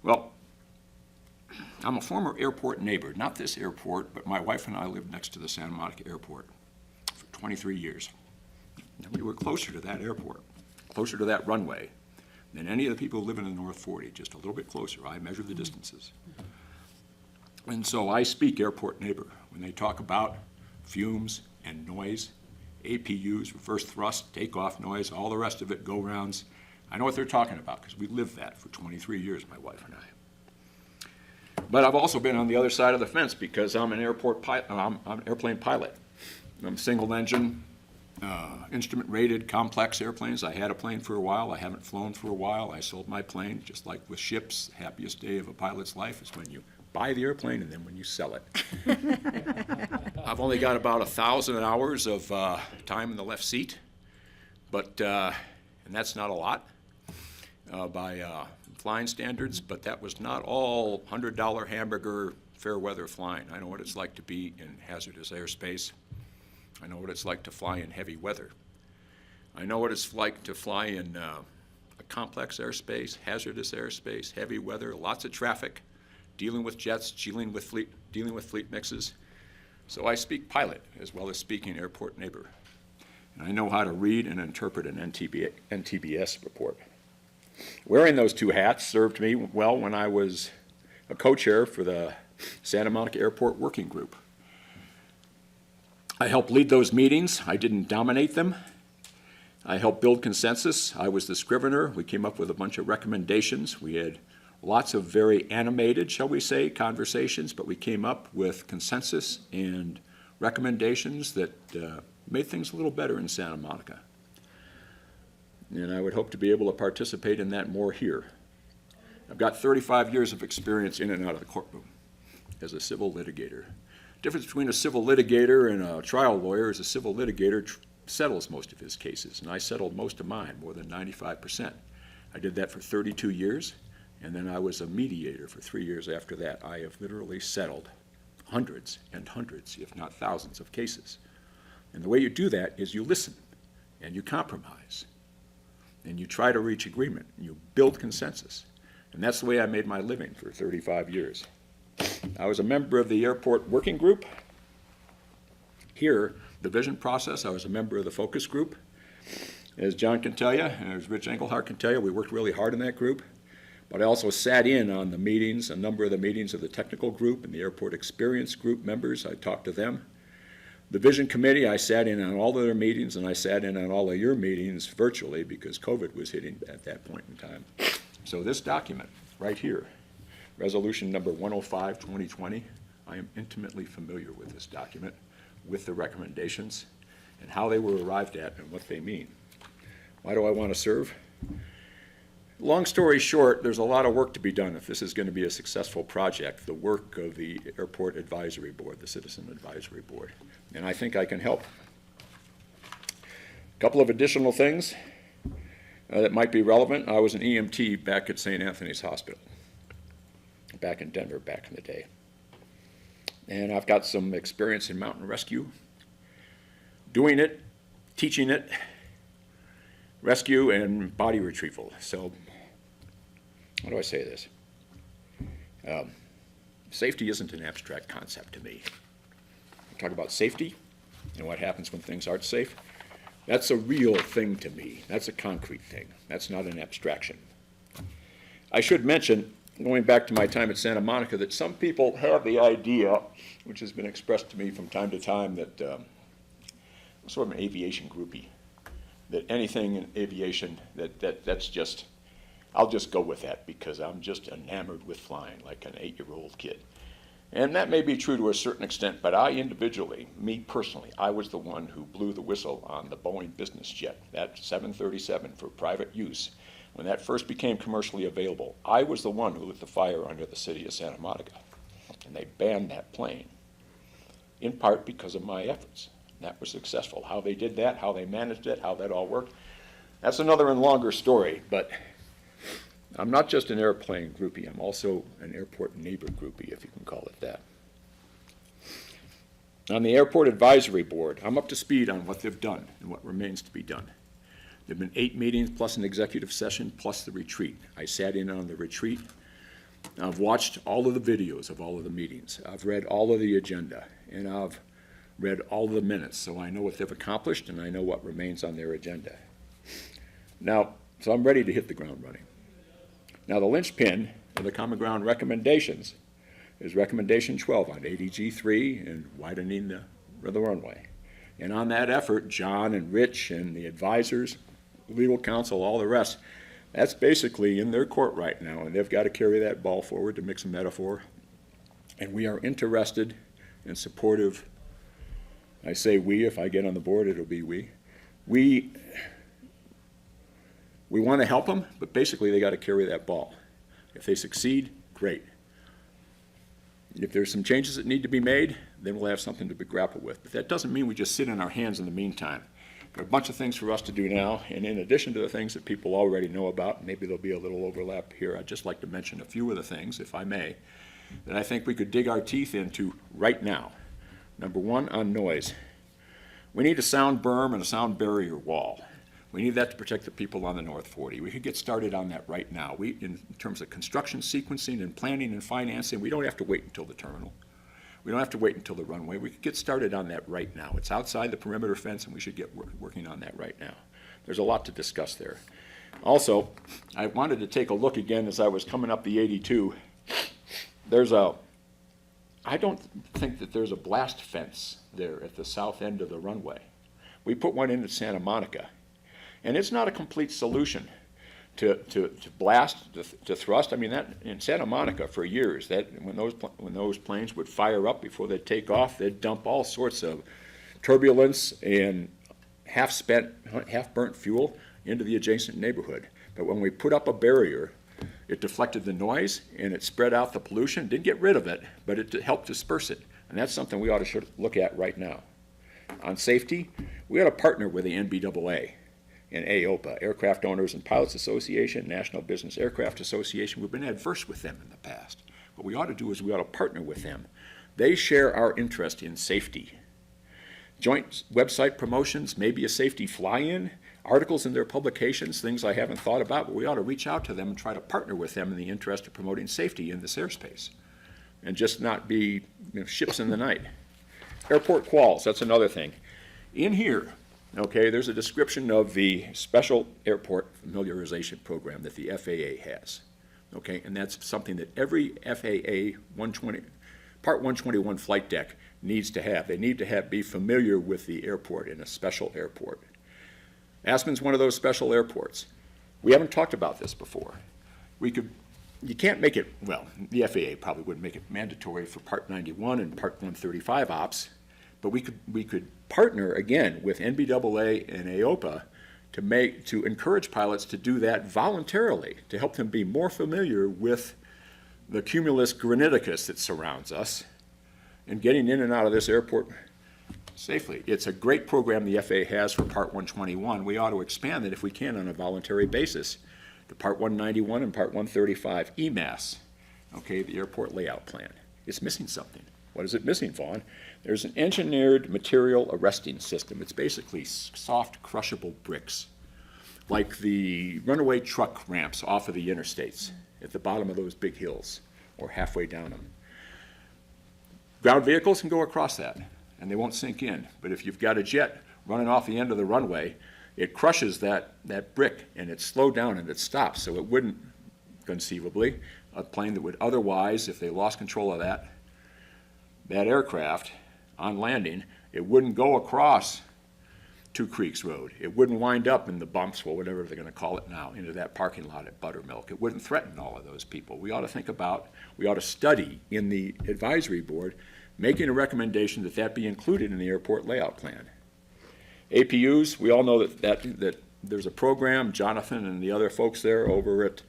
Well, I'm a former airport neighbor, not this airport, but my wife and I lived next to the Santa Monica Airport for 23 years. And we were closer to that airport, closer to that runway than any of the people who live in the North 40, just a little bit closer. I measure the distances. And so I speak airport neighbor. When they talk about fumes and noise, APUs, reverse thrust, takeoff noise, all the rest of it, go-rounds, I know what they're talking about because we lived that for 23 years, my wife and I. But I've also been on the other side of the fence because I'm an I'm an airplane pilot. I'm single engine, instrument rated, complex airplanes. I had a plane for a while. I haven't flown for a while. I sold my plane, just like with ships. The happiest day of a pilot's life is when you buy the airplane and then when you sell it. I've only got about 1,000 hours of time in the left seat, but and that's not a lot by flying standards, but that was not all $100 hamburger fair weather flying. I know what it's like to be in hazardous airspace. I know what it's like to fly in heavy weather. I know what it's like to fly in a complex airspace, hazardous airspace, heavy weather, lots of traffic, dealing with jets, dealing with fleet mixes. So I speak pilot as well as speaking airport neighbor. And I know how to read and interpret an NTBS report. Wearing those two hats served me well when I was a co-chair for the Santa Monica Airport Working Group. I helped lead those meetings. I didn't dominate them. I helped build consensus. I was the scrivener. We came up with a bunch of recommendations. We had lots of very animated, shall we say, conversations, but we came up with consensus and recommendations that made things a little better in Santa Monica. And I would hope to be able to participate in that more here. I've got 35 years of experience in and out of the courtroom as a civil litigator. The difference between a civil litigator and a trial lawyer is a civil litigator settles most of his cases, and I settled most of mine, more than 95%. I did that for 32 years, and then I was a mediator for 3 years after that. I have literally settled hundreds and hundreds, if not thousands, of cases. And the way you do that is you listen, and you compromise, and you try to reach agreement, and you build consensus. And that's the way I made my living for 35 years. I was a member of the airport working group. Here, the vision process, I was a member of the focus group. As John can tell you, and as Rich Engelhardt can tell you, we worked really hard in that group. But I also sat in on the meetings, a number of the meetings of the technical group and the airport experience group members. I talked to them. The vision committee, I sat in on all of their meetings, and I sat in on all of your meetings virtually because COVID was hitting at that point in time. So this document right here, resolution number 105-2020, I am intimately familiar with this document, with the recommendations, and how they were arrived at and what they mean. Why do I want to serve? Long story short, there's a lot of work to be done if this is going to be a successful project, the work of the Airport Advisory Board, the Citizen Advisory Board, and I think I can help. A couple of additional things that might be relevant. I was an EMT back at St. Anthony's Hospital, back in Denver, back in the day. And I've got some experience in mountain rescue, doing it, teaching it, rescue and body retrieval. So, how do I say this? Safety isn't an abstract concept to me. We talk about safety and what happens when things aren't safe. That's a real thing to me. That's a concrete thing. That's not an abstraction. I should mention, going back to my time at Santa Monica, that some people have the idea, which has been expressed to me from time to time, that I'm sort of an aviation groupie. That anything in aviation, that's just, I'll just go with that because I'm just enamored with flying like an 8-year-old kid. And that may be true to a certain extent, but I individually, me personally, I was the one who blew the whistle on the Boeing business jet, that 737 for private use. When that first became commercially available, I was the one who lit the fire under the city of Santa Monica. And they banned that plane, in part because of my efforts. That was successful. How they did that, how they managed it, how that all worked, that's another and longer story. But I'm not just an airplane groupie. I'm also an airport neighbor groupie, if you can call it that. On the Airport Advisory Board, I'm up to speed on what they've done and what remains to be done. There have been 8 meetings plus an executive session plus the retreat. I sat in on the retreat. I've watched all of the videos of all of the meetings. I've read all of the agenda, and I've read all of the minutes, so I know what they've accomplished and I know what remains on their agenda. Now, so I'm ready to hit the ground running. Now, the linchpin of the Common Ground recommendations is recommendation 12 on ADG3 and widening the runway. And on that effort, John and Rich and the advisors, legal counsel, all the rest, that's basically in their court right now, and they've got to carry that ball forward, to mix a metaphor. And we are interested and supportive. I say we, if I get on the board, it'll be we. We want to help them, but basically they got to carry that ball. If they succeed, great. If there's some changes that need to be made, then we'll have something to grapple with. But that doesn't mean we just sit in our hands in the meantime. There are a bunch of things for us to do now, and in addition to the things that people already know about, maybe there'll be a little overlap here, I'd just like to mention a few of the things, if I may, that I think we could dig our teeth into right now. Number one, on noise. We need a sound berm and a sound barrier wall. We need that to protect the people on the North 40. We could get started on that right now. In terms of construction sequencing and planning and financing, we don't have to wait until the terminal. We don't have to wait until the runway. We could get started on that right now. It's outside the perimeter fence, and we should get working on that right now. There's a lot to discuss there. Also, I wanted to take a look again as I was coming up the 82. I don't think that there's a blast fence there at the south end of the runway. We put one in at Santa Monica. And it's not a complete solution to blast, to thrust. I mean, that in Santa Monica for years, that when those planes would fire up before they'd take off, they'd dump all sorts of turbulence and half-burnt fuel into the adjacent neighborhood. But when we put up a barrier, it deflected the noise and it spread out the pollution. Didn't get rid of it, but it helped disperse it. And that's something we ought to look at right now. On safety, we ought to partner with the NBAA and AOPA, Aircraft Owners and Pilots Association, National Business Aircraft Association. We've been adverse with them in the past. What we ought to do is we ought to partner with them. They share our interest in safety. Joint website promotions, maybe a safety fly-in, articles in their publications, things I haven't thought about, but we ought to reach out to them and try to partner with them in the interest of promoting safety in this airspace and just not be ships in the night. Airport quals, that's another thing. In here, okay, there's a description of the Special Airport Familiarization Program that the FAA has, okay, and that's something that every FAA Part 121 flight deck needs to have. They need to be familiar with the airport in a special airport. Aspen's one of those special airports. We haven't talked about this before. You can't make it, well, the FAA probably wouldn't make it mandatory for Part 91 and Part 135 ops, but we could partner again with NBAA and AOPA to encourage pilots to do that voluntarily, to help them be more familiar with the cumulus graniticus that surrounds us and getting in and out of this airport safely. It's a great program the FAA has for Part 121. We ought to expand it if we can on a voluntary basis to Part 191 and Part 135 EMAS, okay, the airport layout plan. It's missing something. What is it missing, Vaughn? There's an engineered material arresting system. It's basically soft, crushable bricks, like the runaway truck ramps off of the interstates at the bottom of those big hills or halfway down them. Ground vehicles can go across that, and they won't sink in. But if you've got a jet running off the end of the runway, it crushes that brick, and it's slowed down and it stops. So it wouldn't, conceivably, a plane that would otherwise, if they lost control of that aircraft on landing, it wouldn't go across Two Creeks Road. It wouldn't wind up in the bumps, well, whatever they're going to call it now, into that parking lot at Buttermilk. It wouldn't threaten all of those people. We ought to study in the advisory board, making a recommendation that be included in the airport layout plan. APUs, we all know that there's a program. Jonathan and the other folks there over at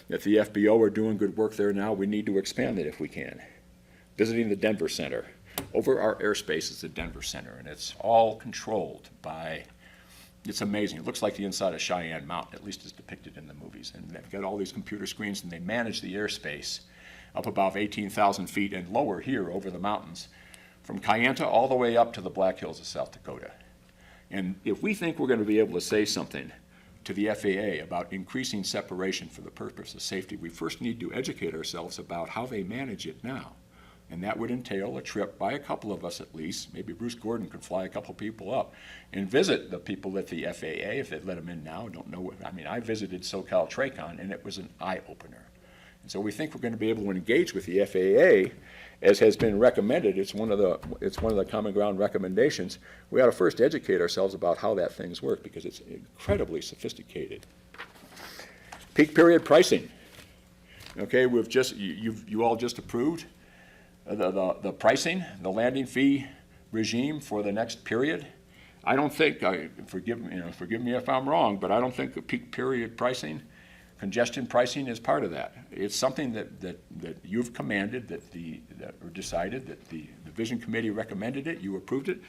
the FBO are doing good work there now. We need to expand it if we can. Visiting the Denver Center. Over our airspace is the Denver Center, and it's all controlled by, it's amazing. It looks like the inside of Cheyenne Mountain, at least as depicted in the movies. And they've got all these computer screens, and they manage the airspace up above 18,000 feet and lower here over the mountains from Kayenta all the way up to the Black Hills of South Dakota. And if we think we're going to be able to say something to the FAA about increasing separation for the purpose of safety, we first need to educate ourselves about how they manage it now. And that would entail a trip by a couple of us at least. Maybe Bruce Gordon could fly a couple people up and visit the people at the FAA if they'd let them in now. Don't know. I mean, I visited SoCal TRACON, and it was an eye-opener. And so we think we're going to be able to engage with the FAA, as has been recommended. It's one of the common ground recommendations. We ought to first educate ourselves about how that things work, because it's incredibly sophisticated. Peak period pricing. Okay, we've just you all just approved the pricing, the landing fee regime for the next period. I don't think, forgive me if I'm wrong, but I don't think the peak period pricing, congestion pricing is part of that. It's something that you've commanded, or decided, that the Vision Committee recommended it, you approved it,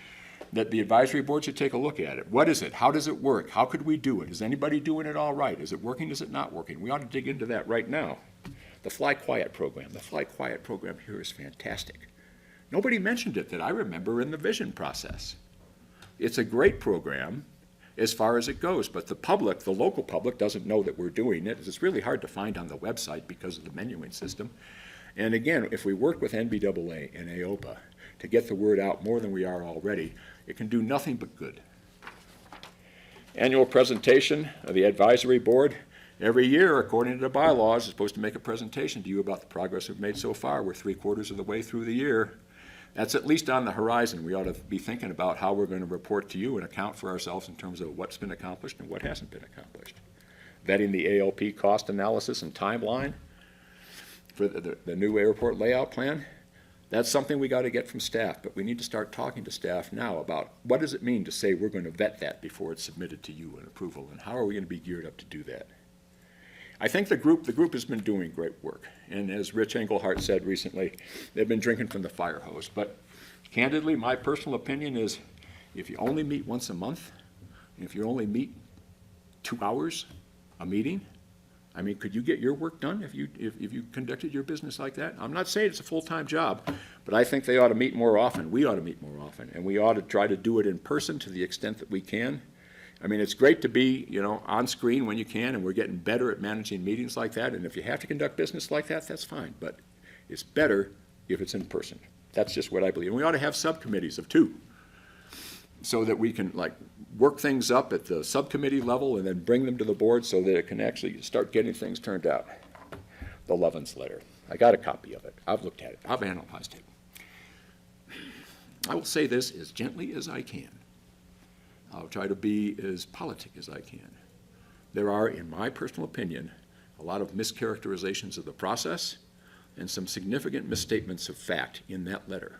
that the advisory board should take a look at it. What is it? How does it work? How could we do it? Is anybody doing it all right? Is it working? Is it not working? We ought to dig into that right now. The Fly Quiet program. The Fly Quiet program here is fantastic. Nobody mentioned it that I remember in the vision process. It's a great program as far as it goes, but the public, the local public, doesn't know that we're doing it. It's really hard to find on the website because of the menuing system. And again, if we work with NBAA and AOPA to get the word out more than we are already, it can do nothing but good. Annual presentation of the advisory board. Every year, according to the bylaws, is supposed to make a presentation to you about the progress we've made so far. We're 3/4 of the way through the year. That's at least on the horizon. We ought to be thinking about how we're going to report to you and account for ourselves in terms of what's been accomplished and what hasn't been accomplished. Vetting the ALP cost analysis and timeline for the new airport layout plan. That's something we got to get from staff, but we need to start talking to staff now about what does it mean to say we're going to vet that before it's submitted to you and approval, and how are we going to be geared up to do that? I think the group has been doing great work. And as Rich Engelhardt said recently, they've been drinking from the fire hose. But candidly, my personal opinion is if you only meet once a month, and if you only meet 2 hours a meeting, I mean, could you get your work done if you conducted your business like that? I'm not saying it's a full-time job, but I think they ought to meet more often. We ought to meet more often. And we ought to try to do it in person to the extent that we can. I mean, it's great to be, on screen when you can, and we're getting better at managing meetings like that. And if you have to conduct business like that, that's fine. But it's better if it's in person. That's just what I believe. And we ought to have subcommittees of 2 so that we can, work things up at the subcommittee level and then bring them to the board so that it can actually start getting things turned out. The Lovins letter. I got a copy of it. I've looked at it. I've analyzed it. I will say this as gently as I can. I'll try to be as politic as I can. There are, in my personal opinion, a lot of mischaracterizations of the process and some significant misstatements of fact in that letter.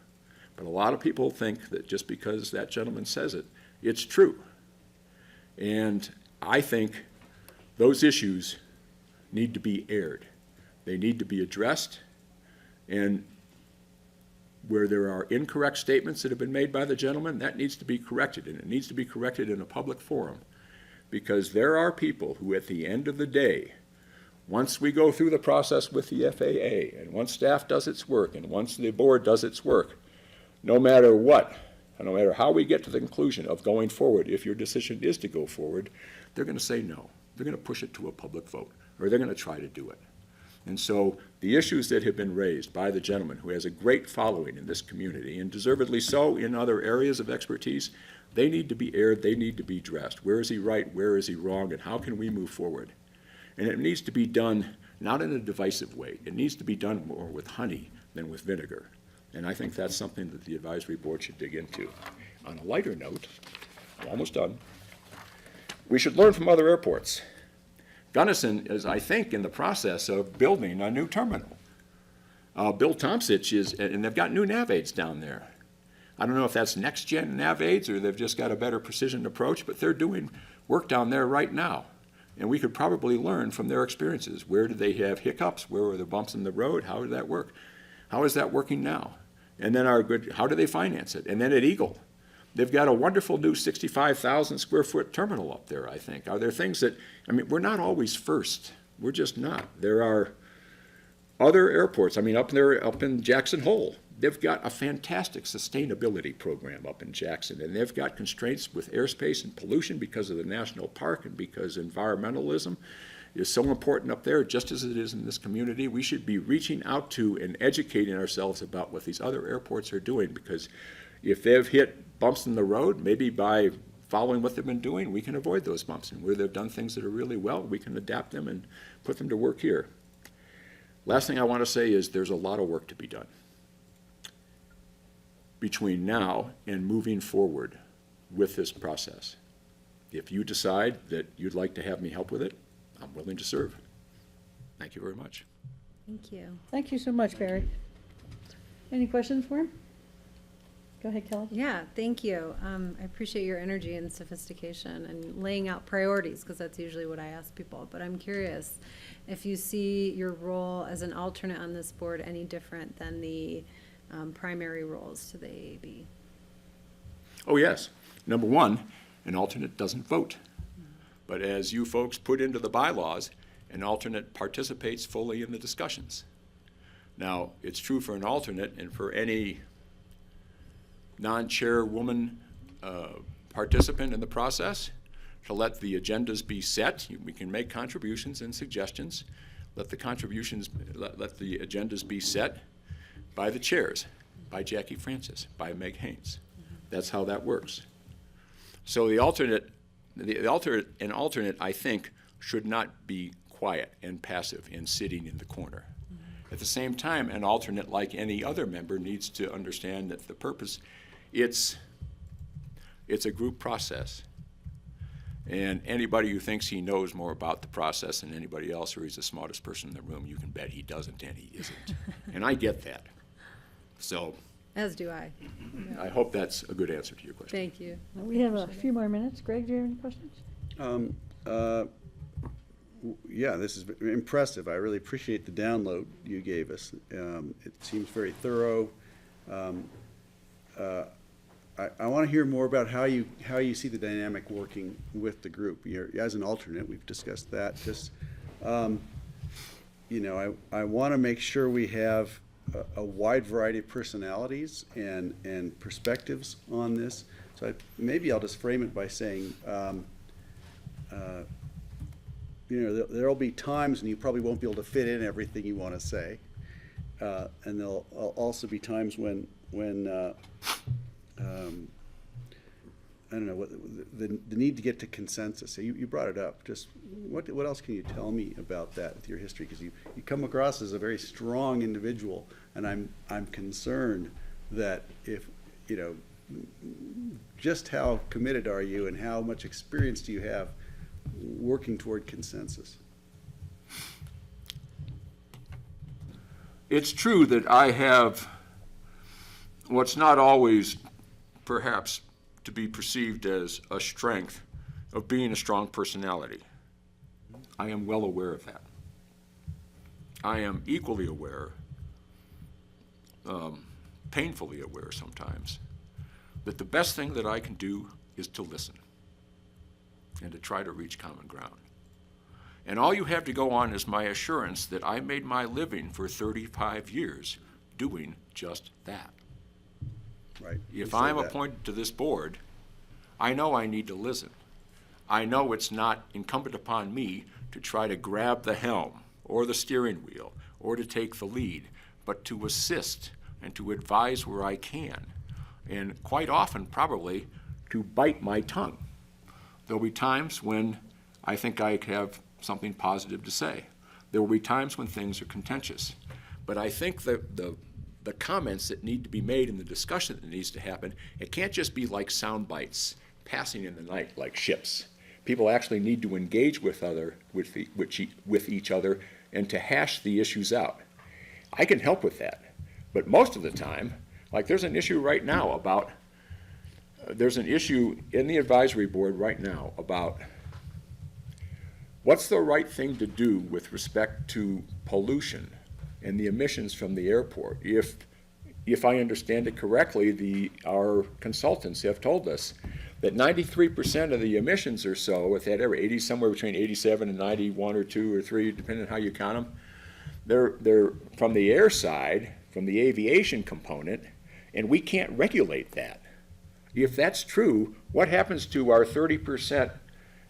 But a lot of people think that just because that gentleman says it, it's true. And I think those issues need to be aired. They need to be addressed, and where there are incorrect statements that have been made by the gentleman, that needs to be corrected, and it needs to be corrected in a public forum. Because there are people who, at the end of the day, once we go through the process with the FAA, and once staff does its work, and once the board does its work, no matter what, no matter how we get to the conclusion of going forward, if your decision is to go forward, they're going to say no. They're going to push it to a public vote, or they're going to try to do it. And so the issues that have been raised by the gentleman, who has a great following in this community, and deservedly so in other areas of expertise, they need to be aired, they need to be addressed. Where is he right, where is he wrong, and how can we move forward? And it needs to be done not in a divisive way. It needs to be done more with honey than with vinegar. And I think that's something that the advisory board should dig into. On a lighter note, I'm almost done, we should learn from other airports. Gunnison is, I think, in the process of building a new terminal. Bill Tomsich is, and they've got new nav aids down there. I don't know if that's next-gen nav aids or they've just got a better precision approach, but they're doing work down there right now. And we could probably learn from their experiences. Where did they have hiccups? Where were the bumps in the road? How did that work? How is that working now? And then how do they finance it? And then at Eagle, they've got a wonderful new 65,000 square foot terminal up there, I think. Are there things that, we're not always first. We're just not. There are other airports. Up in Jackson Hole, they've got a fantastic sustainability program up in Jackson, and they've got constraints with airspace and pollution because of the national park and because environmentalism is so important up there, just as it is in this community. We should be reaching out to and educating ourselves about what these other airports are doing, because if they've hit bumps in the road, maybe by following what they've been doing, we can avoid those bumps. And where they've done things that are really well, we can adapt them and put them to work here. Last thing I want to say is there's a lot of work to be done between now and moving forward with this process. If you decide that you'd like to have me help with it, I'm willing to serve. Thank you very much. Thank you. Thank you so much, Barry. Any questions for him? Go ahead, Kelly. Yeah, thank you. I appreciate your energy and sophistication and laying out priorities, because that's usually what I ask people. But I'm curious if you see your role as an alternate on this board any different than the primary roles to the AAB. Oh, yes. Number one, an alternate doesn't vote. But as you folks put into the bylaws, an alternate participates fully in the discussions. Now, it's true for an alternate and for any non-chairwoman participant in the process to let the agendas be set. We can make contributions and suggestions. Let the agendas be set by the chairs, by Jackie Francis, by Meg Haynes. That's how that works. So an alternate, I think, should not be quiet and passive and sitting in the corner. At the same time, an alternate, like any other member, needs to understand that the purpose, it's a group process. And anybody who thinks he knows more about the process than anybody else, or he's the smartest person in the room, you can bet he doesn't and he isn't. And I get that. So. As do I. I hope that's a good answer to your question. Thank you. We have a few more minutes. Greg, do you have any questions? Yeah, this is impressive. I really appreciate the download you gave us. It seems very thorough. I want to hear more about how you see the dynamic working with the group. As an alternate, we've discussed that. Just, you know, I want to make sure we have a wide variety of personalities and perspectives on this. So maybe I'll just frame it by saying, you know, there'll be times when you probably won't be able to fit in everything you want to say, and there'll also be times when I don't know, the need to get to consensus. So you brought it up. Just what else can you tell me about that with your history? Because you come across as a very strong individual, and I'm concerned that if, you know, just how committed are you and how much experience do you have working toward consensus? It's true that I have what's not always perhaps to be perceived as a strength of being a strong personality. I am well aware of that. I am equally aware, painfully aware sometimes, that the best thing that I can do is to listen and to try to reach common ground. And all you have to go on is my assurance that I made my living for 35 years doing just that. Right. If I'm appointed to this board, I know I need to listen. I know it's not incumbent upon me to try to grab the helm or the steering wheel or to take the lead, but to assist and to advise where I can, and quite often probably to bite my tongue. There'll be times when I think I have something positive to say. There will be times when things are contentious. But I think that the comments that need to be made in the discussion that needs to happen, it can't just be like sound bites passing in the night like ships. People actually need to engage with each other and to hash the issues out. I can help with that. But most of the time, like there's an issue right now about, there's an issue in the advisory board right now about what's the right thing to do with respect to pollution and the emissions from the airport. If I understand it correctly, our consultants have told us that 93% of the emissions or so, if that ever 80, somewhere between 87 and 91 or 2 or 3, depending on how you count them, they're from the air side, from the aviation component, and we can't regulate that. If that's true, what happens to our 30%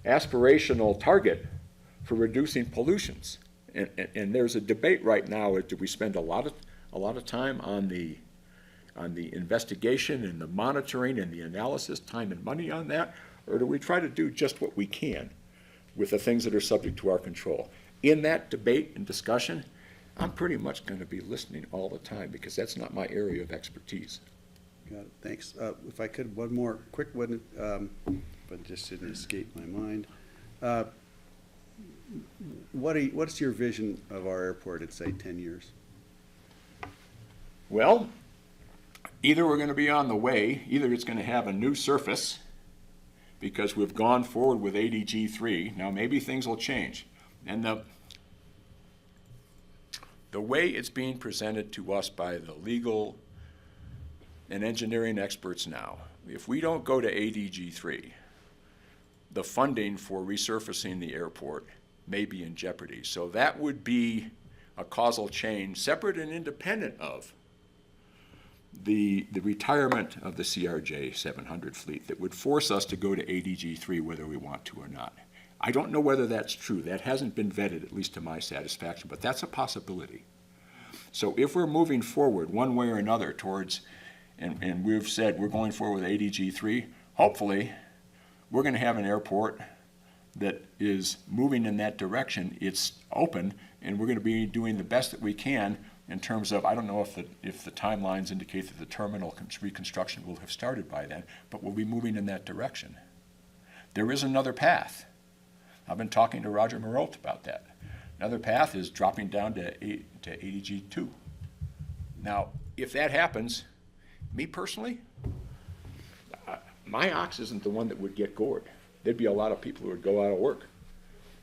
aspirational target for reducing pollutions? And there's a debate right now, do we spend a lot of time on the investigation and the monitoring and the analysis, time and money on that, or do we try to do just what we can with the things that are subject to our control? In that debate and discussion, I'm pretty much going to be listening all the time because that's not my area of expertise. Got it, thanks. If I could, one more quick one, but just didn't escape my mind. What's your vision of our airport in, say, 10 years? Well, either we're going to be on the way, either it's going to have a new surface because we've gone forward with ADG3. Now, maybe things will change. And the way it's being presented to us by the legal and engineering experts now, if we don't go to ADG3, the funding for resurfacing the airport may be in jeopardy. So that would be a causal change separate and independent of the retirement of the CRJ 700 fleet that would force us to go to ADG3 whether we want to or not. I don't know whether that's true. That hasn't been vetted, at least to my satisfaction, but that's a possibility. So if we're moving forward one way or another towards, and we've said we're going forward with ADG3, hopefully we're going to have an airport that is moving in that direction. It's open, and we're going to be doing the best that we can in terms of, I don't know if the timelines indicate that the terminal reconstruction will have started by then, but we'll be moving in that direction. There is another path. I've been talking to Roger Marot about that. Another path is dropping down to ADG2. Now, if that happens, me personally, my ox isn't the one that would get gored. There'd be a lot of people who would go out of work.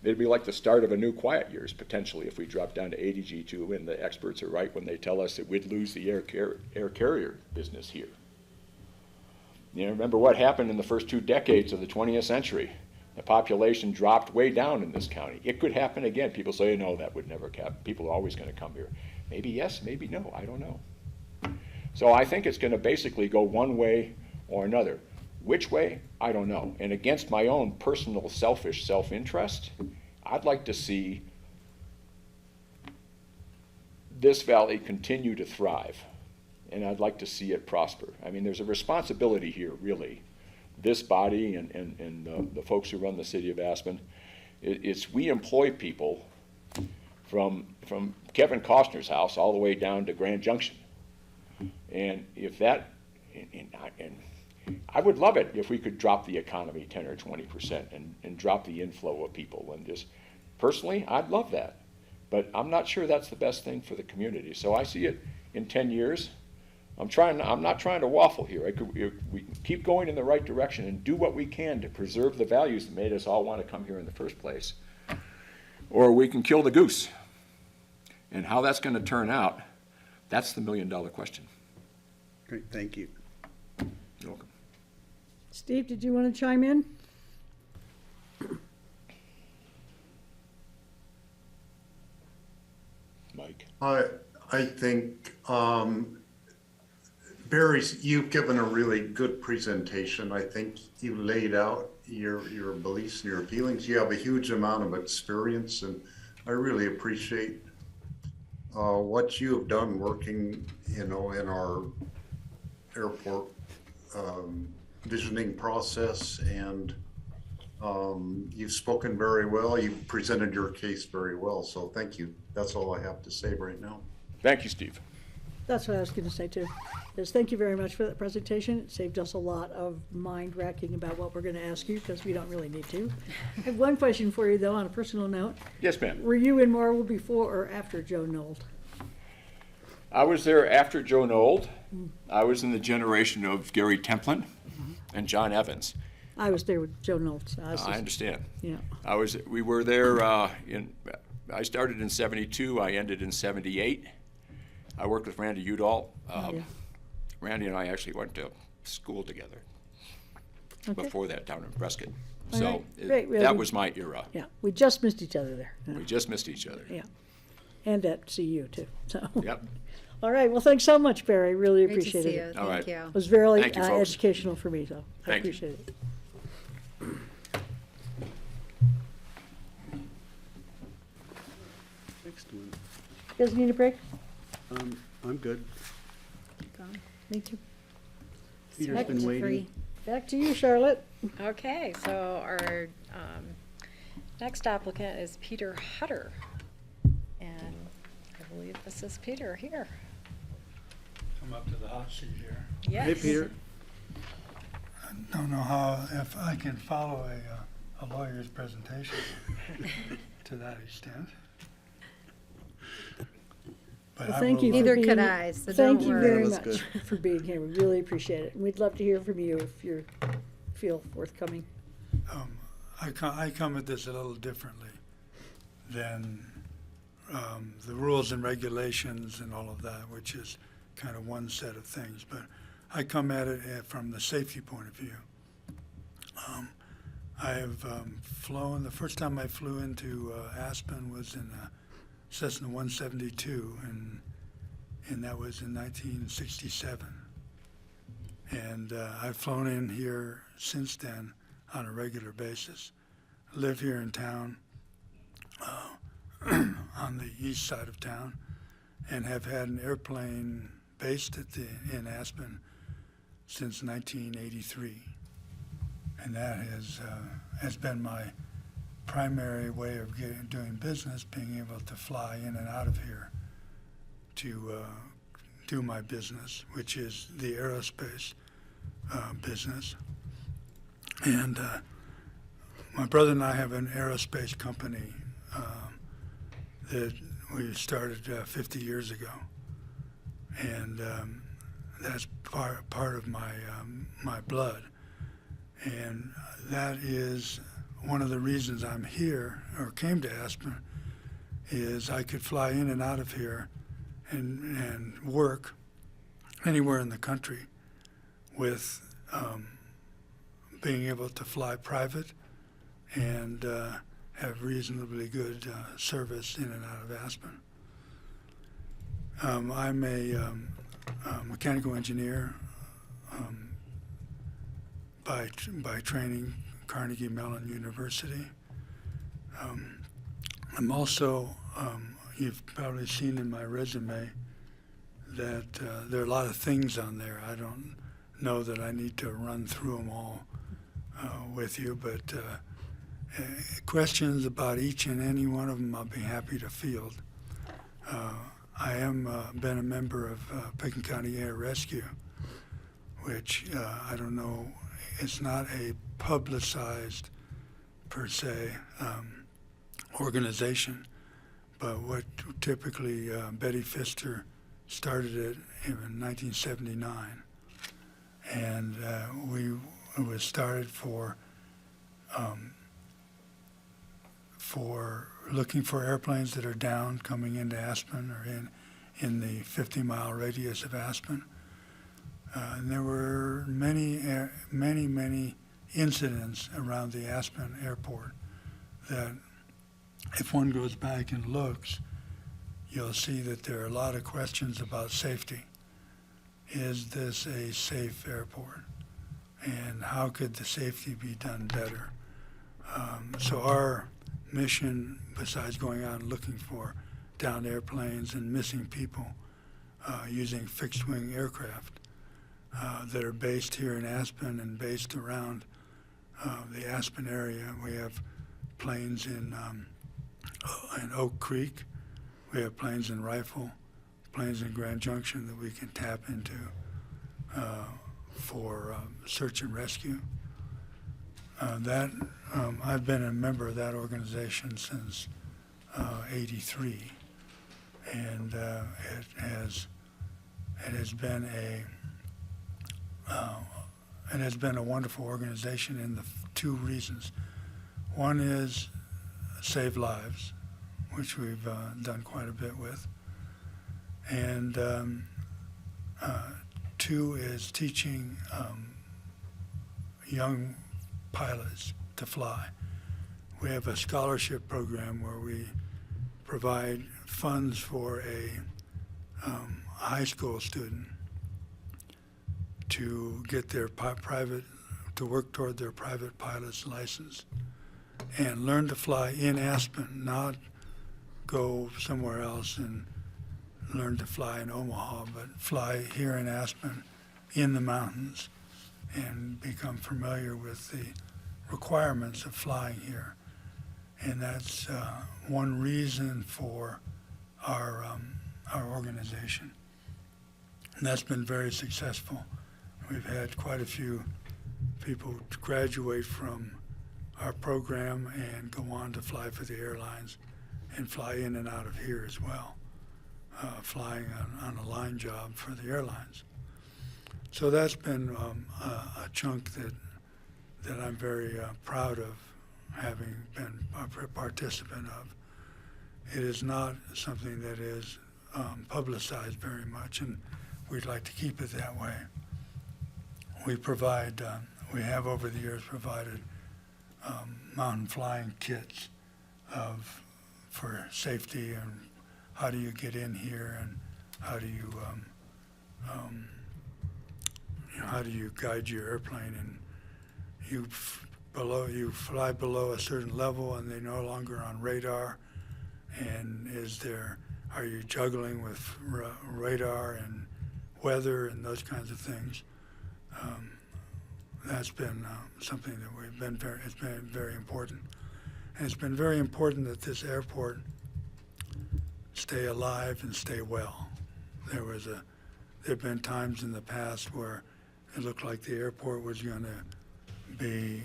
It'd be like the start of a new quiet years, potentially, if we drop down to ADG2, and the experts are right when they tell us that we'd lose the air carrier business here. You know, remember what happened in the first 2 decades of the 20th century. The population dropped way down in this county. It could happen again. People say, no, that would never happen. People are always going to come here. Maybe yes, maybe no, I don't know. So I think it's going to basically go one way or another. Which way? I don't know. And against my own personal selfish self-interest, I'd like to see this valley continue to thrive. And I'd like to see it prosper. I mean, there's a responsibility here, really. This body and the folks who run the city of Aspen, it's we employ people from Kevin Costner's house all the way down to Grand Junction. And if that, and I would love it if we could drop the economy 10 or 20% and drop the inflow of people. And just personally, I'd love that. But I'm not sure that's the best thing for the community. So I see it in 10 years. I'm not trying to waffle here. We can keep going in the right direction and do what we can to preserve the values that made us all want to come here in the first place. Or we can kill the goose. And how that's going to turn out, that's the million-dollar question. Great, thank you. You're welcome. Steve, did you want to chime in? Mike? I think, Barry, you've given a really good presentation. I think you laid out your beliefs and your feelings. You have a huge amount of experience, and I really appreciate what you have done working, in our airport visioning process, and you've spoken very well. You've presented your case very well, so thank you. That's all I have to say right now. Thank you, Steve. That's what I was going to say too. Is thank you very much for that presentation. It saved us a lot of mind racking about what we're going to ask you because we don't really need to. I have one question for you though on a personal note. Yes, ma'am. Were you in Marvel before or after Joe Nold? I was there after Joe Nold. I was in the generation of Gary Templin and John Evans. I was there with Joe Nold. So I understand. Yeah. We were there I started in 72, I ended in 78. I worked with Randy Udall. Randy and I actually went to school together before that down in Prescott. All So right. that was my era. Yeah, we just missed each other there. We just missed each other. Yeah, and at CU too. So. Yep. All right, well, thanks so much, Barry, really Great to appreciate see it. you. All right. Thank you. It was very Thank you, folks. educational for me, so I Thank you. appreciate it. Next one. You guys need a break? I'm good. Thank you. Peter's Back been to waiting. Back to you, Charlotte. Okay, so our next applicant is Peter Hutter. And I believe this is Peter here. Come up to the hot seat here. Yes. Hey, Peter. I don't know how, if I can follow a lawyer's presentation to that extent. But Well, I thank will, you for Neither being. could I, so Thank don't you worry. very Yeah, that's much for being here. We really appreciate it. And we'd love to hear from you if you feel forthcoming. I come at this a little differently than the rules and regulations and all of that, which is kind of one set of things. But I come at it from the safety point of view. I have flown, the first time I flew into Aspen was in Cessna 172, and that was in 1967. And I've flown in here since then on a regular basis. I live here in town, on the east side of town, and have had an airplane based in Aspen since 1983. And that has been my primary way of doing business, being able to fly in and out of here to do my business, which is the aerospace business. And my brother and I have an aerospace company that we started 50 years ago, and that's part of my blood. And that is one of the reasons I'm here, or came to Aspen, is I could fly in and out of here and work anywhere in the country with being able to fly private and have reasonably good service in and out of Aspen. I'm a mechanical engineer by training, Carnegie Mellon University. I'm also, you've probably seen in my resume that there are a lot of things on there. I don't know that I need to run through them all with you, but questions about each and any one of them I'll be happy to field. I am been a member of Pickens County Air Rescue, which I don't know, it's not a publicized per se organization, but what typically Betty Pfister started it in 1979, and it was started for looking for airplanes that are down coming into Aspen or in the 50-mile radius of Aspen. And there were many incidents around the Aspen airport that if one goes back and looks, you'll see that there are a lot of questions about safety. Is this a safe airport? And how could the safety be done better? So our mission, besides going out and looking for downed airplanes and missing people using fixed-wing aircraft that are based here in Aspen and based around the Aspen area. We have planes in Oak Creek. We have planes in Rifle, planes in Grand Junction that we can tap into for search and rescue. I've been a member of that organization since '83, and it has been a wonderful organization in the two reasons. One is save lives, which we've done quite a bit with, and two is teaching young pilots to fly. We have a scholarship program where we provide funds for a high school student to get their to work toward their private pilot's license and learn to fly in Aspen, not go somewhere else and learn to fly in Omaha, but fly here in Aspen in the mountains and become familiar with the requirements of flying here. And that's one reason for our organization. And that's been very successful. We've had quite a few people graduate from our program and go on to fly for the airlines and fly in and out of here as well, flying on a line job for the airlines. So that's been a chunk that I'm very proud of having been a participant of. It is not something that is publicized very much, and we'd like to keep it that way. We provide, we have over the years provided mountain flying kits for safety and how do you get in here and how do you how do you guide your airplane, and you fly below a certain level and they're no longer on radar, and are you juggling with radar and weather and those kinds of things. That's been something that it's been very important. And it's been very important that this airport stay alive and stay well. There have been times in the past where it looked like the airport was going to be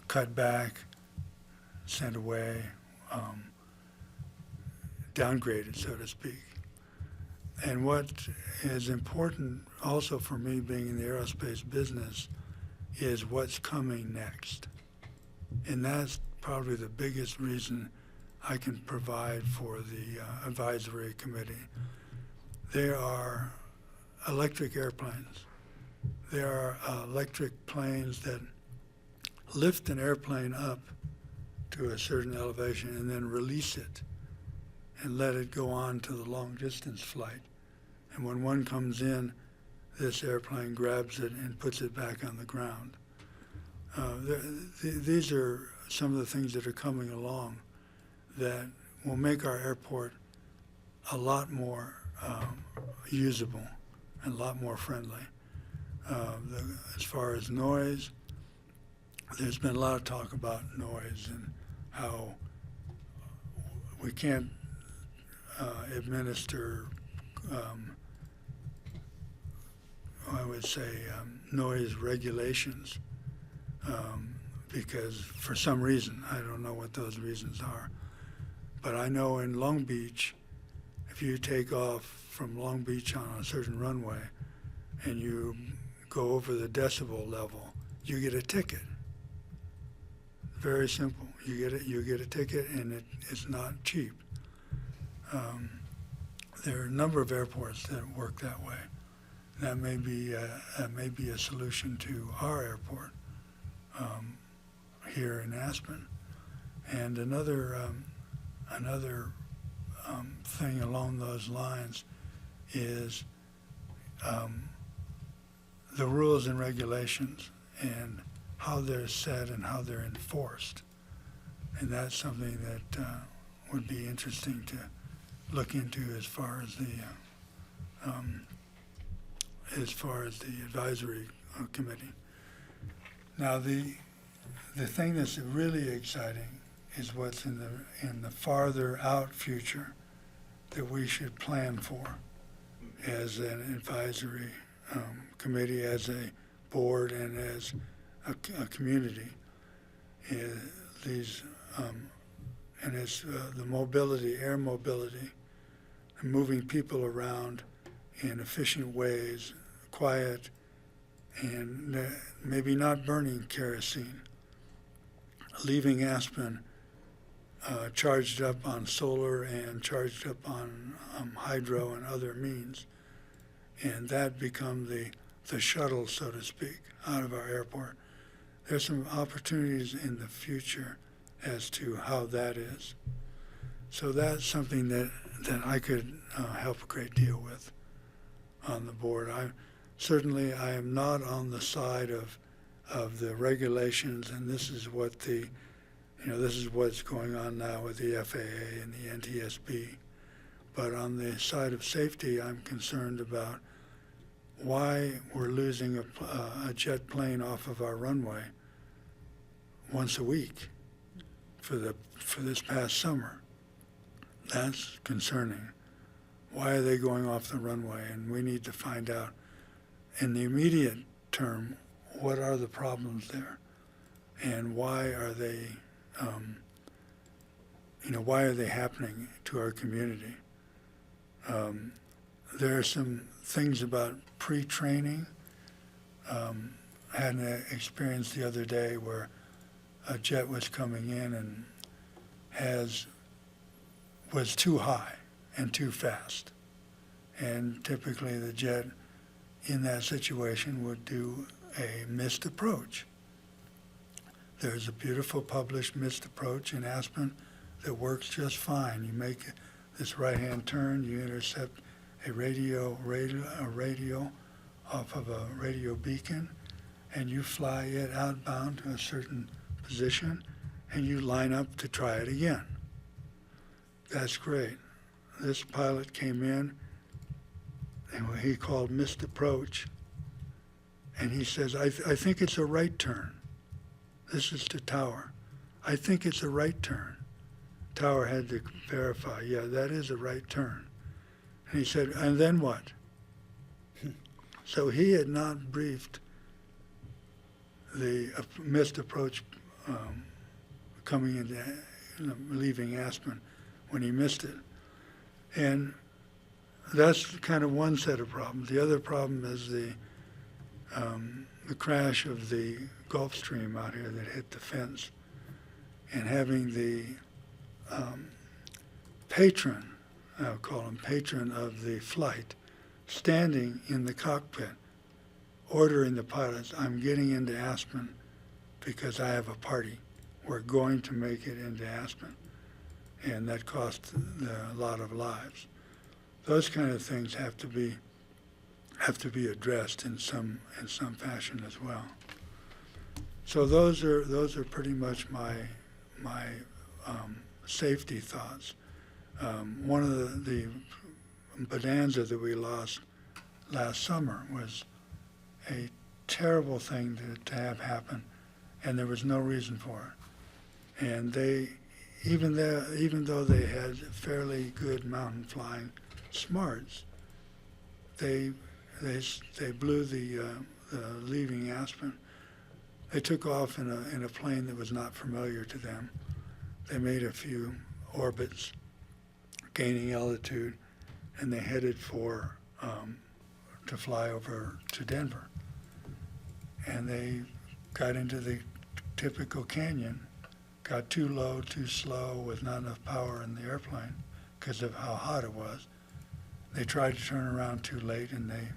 cut back, sent away, downgraded, so to speak. And what is important also for me being in the aerospace business is what's coming next. And that's probably the biggest reason I can provide for the advisory committee. There are electric airplanes. There are electric planes that lift an airplane up to a certain elevation and then release it and let it go on to the long distance flight. And when one comes in, this airplane grabs it and puts it back on the ground. These are some of the things that are coming along that will make our airport a lot more usable and a lot more friendly. As far as noise, there's been a lot of talk about noise and how we can't administer I would say noise regulations because for some reason, I don't know what those reasons are, but I know in Long Beach, if you take off from Long Beach on a certain runway and you go over the decibel level, you get a ticket. Very simple. You get a ticket, and it's not cheap. There are a number of airports that work that way. That may be a solution to our airport here in Aspen. And another thing along those lines is the rules and regulations and how they're set and how they're enforced. And that's something that would be interesting to look into as far as the advisory committee. Now, the thing that's really exciting is what's in the farther out future that we should plan for as an advisory committee, as a board, and as a community. And it's the mobility, air mobility, and moving people around in efficient ways, quiet, and maybe not burning kerosene. Leaving Aspen charged up on solar and charged up on hydro and other means. And that become the shuttle, so to speak, out of our airport. There's some opportunities in the future as to how that is. So that's something that that I could help a great deal with on the board. I am not on the side of the regulations, and this is what this is what's going on now with the FAA and the NTSB. But on the side of safety, I'm concerned about why we're losing a jet plane off of our runway once a week for this past summer. That's concerning. Why are they going off the runway? And we need to find out in the immediate term, what are the problems there? And why are they, why are they happening to our community? There are some things about pre-training. I had an experience the other day where a jet was coming in and was too high and too fast. And typically the jet in that situation would do a missed approach. There's a beautiful published missed approach in Aspen that works just fine. You make this right-hand turn, you intercept a radio off of a radio beacon, and you fly it outbound to a certain position, and you line up to try it again. That's great. This pilot came in, and what he called missed approach, and he says, I think it's a right turn. This is to Tower. I think it's a right turn. Tower had to verify, yeah, that is a right turn. And he said, and then what? So he had not briefed the missed approach coming into, leaving Aspen when he missed it. And that's kind of one set of problems. The other problem is the crash of the Gulfstream out here that hit the fence, and having the patron, I'll call him patron of the flight, standing in the cockpit, ordering the pilots, I'm getting into Aspen because I have a party. We're going to make it into Aspen. And that cost a lot of lives. Those kind of things have to be addressed in some fashion as well. So those are pretty much my safety thoughts. One of the bonanza that we lost last summer was a terrible thing to have happen, and there was no reason for it. And they, even though they had fairly good mountain flying smarts, they blew the leaving Aspen. They took off in a plane that was not familiar to them. They made a few orbits, gaining altitude, and they headed for to fly over to Denver. And they got into the typical canyon, got too low, too slow, with not enough power in the airplane because of how hot it was. They tried to turn around too late, and they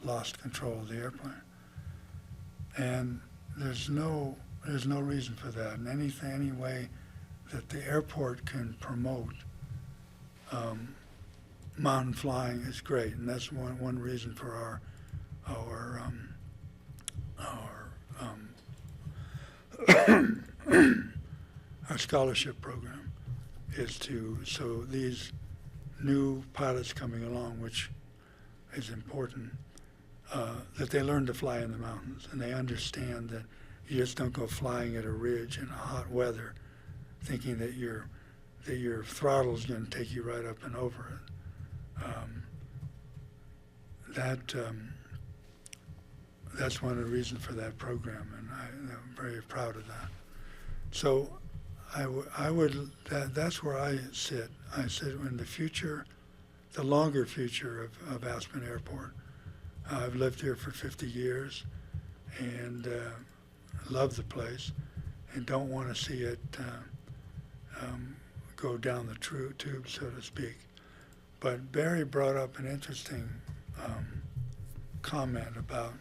lost control of the airplane. And there's no reason for that. And any way that the airport can promote mountain flying is great, and that's one reason for our scholarship program is so these new pilots coming along, which is important, that they learn to fly in the mountains, and they understand that you just don't go flying at a ridge in hot weather thinking that your throttle's going to take you right up and over it. That's one of the reasons for that program, and I'm very proud of that. So that's where I sit. I sit in the future, the longer future of Aspen Airport. I've lived here for 50 years and love the place and don't want to see it go down the tube, so to speak. But Barry brought up an interesting comment about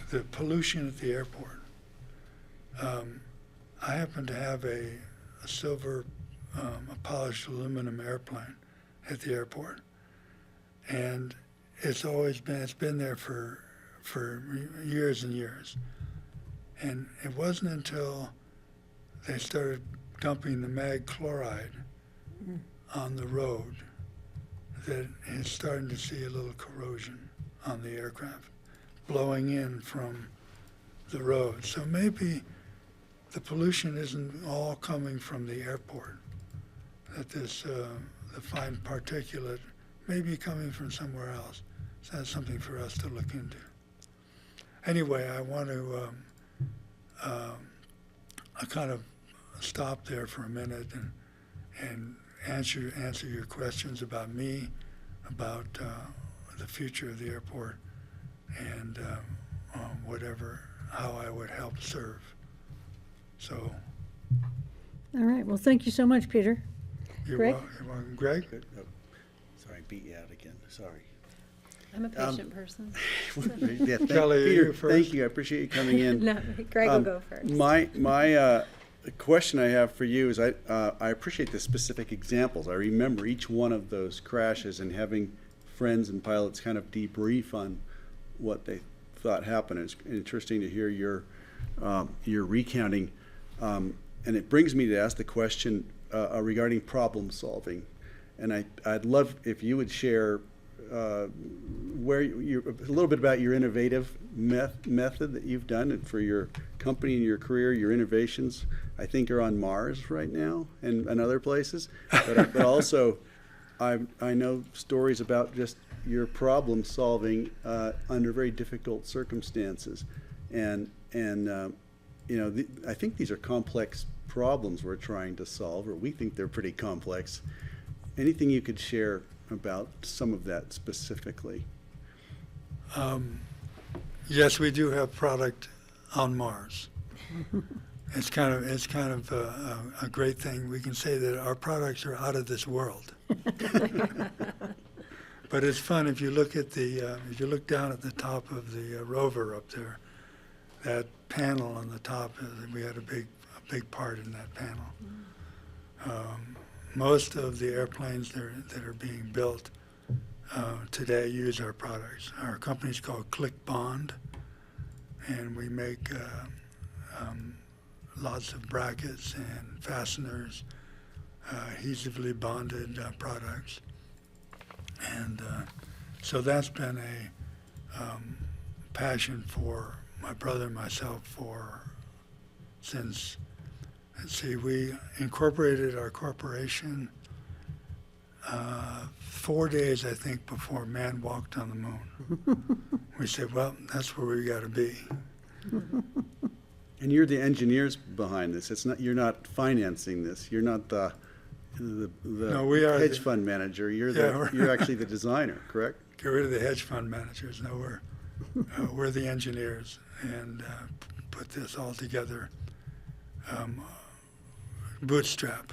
the pollution at the airport. I happen to have a silver a polished aluminum airplane at the airport. And it's been there for years and years. And it wasn't until they started dumping the mag chloride on the road that it's starting to see a little corrosion on the aircraft blowing in from the road. So maybe the pollution isn't all coming from the airport, that this, the fine particulate may be coming from somewhere else. So that's something for us to look into. Anyway, I want to I kind of stop there for a minute and answer your questions about me, about the future of the airport, and how I would help serve. So. All right, well, thank you so much, Peter. You're Greg? welcome. Greg? Oh, sorry, I beat you out again. Sorry. I'm a patient person. Yeah, Kelly, Peter, you first. thank you. I appreciate you coming in. No, Greg will go first. My question I have for you is I appreciate the specific examples. I remember each one of those crashes and having friends and pilots kind of debrief on what they thought happened. It's interesting to hear your recounting, and it brings me to ask the question regarding problem solving. And I'd love if you would share where a little bit about your innovative method that you've done and for your company and your career. Your innovations, I think, are on Mars right now and other places. But also, I know stories about just your problem solving under very difficult circumstances, and I think these are complex problems we're trying to solve, or we think they're pretty complex. Anything you could share about some of that specifically? Yes, we do have product on Mars. It's kind of a great thing. We can say that our products are out of this world. But it's fun if you look at if you look down at the top of the rover up there, that panel on the top. We had a big part in that panel. Most of the airplanes that are being built today use our products. Our company's called Click Bond, and we make lots of brackets and fasteners, adhesively bonded products. And so that's been a passion for my brother and myself since, let's see, we incorporated our corporation 4 days, I think, before man walked on the moon. We said, well, that's where we got to be. And you're the engineers behind this. You're not financing this. You're not the No, we are hedge fund manager. You're actually the designer, correct? Get rid of the hedge fund managers. No, we're the engineers, and put this all together, bootstrap,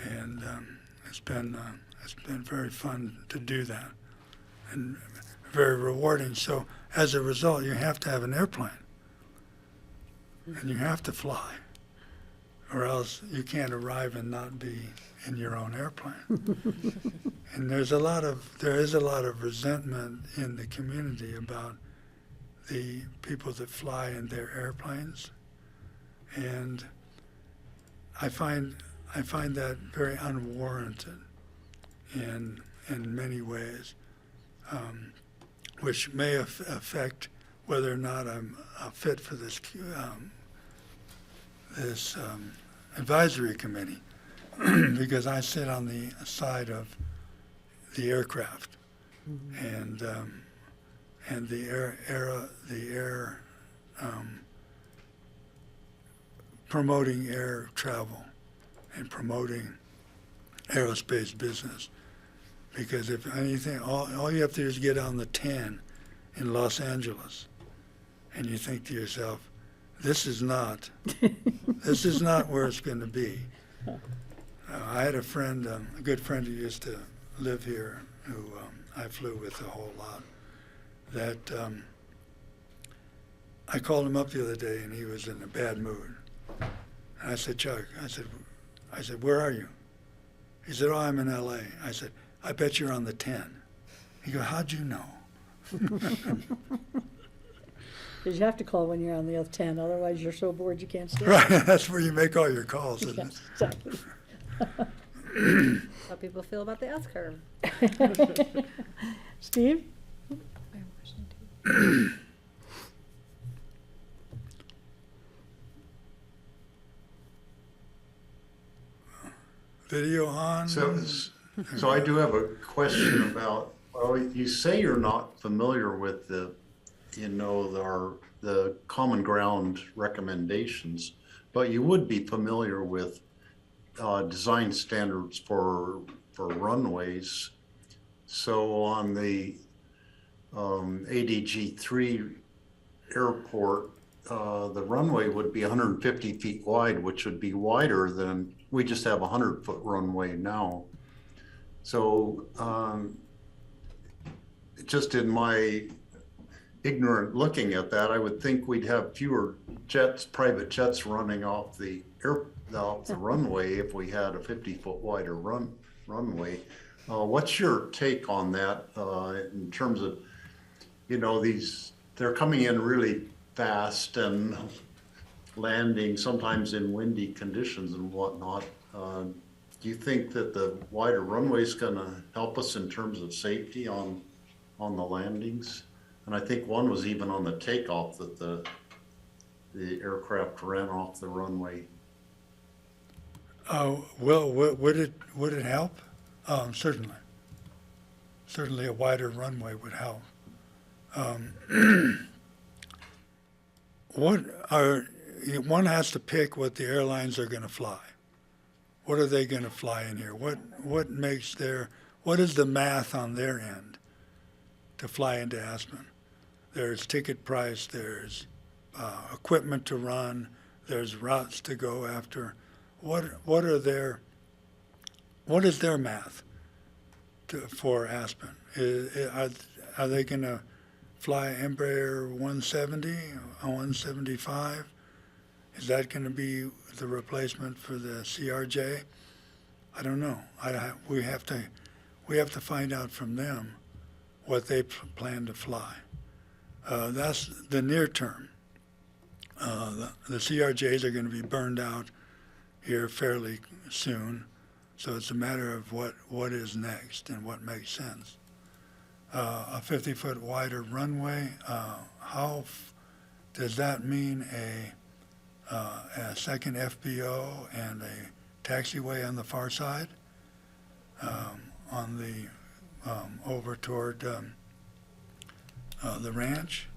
and it's been very fun to do that, and very rewarding. So as a result, you have to have an airplane, and you have to fly, or else you can't arrive and not be in your own airplane. And there is a lot of resentment in the community about the people that fly in their airplanes, and I find that very unwarranted in many ways, which may affect whether or not I'm fit for this advisory committee, because I sit on the side of the aircraft, and the air promoting air travel and promoting aerospace business. Because if anything, all you have to do is get on the 10 in Los Angeles, and you think to yourself, this is not where it's going to be. I had a friend, a good friend who used to live here, who I flew with a whole lot, that I called him up the other day, and he was in a bad mood. And I said, Chuck, I said, where are you? He said, oh, I'm in LA. I said, I bet you're on the 10. He goes, how'd you know? Because you have to call when you're on the other 10, otherwise you're so bored you can't stay. Right, that's where you make all your calls, isn't Yes, exactly. How people feel about the S curve. Steve? I have a question too. Video on? So I do have a question about, well, you say you're not familiar with the common ground recommendations, but you would be familiar with design standards for runways. So on the ADG3 airport, the runway would be 150 feet wide, which would be wider than, we just have a 100-foot runway now. So just in my ignorant looking at that, I would think we'd have fewer jets, private jets running off the runway if we had a 50-foot wider runway. What's your take on that in terms of, they're coming in really fast and landing sometimes in windy conditions and whatnot. Do you think that the wider runway is going to help us in terms of safety on the landings? And I think one was even on the takeoff that the aircraft ran off the runway. Well, would it help? Certainly. Certainly a wider runway would help. One has to pick what the airlines are going to fly. What are they going to fly in here? What is the math on their end to fly into Aspen? There's ticket price, there's equipment to run, there's routes to go after. What is their math for Aspen? Are they going to fly Embraer 170, 175? Is that going to be the replacement for the CRJ? I don't know. We have to find out from them what they plan to fly. That's the near term. The CRJs are going to be burned out here fairly soon, so it's a matter of what is next and what makes sense. A 50-foot wider runway, how does that mean a second FBO and a taxiway on the far side, on the over toward the ranch?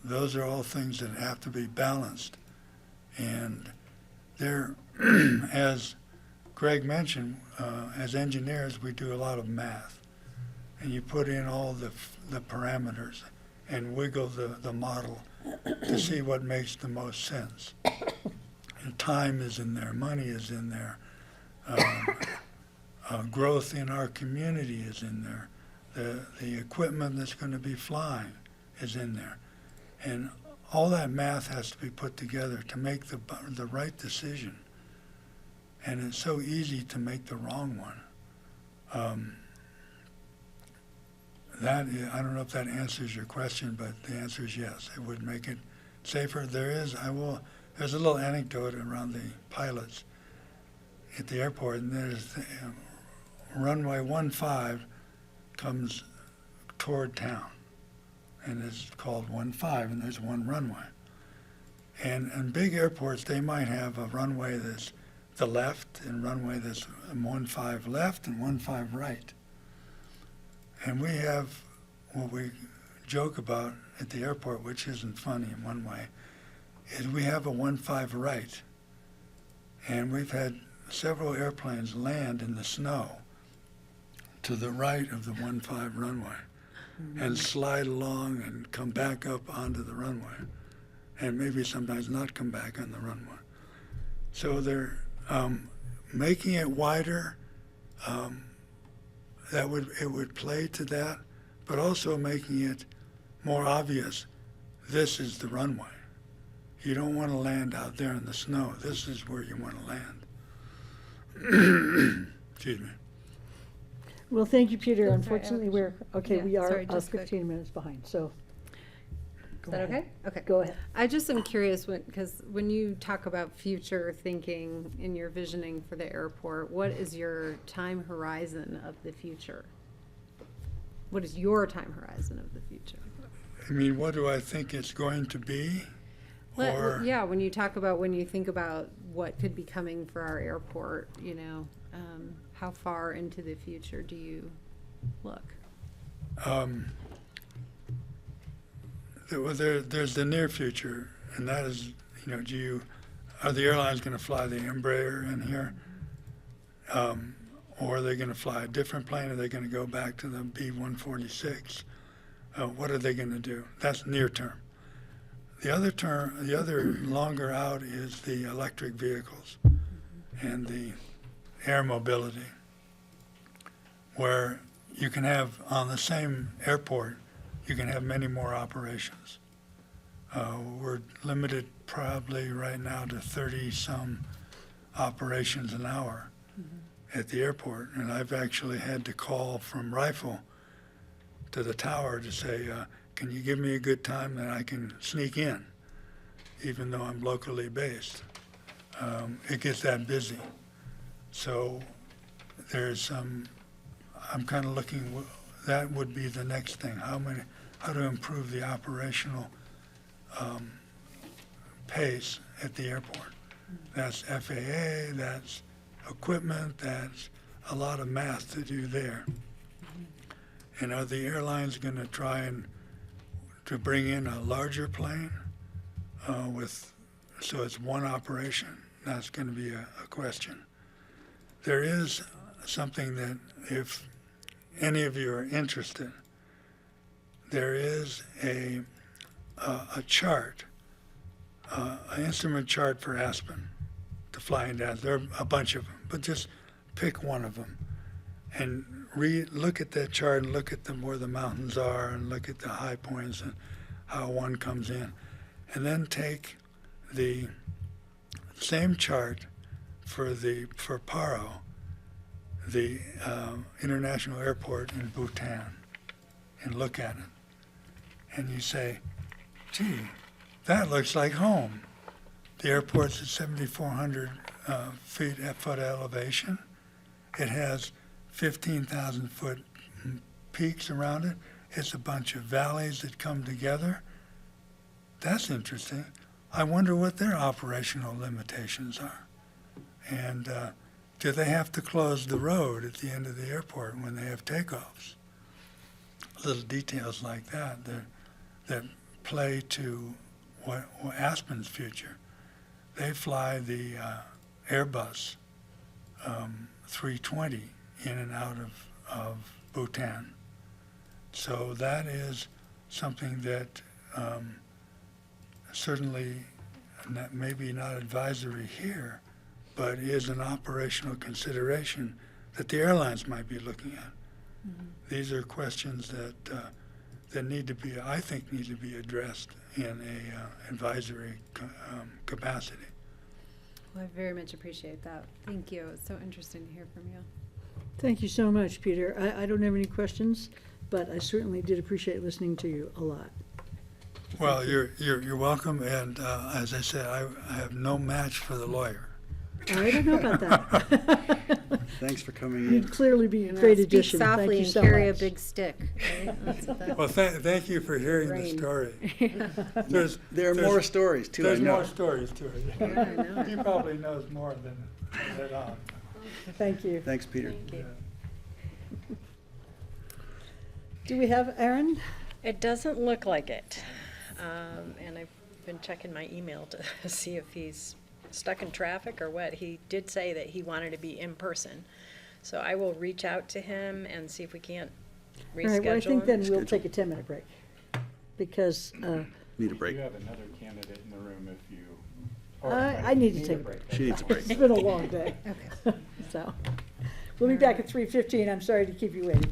Those are all things that have to be balanced, and they're as Greg mentioned, as engineers we do a lot of math, and you put in all the parameters and wiggle the model to see what makes the most sense. And time is in there, money is in there, growth in our community is in there, the equipment that's going to be flying is in there. And all that math has to be put together to make the right decision. And it's so easy to make the wrong one. I don't know if that answers your question, but the answer is yes. It would make it safer. There's a little anecdote around the pilots at the airport, and there's runway 15 comes toward town, and it's called 15, and there's one runway. And in big airports, they might have a runway that's the left and runway that's 15 left and 15 right. And we have what we joke about at the airport, which isn't funny in one way, is we have a 15 right. And we've had several airplanes land in the snow to the right of the 15 runway and slide along and come back up onto the runway, and maybe sometimes not come back on the runway. So they're making it wider. It would play to that, but also making it more obvious. This is the runway. You don't want to land out there in the snow. This is where you want to land. Excuse me. Well, thank you, Peter. Sorry, Unfortunately, we're, okay, yeah, we are sorry, just quick. 15 minutes behind, so. Is that okay? Okay. Go ahead. I just am curious because when you talk about future thinking in your visioning for the airport, what is your time horizon of the future? What is your time horizon of the future? I mean, what do I think it's going to be? Or, Yeah, when you talk about, when you think about what could be coming for our airport, you know, how far into the future do you look? well, there's the near future, and that is, you know, are the airlines going to fly the Embraer in here? Or are they going to fly a different plane? Are they going to go back to the B-146? What are they going to do? That's near term. The other longer out is the electric vehicles and the air mobility, where you can have, on the same airport, you can have many more operations. We're limited probably right now to 30-some operations an hour at the airport, and I've actually had to call from Rifle to the tower to say, can you give me a good time that I can sneak in, even though I'm locally based? It gets that busy. So there's some, I'm kind of looking, that would be the next thing. How to improve the operational pace at the airport. That's FAA, that's equipment, that's a lot of math to do there. And are the airlines going to try to bring in a larger plane so it's one operation? That's going to be a question. There is something that, if any of you are interested, there is a chart, an instrument chart for Aspen to fly into Aspen. There are a bunch of them, but just pick one of them and look at that chart and look at where the mountains are and look at the high points and how one comes in. And then take the same chart for Paro, the international airport in Bhutan, and look at it. And you say, gee, that looks like home. The airport's at 7,400 foot elevation. It has 15,000 foot peaks around it. It's a bunch of valleys that come together. That's interesting. I wonder what their operational limitations are. And do they have to close the road at the end of the airport when they have takeoffs? Little details like that that play to what Aspen's future. They fly the Airbus 320 in and out of Bhutan. So that is something that certainly maybe not advisory here, but is an operational consideration that the airlines might be looking at. These are questions that need to be, I think, need to be addressed in a advisory capacity. Well, I very much appreciate that. Thank you. It's so interesting to hear from you. Thank you so much, Peter. I don't have any questions, but I certainly did appreciate listening to you a lot. Well, you're welcome, and as I said, I have no match for the lawyer. I don't know about that. Thanks for coming in. You'd clearly be a great addition. Speak softly Thank you and so carry much. a big stick. Right? That's what that- Well, thank you for hearing the Brain. story. There are more stories too, I There's know. more stories to it. Yeah, I know. He probably knows more than I. Thank you. Thanks, Peter. Thank you. Do we have Aaron? It doesn't look like it. And I've been checking my email to see if he's stuck in traffic or what. He did say that he wanted to be in person. So I will reach out to him and see if we can't reschedule All right, well, I think him. then we'll take a 10-minute break because Need a break. You have another candidate in the room if you. I need to take a break. She needs a break. It's been a long day. So we'll be back at 3:15. I'm sorry to keep you waiting.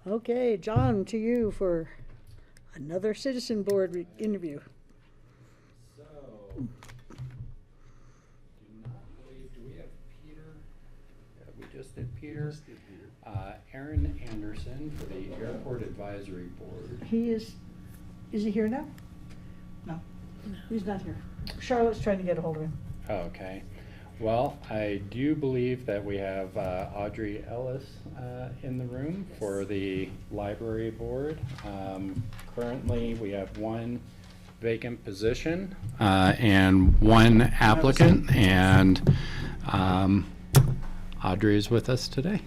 Okay, John, to you for another citizen board interview. So, do not believe, do we have Peter? Yeah, we just did Peter. Aaron Anderson for the Airport Advisory Board. He is he here now? No, he's not here. Charlotte's trying to get a hold of him. Okay. Well, I do believe that we have Audrey Ellis in the room for the library board. Currently, we have one vacant position and one applicant, and Audrey is with us today.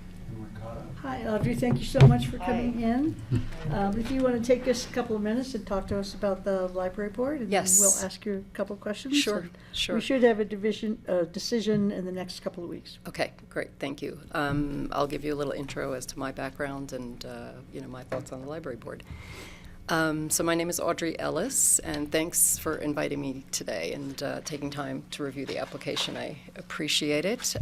Hi, Audrey, thank you so much for coming in. If you want to take us a couple of minutes and talk to us about the library board, and Yes. then we'll ask you a couple of questions. Sure, and sure. We should have a decision in the next couple of weeks. Okay, great, thank you. I'll give you a little intro as to my background and, my thoughts on the library board. So my name is Audrey Ellis, and thanks for inviting me today and taking time to review the application. I appreciate it.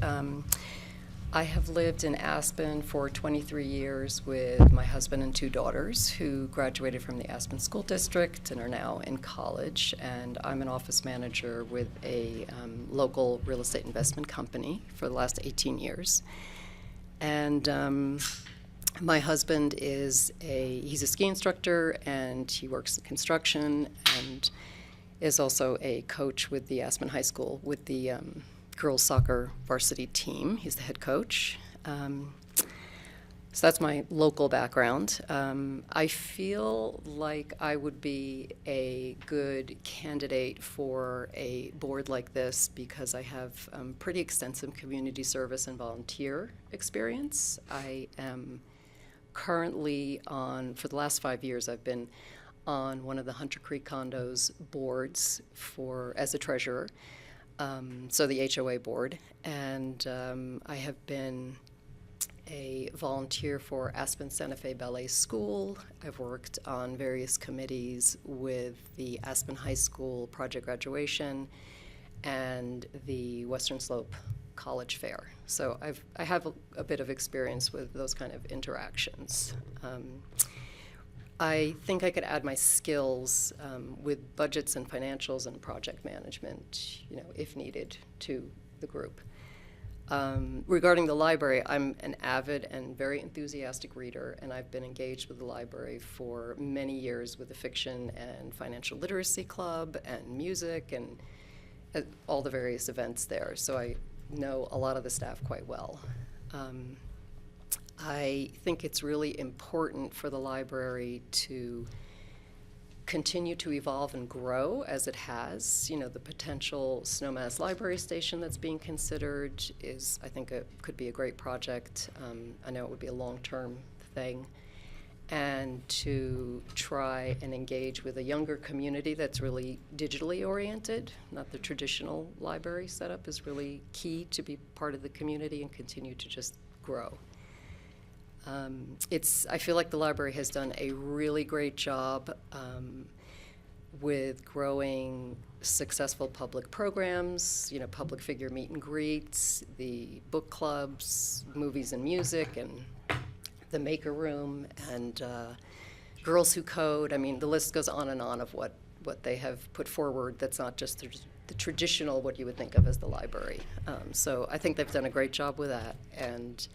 I have lived in Aspen for 23 years with my husband and 2 daughters who graduated from the Aspen School District and are now in college. And I'm an office manager with a local real estate investment company for the last 18 years. And my husband he's a ski instructor, and he works in construction and is also a coach with the Aspen High School with the girls soccer varsity team. He's the head coach. So that's my local background. I feel like I would be a good candidate for a board like this because I have pretty extensive community service and volunteer experience. I am currently for the last 5 years, I've been on one of the Hunter Creek Condos boards as a treasurer. So the HOA board, and I have been a volunteer for Aspen Santa Fe Ballet School. I've worked on various committees with the Aspen High School project graduation and the Western Slope College Fair. So I have a bit of experience with those kind of interactions. I think I could add my skills with budgets and financials and project management, if needed, to the group. Regarding the library, I'm an avid and very enthusiastic reader, and I've been engaged with the library for many years with the Fiction and Financial Literacy Club and music and all the various events there. So I know a lot of the staff quite well. I think it's really important for the library to continue to evolve and grow as it has. The potential Snowmass Library Station that's being considered I think could be a great project. I know it would be a long-term thing. And to try and engage with a younger community that's really digitally oriented, not the traditional library setup, is really key to be part of the community and continue to just grow. I feel like the library has done a really great job with growing successful public programs, public figure meet and greets, the book clubs, movies and music, and the Maker Room, and Girls Who Code. I mean, the list goes on and on of what they have put forward that's not just the traditional, what you would think of as the library. So I think they've done a great job with that. And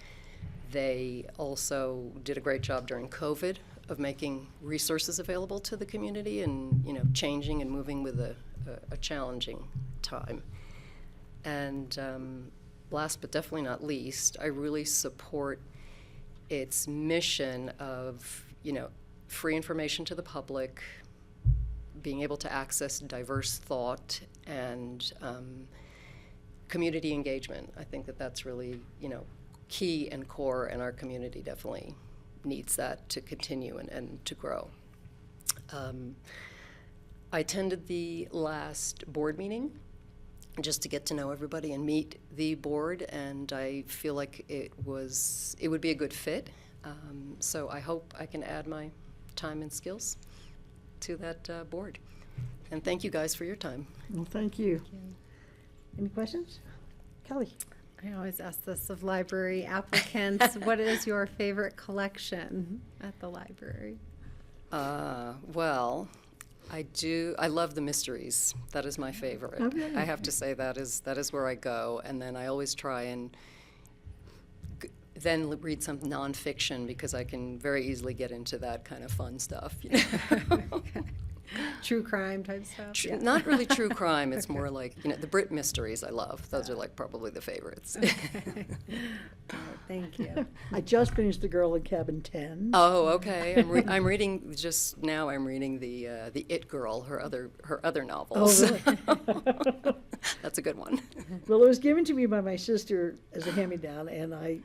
they also did a great job during COVID of making resources available to the community and, changing and moving with a challenging time. And last but definitely not least, I really support its mission of, free information to the public, being able to access diverse thought, and community engagement. I think that's really, key and core, and our community definitely needs that to continue and to grow. I attended the last board meeting just to get to know everybody and meet the board, and I feel like it would be a good fit. So I hope I can add my time and skills to that board. And thank you guys for your time. Well, thank you. Any questions? Kelly? I always ask this of library applicants. What is your favorite collection at the library? Well, I love the mysteries. That is my favorite. Okay. I have to say that is where I go, and then I always try and then read some nonfiction because I can very easily get into that kind of fun stuff. You know? Okay. True crime type stuff? Yeah. Not really true crime. It's Okay. more like, the Brit mysteries I love. Those are like probably the favorites. Okay. All right, thank you. I just finished The Girl in Cabin 10. Oh, okay. I'm reading just now. I'm reading the It Girl, her other novels. Oh, really? That's a good one. Well, it was given to me by my sister as a hand-me-down, and I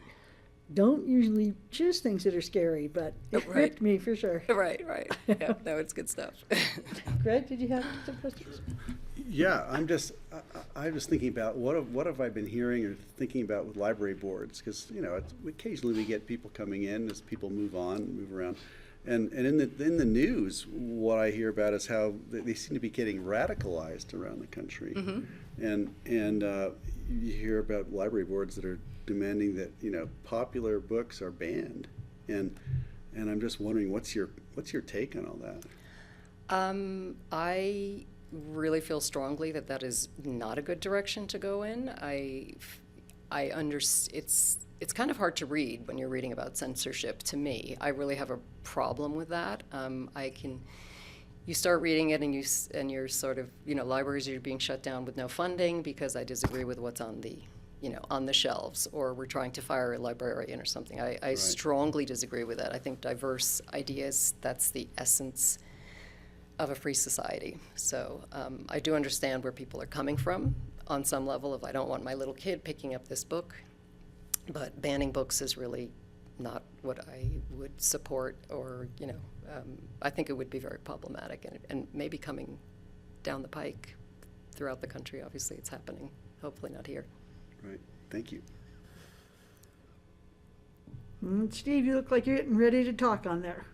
don't usually choose things that are scary, but it Right. gripped me for sure. Right. Yeah, no, it's good stuff. Greg, did you have some questions? Yeah, I'm just thinking about what have I been hearing or thinking about with library boards, because occasionally we get people coming in as people move around, and in the news, what I hear about is how they seem to be getting radicalized around the country, and you hear about library boards that are demanding that popular books are banned, and I'm just wondering what's your take on all that? I really feel strongly that is not a good direction to go in. It's kind of hard to read when you're reading about censorship. To me, I really have a problem with that. You start reading it and you're sort of, libraries are being shut down with no funding because I disagree with what's on the shelves, or we're trying to fire a librarian or something. I strongly disagree with that. I think diverse ideas, that's the essence of a free society. So I do understand where people are coming from on some level of I don't want my little kid picking up this book, but banning books is really not what I would support, or, I think it would be very problematic and maybe coming down the pike throughout the country. Obviously it's happening, hopefully not here. Right, thank you. Steve, you look like you're getting ready to talk on there.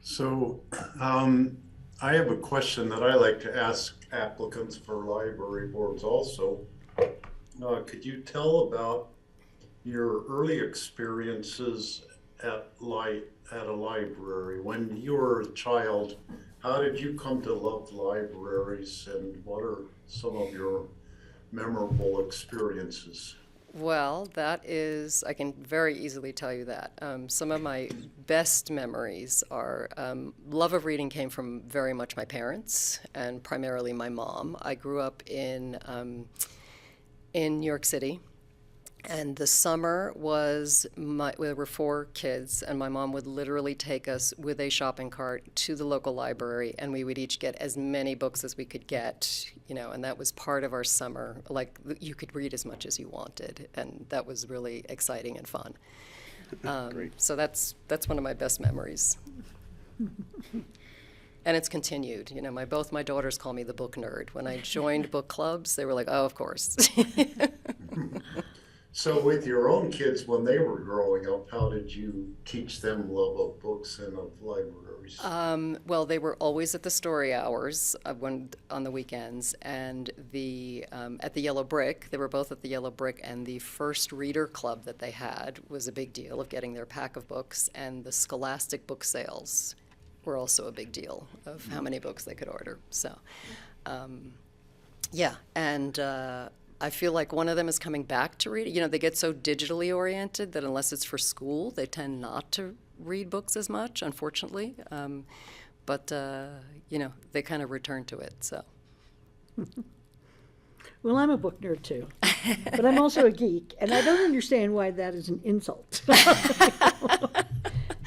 So, I have a question that I like to ask applicants for library boards also. Could you tell about your early experiences at a library? When you were a child, how did you come to love libraries, and what are some of your memorable experiences? Well, I can very easily tell you that. Some of my best memories are, love of reading came from very much my parents, and primarily my mom. I grew up in New York City, and the summer there were 4 kids, and my mom would literally take us with a shopping cart to the local library, and we would each get as many books as we could get, and that was part of our summer. Like, you could read as much as you wanted, and that was really exciting and fun. So that's one of my best memories. And it's continued. Both my daughters call me the book nerd. When I joined book clubs, they were like, oh, of course. So with your own kids, when they were growing up, how did you teach them love of books and of libraries? Well, they were always at the story hours on the weekends, and at the Yellow Brick. They were both at the Yellow Brick, and the first reader club that they had was a big deal of getting their pack of books, and the Scholastic book sales were also a big deal of how many books they could order. So, yeah, and I feel like one of them is coming back to read. They get so digitally oriented that unless it's for school, they tend not to read books as much, unfortunately. But they kind of return to it, so. Well, I'm a book nerd too, but I'm also a geek, and I don't understand why that is an insult.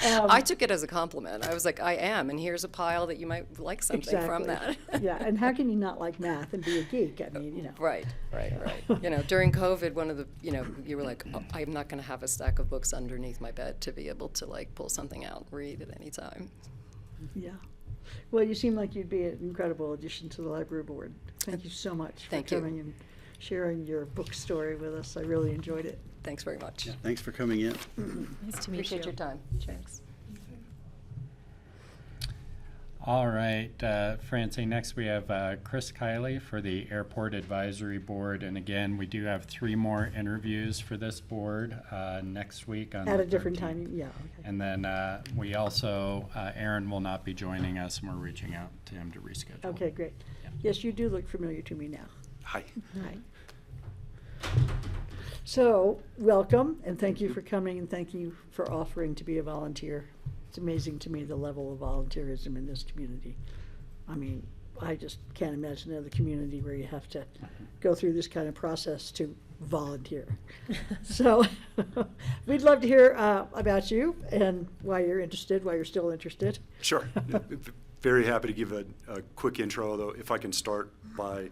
I took it as a compliment. I was like, I am, and here's a pile that you might like something from that. Yeah, and how can you not like math and be a geek? I mean, Right. During COVID, one of the, you were like, oh, I'm not going to have a stack of books underneath my bed to be able to pull something out and read at any time. Yeah. Well, you seem like you'd be an incredible addition to the library board. Thank you so much for coming and sharing your book story with us. I really enjoyed it. Thanks very much. Yeah, thanks for coming in. Nice to meet you. Appreciate your time. Thanks. All right, Francie, next we have Chris Kiley for the Airport Advisory Board. And again, we do have 3 more interviews for this board next week on At the a different 13th. time, yeah, okay. And then we also, Aaron will not be joining us, and we're reaching out to him to reschedule. Okay, great. Yes, you do look familiar to me now. Hi. Hi. So, welcome, and thank you for coming, and thank you for offering to be a volunteer. It's amazing to me the level of volunteerism in this community. I mean, I just can't imagine another community where you have to go through this kind of process to volunteer. So, we'd love to hear about you and why you're interested, why you're still interested. Sure. Very happy to give a quick intro, though if I can start by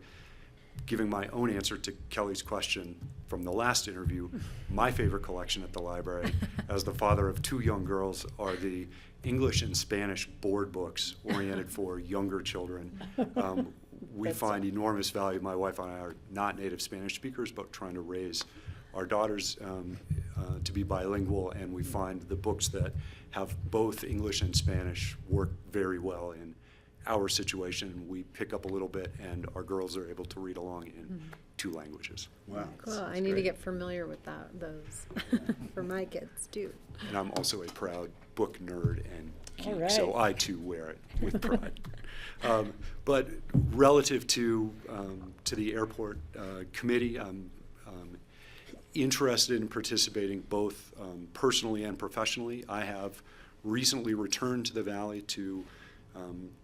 giving my own answer to Kelly's question from the last interview. My favorite collection at the library, as the father of 2 young girls, are the English and Spanish board books oriented for younger children. We find enormous value. My wife and I are not native Spanish speakers, but trying to raise our daughters to be bilingual, and we find the books that have both English and Spanish work very well in our situation. We pick up a little bit, and our girls are able to read along in 2 languages. Wow. Cool, I need to get familiar with those for my kids too. And I'm also a proud book nerd and geek, All right. so I too wear it with pride. But relative to the airport committee, I'm interested in participating both personally and professionally. I have recently returned to the Valley to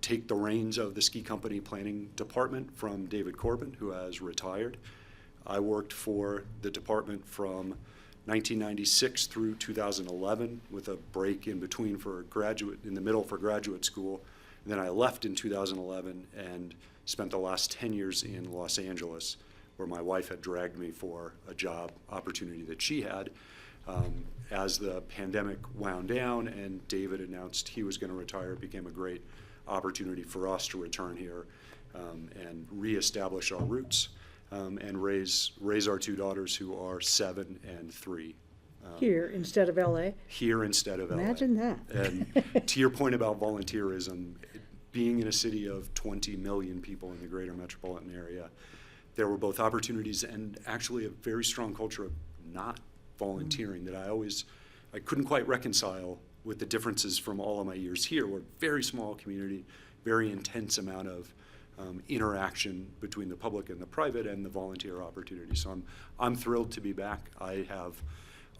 take the reins of the ski company planning department from David Corbin, who has retired. I worked for the department from 1996 through 2011 with a break in between in the middle for graduate school. And then I left in 2011 and spent the last 10 years in Los Angeles, where my wife had dragged me for a job opportunity that she had. As the pandemic wound down and David announced he was going to retire, it became a great opportunity for us to return here and reestablish our roots and raise our 2 daughters, who are 7 and 3. Here instead of LA. Here instead of LA. Imagine that. And to your point about volunteerism, being in a city of 20 million people in the greater metropolitan area, there were both opportunities and actually a very strong culture of not volunteering that I couldn't quite reconcile with the differences from all of my years here. We're a very small community, very intense amount of interaction between the public and the private and the volunteer opportunity. So I'm thrilled to be back. I have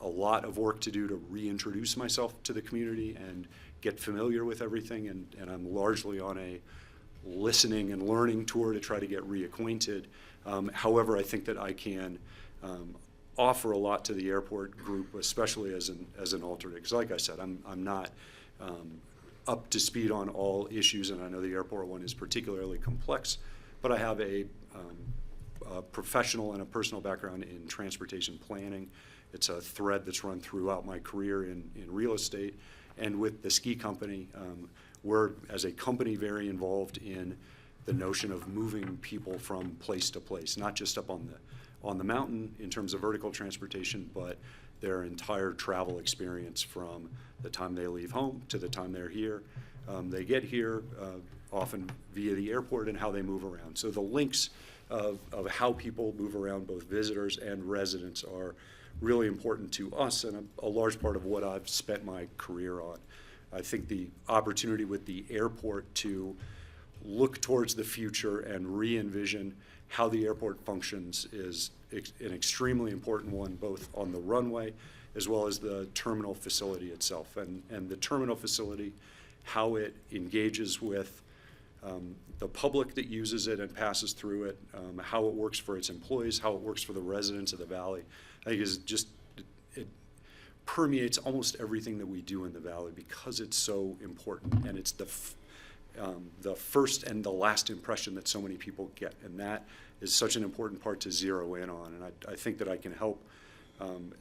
a lot of work to do to reintroduce myself to the community and get familiar with everything, and I'm largely on a listening and learning tour to try to get reacquainted. However, I think that I can offer a lot to the airport group, especially as an alternate. Because like I said, I'm not up to speed on all issues, and I know the airport one is particularly complex, but I have a professional and a personal background in transportation planning. It's a thread that's run throughout my career in real estate. And with the ski company, we're, as a company, very involved in the notion of moving people from place to place, not just up on the mountain in terms of vertical transportation, but their entire travel experience from the time they leave home to the time they're here. They get here often via the airport and how they move around. So the links of how people move around, both visitors and residents, are really important to us and a large part of what I've spent my career on. I think the opportunity with the airport to look towards the future and re-envision how the airport functions is an extremely important one, both on the runway as well as the terminal facility itself. And the terminal facility, how it engages with the public that uses it and passes through it, how it works for its employees, how it works for the residents of the Valley, I think is just, it permeates almost everything that we do in the Valley because it's so important, and it's the first and the last impression that so many people get, and that is such an important part to zero in on. And I think that I can help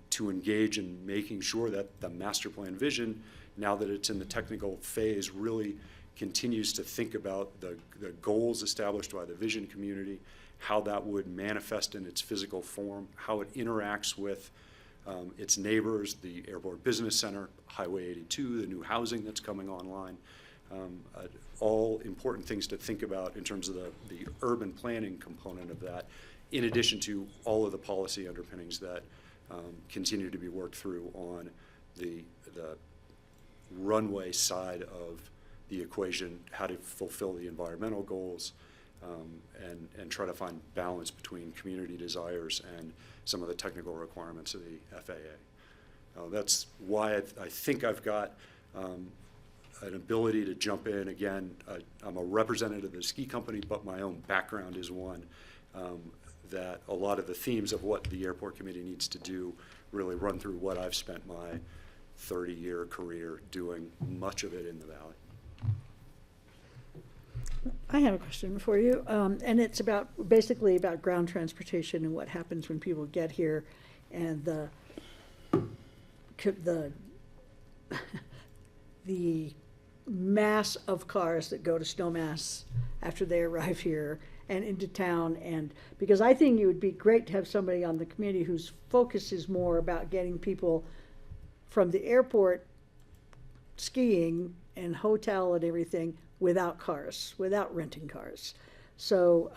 to engage in making sure that the master plan vision, now that it's in the technical phase, really continues to think about the goals established by the vision community, how that would manifest in its physical form, how it interacts with its neighbors, the Airport Business Center, Highway 82, the new housing that's coming online, all important things to think about in terms of the urban planning component of that, in addition to all of the policy underpinnings that continue to be worked through on the runway side of the equation, how to fulfill the environmental goals, and try to find balance between community desires and some of the technical requirements of the FAA. That's why I think I've got an ability to jump in. Again, I'm a representative of the ski company, but my own background is one that a lot of the themes of what the airport committee needs to do really run through what I've spent my 30-year career doing, much of it in the Valley. I have a question for you, and it's basically about ground transportation and what happens when people get here, and the mass of cars that go to Snowmass after they arrive here and into town. And because I think it would be great to have somebody on the committee whose focus is more about getting people from the airport skiing and hotel and everything without cars, without renting cars. So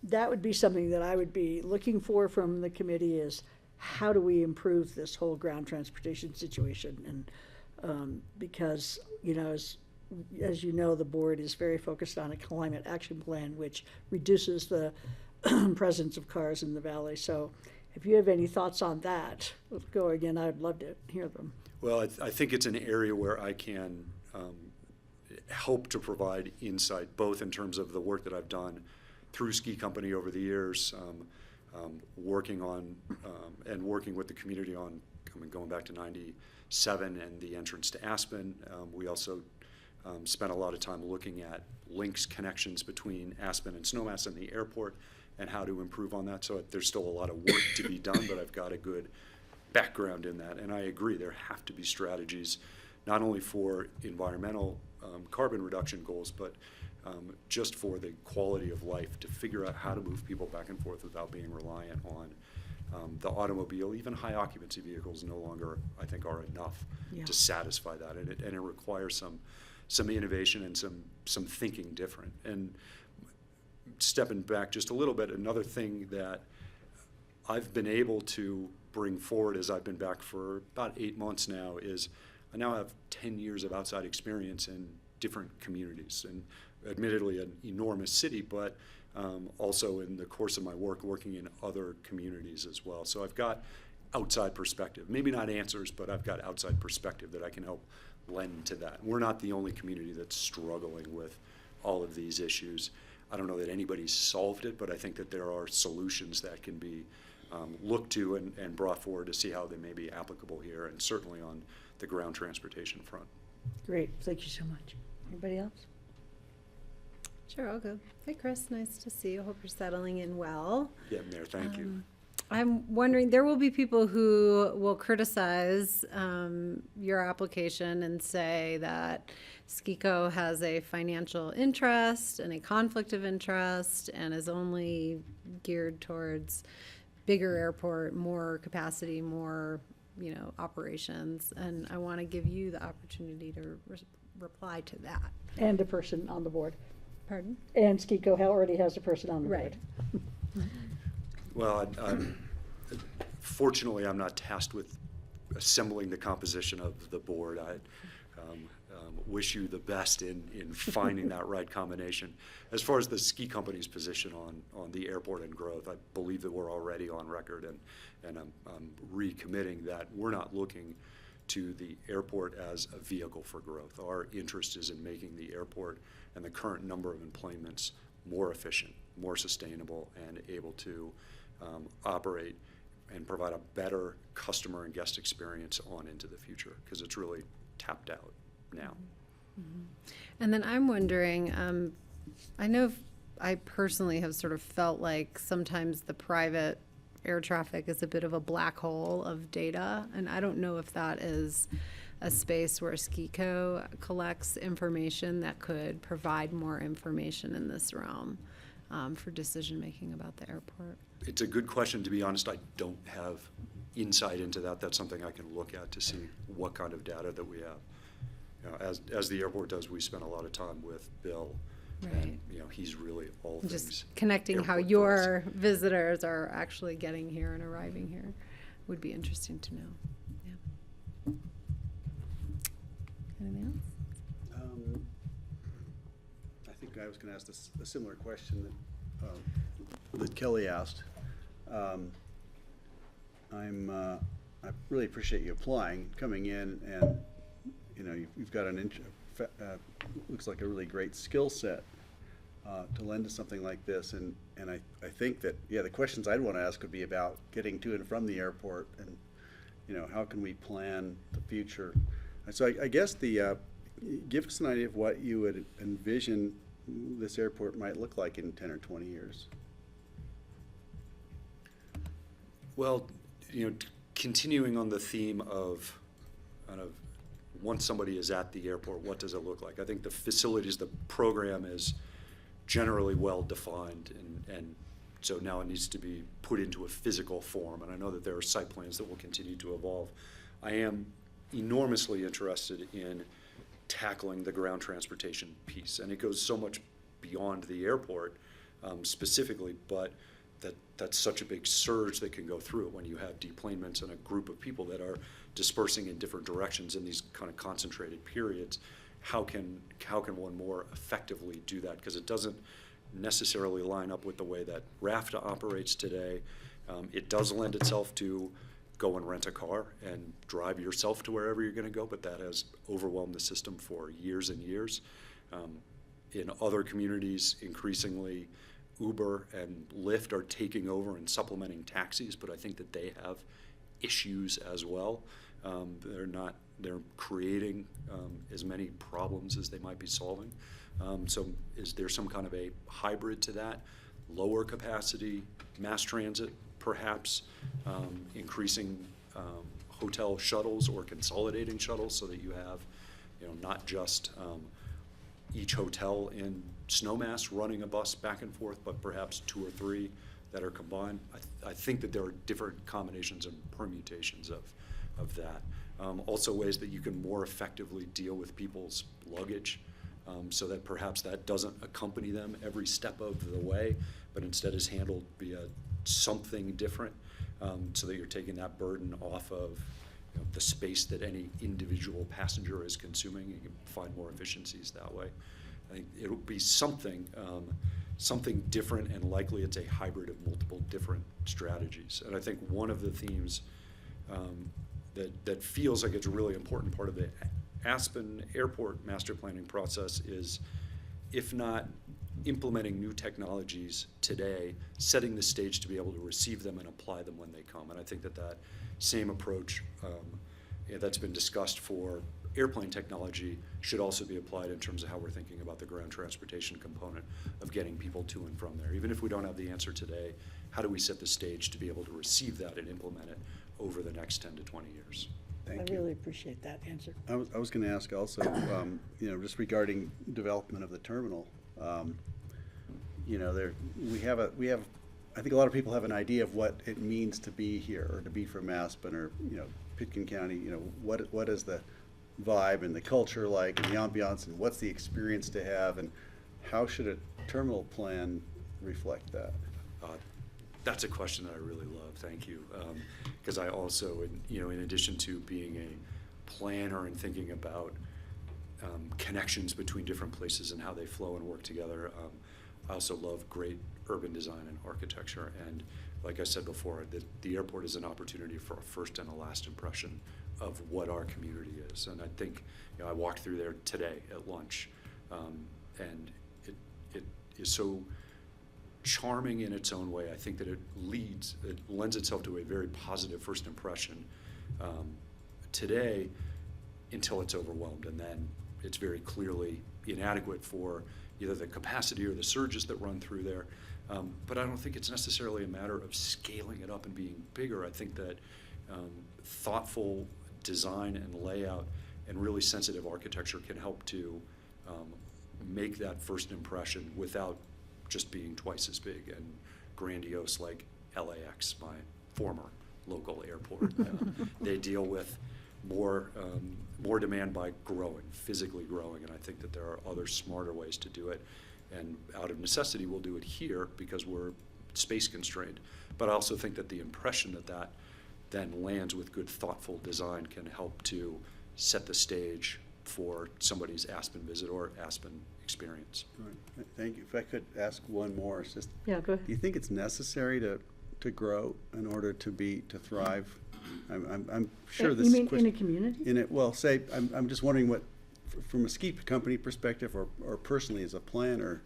that would be something that I would be looking for from the committee, is how do we improve this whole ground transportation situation? And because, you know, as you know, the board is very focused on a climate action plan, which reduces the presence of cars in the valley. So if you have any thoughts on that, go again, I'd love to hear them. Well, I think it's an area where I can help to provide insight, both in terms of the work that I've done through Ski Company over the years, working on and working with the community on, going back to '97 and the entrance to Aspen. We also spent a lot of time looking at links connections between Aspen and Snowmass and the airport and how to improve on that. So there's still a lot of work to be done, but I've got a good background in that. And I agree, there have to be strategies, not only for environmental carbon reduction goals, but just for the quality of life, to figure out how to move people back and forth without being reliant on the automobile. Even high occupancy vehicles no longer, I think, are enough to satisfy that. And it requires some innovation and some thinking different. And stepping back just a little bit, another thing that I've been able to bring forward as I've been back for about 8 months now is I now have 10 years of outside experience in different communities, and admittedly an enormous city, but also in the course of my work working in other communities as well. So I've got outside perspective, maybe not answers, but I've got outside perspective that I can help lend to that. We're not the only community that's struggling with all of these issues. I don't know that anybody's solved it, but I think that there are solutions that can be looked to and brought forward to see how they may be applicable here, and certainly on the ground transportation front. Great, thank you so much. Anybody else? Sure, I'll go. Hey, Chris, nice to see you. Hope you're settling in well. Yeah, Mayor, thank you. I'm wondering, there will be people who will criticize your application and say that SKICO has a financial interest and a conflict of interest and is only geared towards bigger airport, more capacity, more, operations. And I want to give you the opportunity to reply to that. And a person on the board. Pardon? And SKICO already has a person on the board. Well, fortunately, I'm not tasked with assembling the composition of the board. I wish you the best in finding that right combination. As far as the ski company's position on the airport and growth, I believe that we're already on record, and I'm recommitting that we're not looking to the airport as a vehicle for growth. Our interest is in making the airport and the current number of employments more efficient, more sustainable, and able to operate and provide a better customer and guest experience on into the future, because it's really tapped out now. Mm-hmm. And then I'm wondering, I know I personally have sort of felt like sometimes the private air traffic is a bit of a black hole of data, and I don't know if that is a space where SKICO collects information that could provide more information in this realm for decision making about the airport. It's a good question. To be honest, I don't have insight into that. That's something I can look at to see what kind of data that we have. as the airport does, we spend a lot of time with Bill. Right. And, he's really all things. Just connecting how airport for us. your visitors are actually getting here and arriving here would be interesting to know. Yeah. Anything else? I think I was going to ask a similar question that Kelly asked. I really appreciate you applying, coming in, and you've got looks like a really great skill set to lend to something like this, and I think that the questions I'd want to ask would be about getting to and from the airport, and how can we plan the future. And so I guess give us an idea of what you would envision this airport might look like in 10 or 20 years. Well, continuing on the theme of kind of once somebody is at the airport, what does it look like? I think the facilities, the program is generally well defined, and so now it needs to be put into a physical form. And I know that there are site plans that will continue to evolve. I am enormously interested in tackling the ground transportation piece, and it goes so much beyond the airport specifically, but that's such a big surge that can go through it when you have deplanements and a group of people that are dispersing in different directions in these kind of concentrated periods. How can one more effectively do that? Because it doesn't necessarily line up with the way that RAFTA operates today. It does lend itself to go and rent a car and drive yourself to wherever you're going to go, but that has overwhelmed the system for years and years. In other communities, increasingly, Uber and Lyft are taking over and supplementing taxis, but I think that they have issues as well. They're creating as many problems as they might be solving. So is there some kind of a hybrid to that? Lower capacity, mass transit, perhaps, increasing hotel shuttles or consolidating shuttles so that you have, not just each hotel in Snowmass running a bus back and forth, but perhaps 2 or 3 that are combined. I think that there are different combinations and permutations of that. Also ways that you can more effectively deal with people's luggage, so that perhaps that doesn't accompany them every step of the way, but instead is handled via something different, so that you're taking that burden off of the space that any individual passenger is consuming. You can find more efficiencies that way. I think it'll be something different, and likely it's a hybrid of multiple different strategies. And I think one of the themes that feels like it's a really important part of the Aspen Airport master planning process is, if not implementing new technologies today, setting the stage to be able to receive them and apply them when they come. And I think that same approach that's been discussed for airplane technology should also be applied in terms of how we're thinking about the ground transportation component of getting people to and from there. Even if we don't have the answer today, how do we set the stage to be able to receive that and implement it over the next 10 to 20 years? Thank you. I really appreciate that answer. I was going to ask also, just regarding development of the terminal. We have. I think a lot of people have an idea of what it means to be here, or to be from Aspen, or Pitkin County. What is the vibe and the culture like, and the ambiance, and what's the experience to have, and how should a terminal plan reflect that? That's a question that I really love. Thank you, because I also, in addition to being a planner and thinking about connections between different places and how they flow and work together, I also love great urban design and architecture. And like I said before, the airport is an opportunity for a first and a last impression of what our community is. And I think, I walked through there today at lunch, and it is so charming in its own way. I think that it lends itself to a very positive first impression today, until it's overwhelmed, and then it's very clearly inadequate for either the capacity or the surges that run through there. But I don't think it's necessarily a matter of scaling it up and being bigger. I think that thoughtful design and layout and really sensitive architecture can help to make that first impression without just being twice as big and grandiose like LAX, my former local airport. They deal with more demand by growing, physically growing, and I think that there are other smarter ways to do it. And out of necessity, we'll do it here because we're space constrained. But I also think that the impression that that then lands with good, thoughtful design can help to set the stage for somebody's Aspen visit or Aspen experience. Right. Thank you. If I could ask one more, it's just, Yeah, go ahead. do you think it's necessary to grow in order to thrive? I'm sure this You mean question, in a community? in it. Well, say I'm just wondering what, from a ski company perspective, or personally as a planner,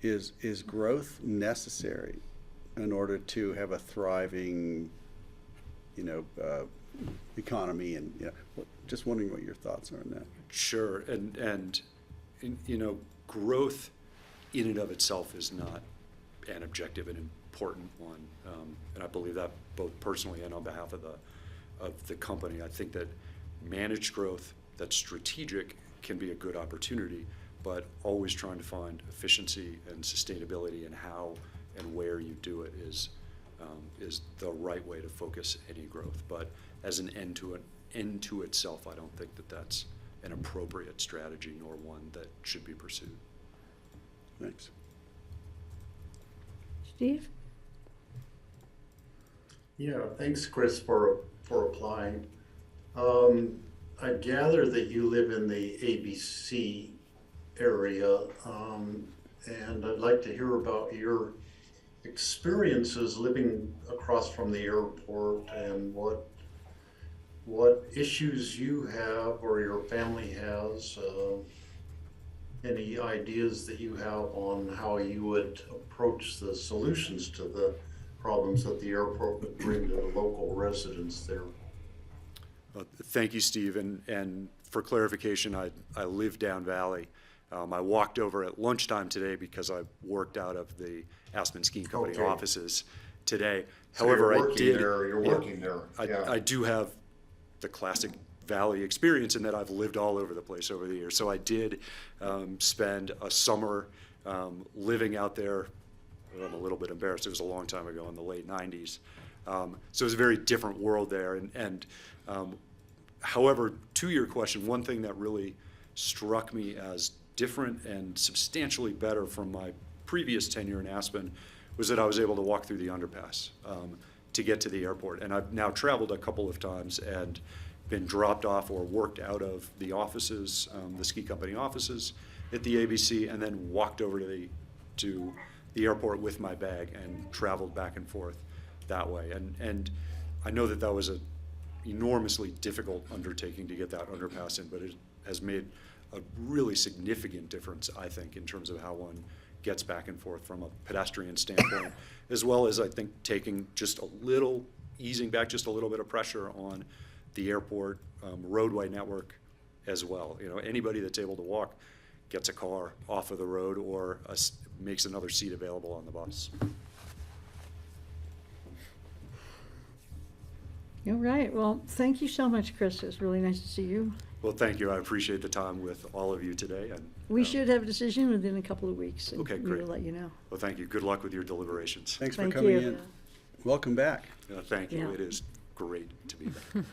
is growth necessary in order to have a thriving, economy, and just wondering what your thoughts are on that. Sure, and growth in and of itself is not an objective, an important one, and I believe that both personally and on behalf of the company. I think that managed growth that's strategic can be a good opportunity, but always trying to find efficiency and sustainability in how and where you do it is the right way to focus any growth. But as an end to itself, I don't think that that's an appropriate strategy nor one that should be pursued. Thanks. Steve? Yeah, thanks, Chris, for applying. I gather that you live in the ABC area, and I'd like to hear about your experiences living across from the airport and what issues you have or your family has, any ideas that you have on how you would approach the solutions to the problems that the airport would bring to the local residents there. Thank you, Steve. And for clarification, I live down Valley. I walked over at lunchtime today because I worked out of the Aspen Skiing Company offices today. So However, you're working there. I do have the classic Valley experience in that I've lived all over the place over the years. So I did spend a summer living out there. I'm a little bit embarrassed. It was a long time ago in the late 90s. So it was a very different world there. And however, to your question, one thing that really struck me as different and substantially better from my previous tenure in Aspen was that I was able to walk through the underpass to get to the airport. And I've now traveled a couple of times and been dropped off or worked out of the offices, the ski company offices at the ABC, and then walked over to the airport with my bag and traveled back and forth that way. And I know that that was an enormously difficult undertaking to get that underpass in, but it has made a really significant difference, I think, in terms of how one gets back and forth from a pedestrian standpoint, as well as, I think, easing back just a little bit of pressure on the airport roadway network as well. Anybody that's able to walk gets a car off of the road or makes another seat available on the bus. All right. Well, thank you so much, Chris. It was really nice to see you. Well, thank you. I appreciate the time with all of you today. And We should have a decision within a couple of weeks. And Okay, we great. will let you know. Well, thank you. Good luck with your deliberations. Thanks for Thank coming you. in. Welcome back. Thank you. Yeah. It is great to be back.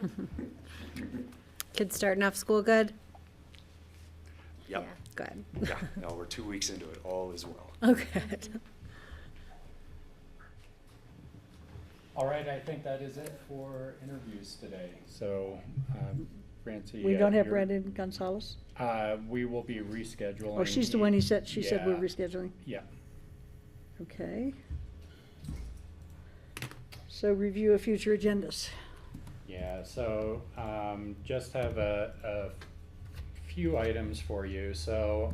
Kids starting off school good? Yep. Good. Yeah. No, we're 2 weeks into it. All is well. Oh, good. All right, I think that is it for interviews today. So, Francie. We don't have you're- Brandon Gonzalez? We will be rescheduling. Oh, she's the one she said we're Yeah. rescheduling? Yeah. Okay. So review of future agendas. Yeah, so just have a few items for you. So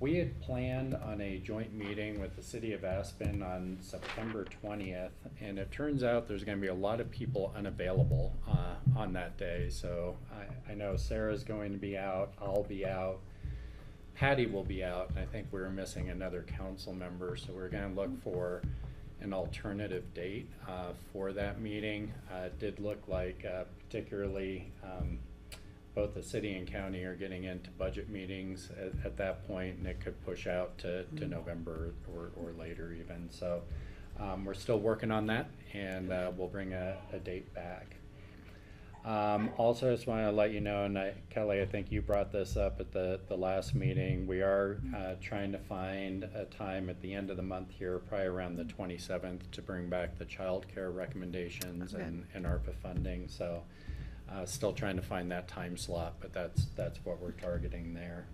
we had planned on a joint meeting with the city of Aspen on September 20th, and it turns out there's going to be a lot of people unavailable on that day. So I know Sarah's going to be out, I'll be out, Patty will be out, and I think we're missing another council member. So we're going to look for an alternative date for that meeting. It did look like particularly both the city and county are getting into budget meetings at that point, and it could push out to November or later even. So we're still working on that, and we'll bring a date back. Also, just want to let you know, and Kelly, I think you brought this up at the last meeting, we are trying to find a time at the end of the month here, probably around the 27th, to bring back the childcare recommendations and ARPA funding. So still trying to find that time slot, but that's what we're targeting there.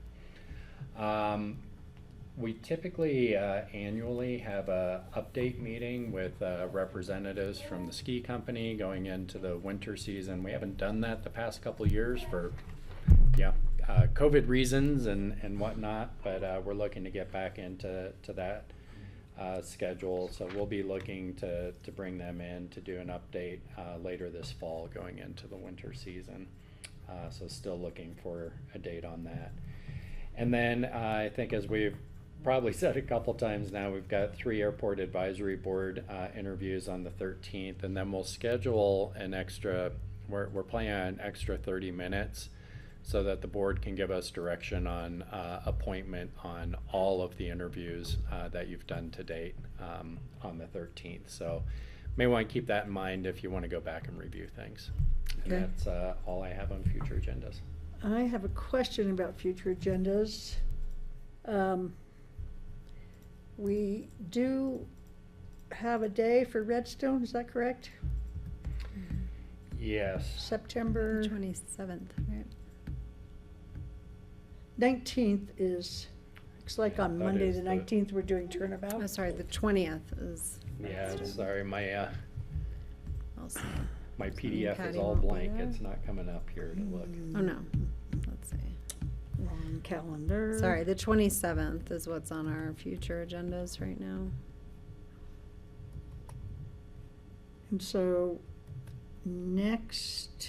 We typically annually have a update meeting with representatives from the ski company going into the winter season. We haven't done that the past couple of years for COVID reasons and whatnot, but we're looking to get back into that schedule. So we'll be looking to bring them in to do an update later this fall going into the winter season. So still looking for a date on that. And then I think, as we've probably said a couple times now, we've got 3 airport advisory board interviews on the 13th, and then we'll schedule an extra, we're planning on an extra 30 minutes so that the board can give us direction on appointment on all of the interviews that you've done to date on the 13th. So may want to keep that in mind if you want to go back and review things. And Okay. that's all I have on future agendas. I have a question about future agendas. We do have a day for Redstone, is that correct? Yes. September 27th, right? 19th is, looks like on that Monday is the the- 19th, we're doing turnabout. Oh, sorry, the 20th is. Yeah, sorry, my I'll see. my PDF is Patty all won't be blank. there? It's not coming up here to look. Oh, no. Let's see. Wrong calendar. Sorry, the 27th is what's on our future agendas right now. And so next,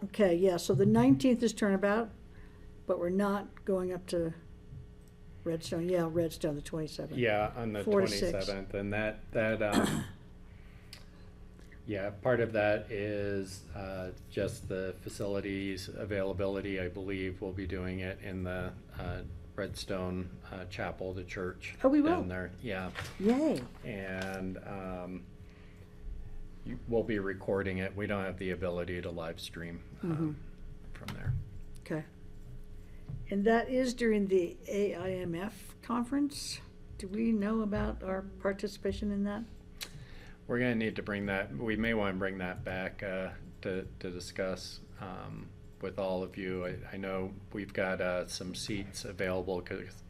okay, yeah, so the 19th is turnabout, but we're not going up to Redstone. Yeah, Redstone, the 27th. Yeah, on the 4 to 6. 27th, and that yeah, part of that is just the facilities availability. I believe we'll be doing it in the Redstone Chapel, the church. Oh, we will? down there. Yeah. Yay. And we'll be recording it. We don't have the ability to live stream from there. Okay. And that is during the AIMF conference. Do we know about our participation in that? We're going to need to bring that, we may want to bring that back to discuss with all of you. I know we've got some seats available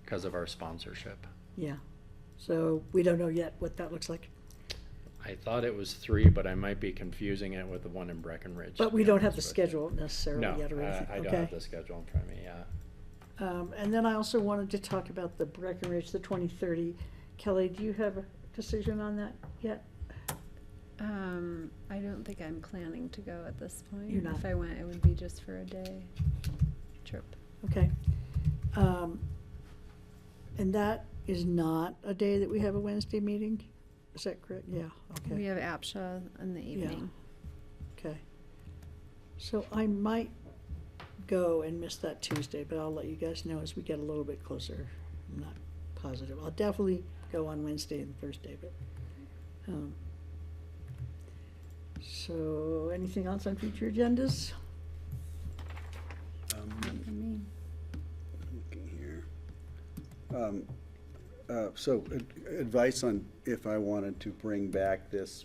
because of our sponsorship. Yeah. So we don't know yet what that looks like. I thought it was 3, but I might be confusing it with the one in Breckenridge. But we don't have the schedule necessarily No, yet or anything. I don't Okay. have the schedule in front of me, yeah. And then I also wanted to talk about the Breckenridge, the 2030. Kelly, do you have a decision on that yet? I don't think I'm planning to go at this point. You're not? If I went, it would be just for a day trip. Okay. And that is not a day that we have a Wednesday meeting? Is that correct? Yeah, okay. We have APSHA in the evening. Okay. So I might go and miss that Tuesday, but I'll let you guys know as we get a little bit closer. I'm not positive. I'll definitely go on Wednesday and Thursday, but, so anything else on future agendas? Not for me. Looking here. So advice on if I wanted to bring back this,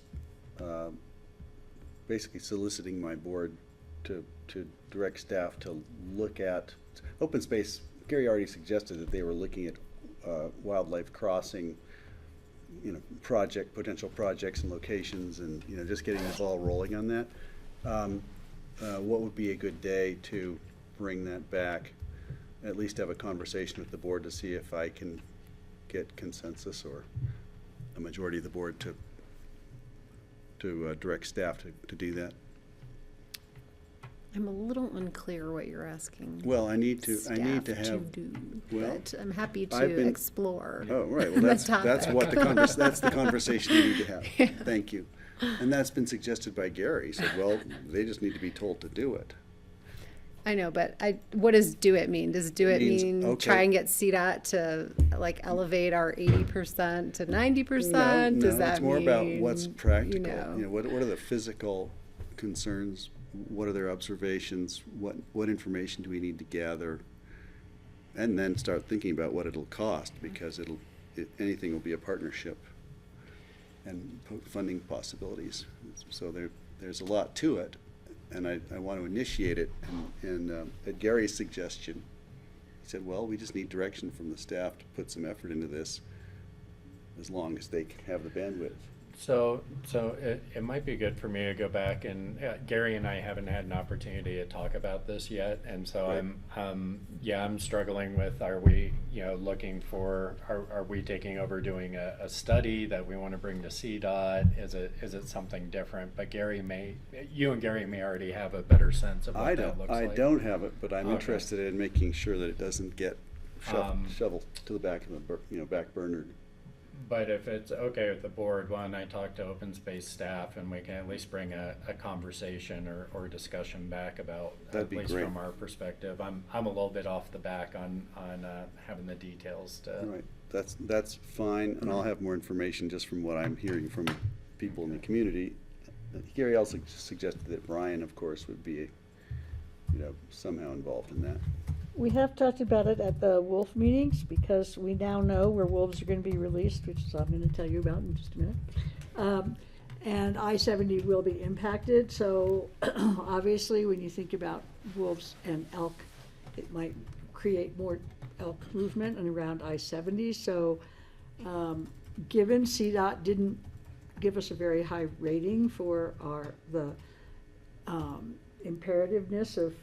basically soliciting my board to direct staff to look at open space. Gary already suggested that they were looking at wildlife crossing, potential projects and locations, and just getting the ball rolling on that. What would be a good day to bring that back? At least have a conversation with the board to see if I can get consensus or a majority of the board to direct staff to do that. I'm a little unclear what you're asking. Well, I need to staff have. do, Well, but I'm happy I've to been- explore. Oh, right, well, the that's what that's the conversation you need to have. Yeah. Thank you. And that's been suggested by Gary. He said, well, they just need to be told to do it. I know, but what does do it mean? Does do it Means, mean okay. try and get CDOT to like elevate our 80% to 90%? No, Does that it's more mean, about what's practical. You know, what are the physical concerns? What are their observations? What information do we need to gather? And then start thinking about what it'll cost, because anything will be a partnership and funding possibilities. So there's a lot to it, and I want to initiate it. And at Gary's suggestion, he said, well, we just need direction from the staff to put some effort into this, as long as they can have the bandwidth. So it might be good for me to go back, and Gary and I haven't had an opportunity to talk about this yet, and so Right. I'm struggling with, are we looking for, are we taking over doing a study that we want to bring to CDOT? Is it something different? But you and Gary may already have a better sense of what that looks like. I don't have it, but I'm Okay. interested in making sure that it doesn't get shoveled to the back of the back burner. But if it's okay with the board, why don't I talk to open space staff, and we can at least bring a conversation or discussion back about, That'd at be least great. from our perspective. I'm a little bit off the back on having the details to. Right, that's fine, and I'll have more information just from what I'm hearing from people in the community. Gary also suggested that Brian, of course, would be, somehow involved in that. We have talked about it at the wolf meetings, because we now know where wolves are going to be released, which is I'm going to tell you about in just a minute. And I-70 will be impacted, so obviously when you think about wolves and elk, it might create more elk movement and around I-70. So given CDOT didn't give us a very high rating for the imperativeness of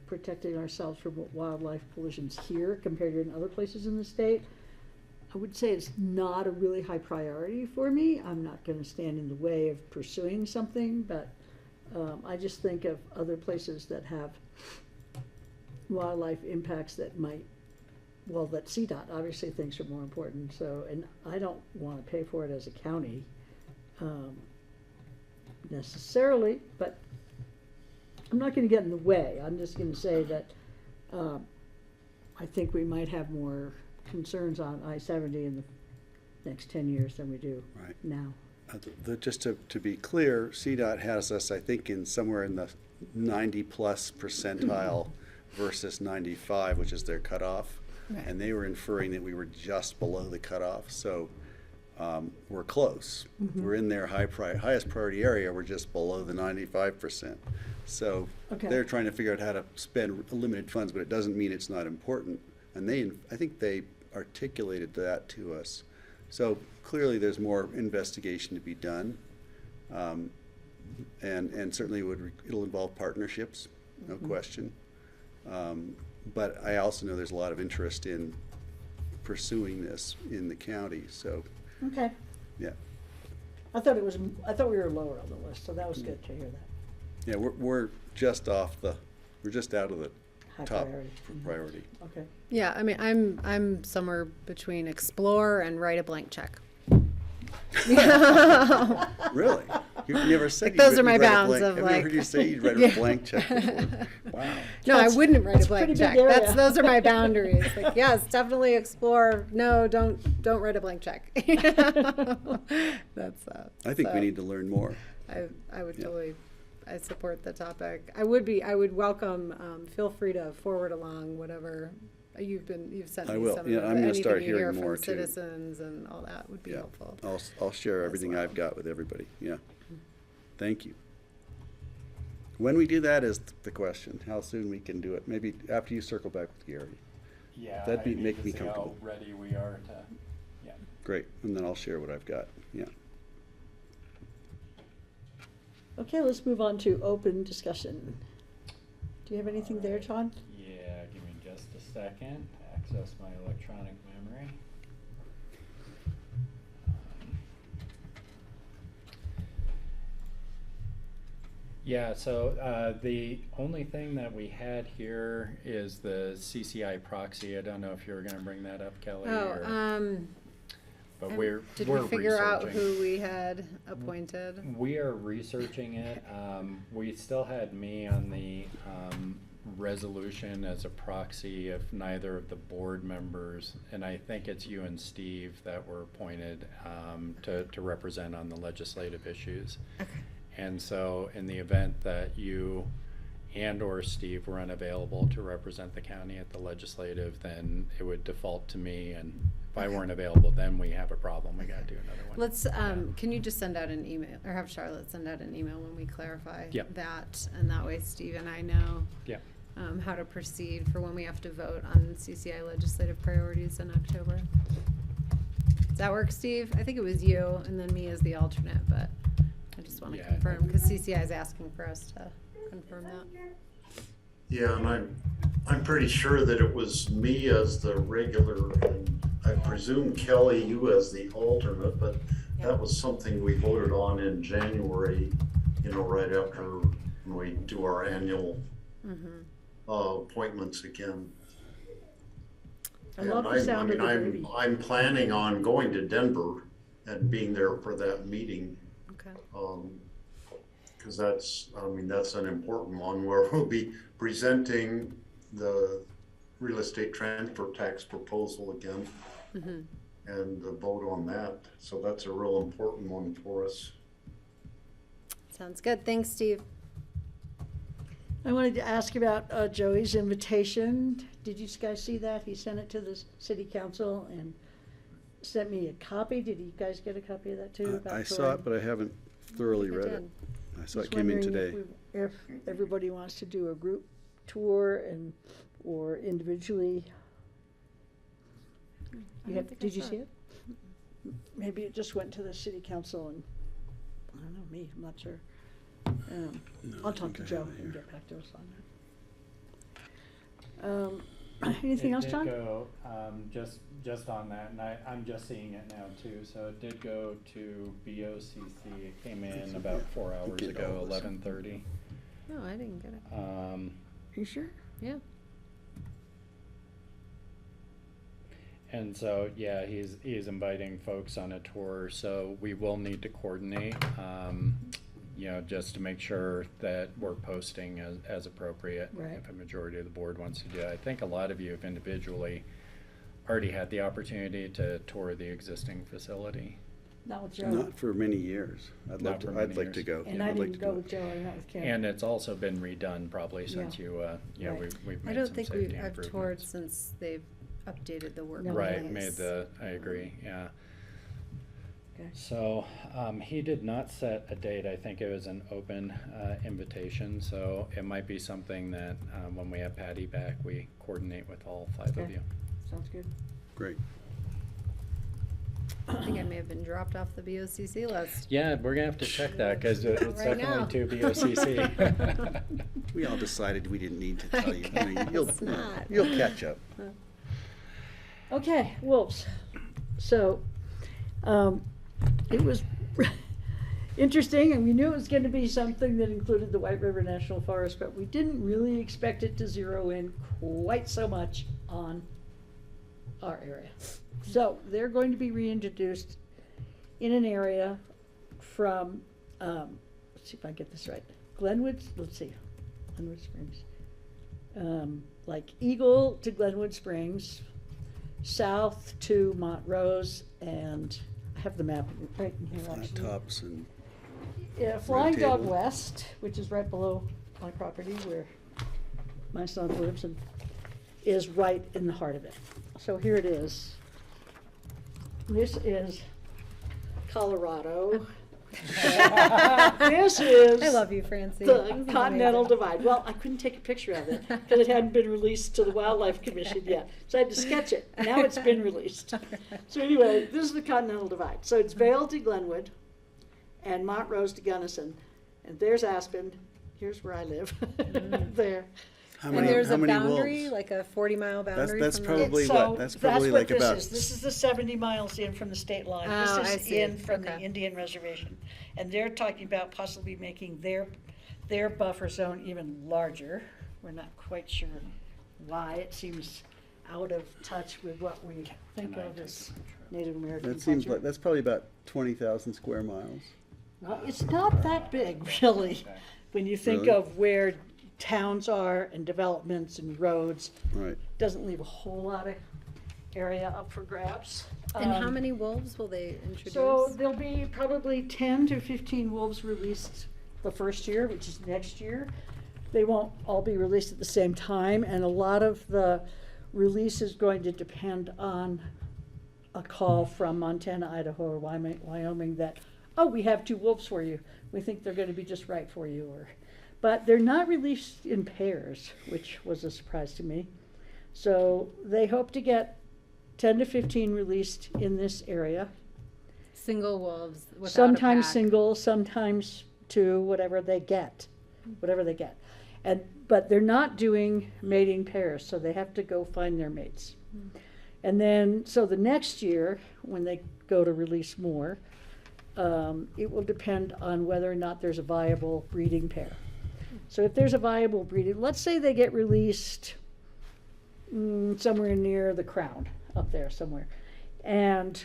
protecting ourselves from wildlife pollutions here compared to in other places in the state, I would say it's not a really high priority for me. I'm not going to stand in the way of pursuing something, but I just think of other places that have wildlife impacts that that CDOT obviously thinks are more important. So, and I don't want to pay for it as a county necessarily, but I'm not going to get in the way. I'm just going to say that I think we might have more concerns on I-70 in the next 10 years than we do now. Just to be clear, CDOT has us, I think, in somewhere in the 90+ percentile versus 95, which is their cutoff. Right. And they were inferring that we were just below the cutoff. So we're close. Mhm. We're in their highest priority area. We're just below the 95%. So Okay. they're trying to figure out how to spend limited funds, but it doesn't mean it's not important. And I think they articulated that to us. So clearly there's more investigation to be done. And certainly it'll involve partnerships, no question. But I also know there's a lot of interest in pursuing this in the county, so, Okay. yeah. I thought we were lower on the list, so that was good to hear that. Yeah, we're just out of the High top priority. priority. Okay. Yeah, I mean, I'm somewhere between explore and write a blank check. Really? You've never said Like, those you'd are my write a bounds blank- of I've never like. heard you say you'd write Yeah. a blank check before. Wow. No, I wouldn't write that's a blank pretty check. big area. Those are my boundaries. Like, yes, definitely explore. No, don't write a blank check. That's. I think so we need to learn more. I would totally. I support the topic. I would welcome. Feel free to forward along whatever you've sent me. I will. Some Yeah, of I'm gonna start anything you hear hearing more, from too. citizens and all that would be Yeah. helpful. I'll share everything I've got with everybody, yeah. Thank you. When we do that is the question, how soon we can do it. Maybe after you circle back with Gary. Yeah. That'd I need make to me see comfortable. How ready we are to. Yeah. Great, and then I'll share what I've got, yeah. Okay, let's move on to open discussion. Do you have anything there, Todd? Yeah, give me just a second to access my electronic memory. Yeah, so the only thing that we had here is the CCI proxy. I don't know if you were going to bring that up, Kelly. But did we're we figure out researching. who we had appointed? We are researching it. We still had me on resolution as a proxy if neither of the board members, and I think it's you and Steve that were appointed to represent on the legislative issues. And so in the event that you and or Steve were unavailable to represent the county at the legislative, then it would default to me, and if I weren't available, then we have a problem. We gotta do another one. Let's, can you just send out an email, or have Charlotte send out an email when we clarify Yep. that? And that way Steve and I know Yeah. how to proceed for when we have to vote on CCI legislative priorities in October. Does that work, Steve? I think it was you and then me as the alternate, but I just want to Yeah. confirm, because CCI is asking for us to confirm that. Yeah, and I'm pretty sure that it was me as the regular, and I presume Kelly, you as the alternate, but that was something we voted on in January, you know, right after when we do our annual appointments again. I love the sound of the baby. I'm planning on going to Denver and being there for that meeting. Okay. Because that's an important one where we'll be presenting the real estate transfer tax proposal again and the vote on that. So that's a real important one for us. Sounds good. Thanks, Steve. I wanted to ask about Joey's invitation. Did you guys see that? He sent it to the city council and sent me a copy. Did you guys get a copy of that too? about I saw touring? it, but I haven't thoroughly I read it. did. I saw it Just came in wondering today. If everybody wants to do a group tour or individually. Did you see it? Maybe it just went to the city council and, I don't know, me, I'm not sure. I'll talk to Joe and get back to us on that. Anything else, John? It did go, just on that, and I'm just seeing it now too, so it did go to BOCC. It came in about 4 hours Get ago, all this. 11:30. No, I didn't get it. Are you sure? Yeah. And so, yeah, he's inviting folks on a tour, so we will need to coordinate, you know, just to make sure that we're posting as appropriate. Right. If a majority of the board wants to do it. I think a lot of you have individually already had the opportunity to tour the existing facility. Not with Joe. Not for many years. I'd Not for I'd many like to years. go. And Yeah, I I'd like didn't to go do it. with Joe, I went with Kim. And it's also been redone probably since Yeah. you, Right. we've I made don't some think safety I've toured improvements. since they've updated the work. No. Right, place. I agree, yeah. Okay. So, he did not set a date. I think it was an open invitation, so it might be something that when we have Patty back, we coordinate with all 5 of Okay. you. Sounds good. Great. I think I may have been dropped off the BOCC list. Yeah, we're gonna have to check that, because it's Right now. definitely to BOCC. We all decided we didn't need to tell you. I mean, guess not. You'll catch up. Okay, wolves. So, it was interesting, and we knew it was going to be something that included the White River National Forest, but we didn't really expect it to zero in quite so much on our area. So they're going to be reintroduced in an area from, let's see if I get this right, Glenwood Springs. Like Eagle to Glenwood Springs, south to Montrose, and I have the map right in here Flat actually. tops and Yeah, Flying Red Dog Table. West, which is right below my property where my son lives, and is right in the heart of it. So here it is. This is Colorado. This is I love you, Francie. the This is Continental amazing. Divide. Well, I couldn't take a picture of it because it hadn't been released to the Wildlife Commission yet. So I had to sketch it. Now it's been released. So anyway, this is the Continental Divide. So it's Vail to Glenwood and Montrose to Gunnison. And there's Aspen. Here's where I live. There. how And many, there's how a many boundary, wolves? like a 40-mile boundary. That's from probably the... what- that's probably what like this about- is. This is the 70 miles in from the state line. Oh, I This is see. in from the Okay. Indian reservation. And they're talking about possibly making their buffer zone even larger. We're not quite sure why. It seems out of touch with what we think of as Native American That seems culture. like, that's probably about 20,000 square miles. Well, it's not that big, really, when you think Really? of where towns are and developments and roads. Right. Doesn't leave a whole lot of area up for grabs. And how many wolves will they introduce? So there'll be probably 10 to 15 wolves released the first year, which is next year. They won't all be released at the same time, and a lot of the release is going to depend on a call from Montana, Idaho, or Wyoming that, oh, we have 2 wolves for you. We think they're going to be just right for you. But they're not released in pairs, which was a surprise to me. So they hope to get 10 to 15 released in this area. Single wolves without Sometimes a pack. single, sometimes 2, whatever they get. But they're not doing mating pairs, so they have to go find their mates. And then, so the next year, when they go to release more, it will depend on whether or not there's a viable breeding pair. So if there's a viable breeding, let's say they get released somewhere near the Crown, up there somewhere, and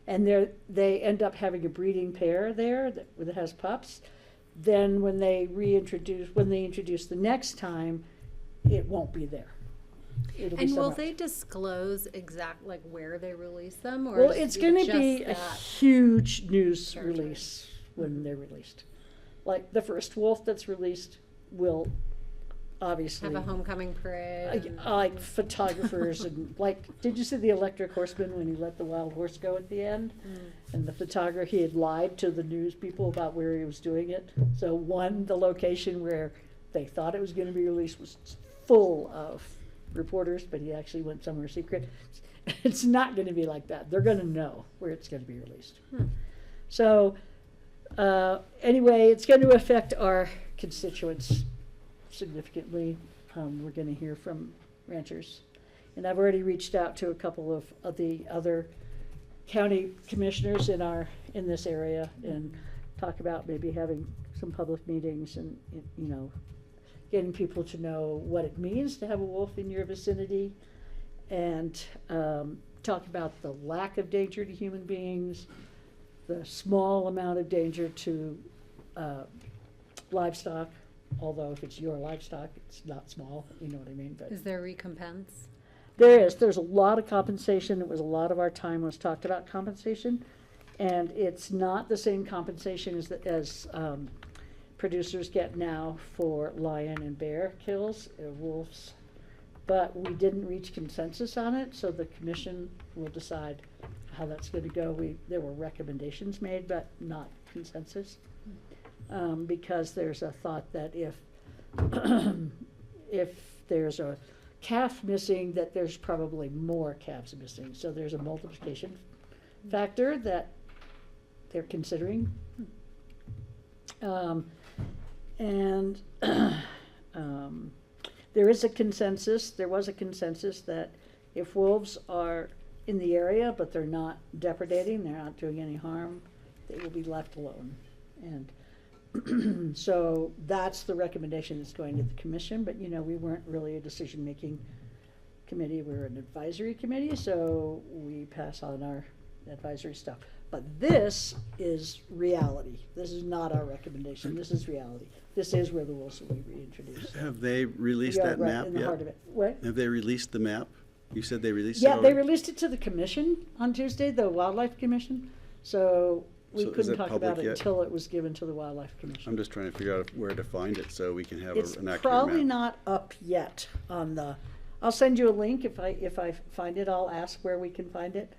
they end up having a breeding pair there that has pups. Then when they introduce the next time, it won't be there. It'll be And will somewhere they disclose like where they release them, or Well, is it's it going to just be a that huge news territory? release when they're released. Like the first wolf that's released will obviously Have a homecoming parade. like photographers and did you see the Electric Horseman when he let the wild horse go at the end? And the photographer, he had lied to the news people about where he was doing it. So the location where they thought it was going to be released was full of reporters, but he actually went somewhere secret. It's not going to be like that. They're going to know where it's going to be released. So anyway, it's going to affect our constituents significantly. We're going to hear from ranchers. And I've already reached out to a couple of the other county commissioners in this area and talk about maybe having some public meetings and, getting people to know what it means to have a wolf in your vicinity, and talk about the lack of danger to human beings, the small amount of danger to livestock, although if it's your livestock, it's not small, you know what I mean? But Is there recompense? there's a lot of compensation. It was a lot of our time was talked about compensation, and it's not the same compensation as producers get now for lion and bear kills, wolves. But we didn't reach consensus on it, so the commission will decide how that's going to go. There were recommendations made, but not consensus, because there's a thought that if there's a calf missing, that there's probably more calves missing. So there's a multiplication factor that they're considering. There was a consensus that if wolves are in the area but they're not depredating, they're not doing any harm, they will be left alone. And so that's the recommendation that's going to the commission, but we weren't really a decision-making committee, we were an advisory committee, so we pass on our advisory stuff. But this is reality. This is not our recommendation. This is reality. This is where the wolves will be reintroduced. Have they released We are that right map in the yet? heart of it. What? Have they released the map? You said they released it Yeah, they already? released it to the commission on Tuesday, the Wildlife Commission. So we So is couldn't it talk public about it yet? until it was given to the Wildlife Commission. I'm just trying to figure out where to find it so we can have It's an accurate probably map. not up yet on the, I'll send you a link if I find it. I'll ask where we can find it.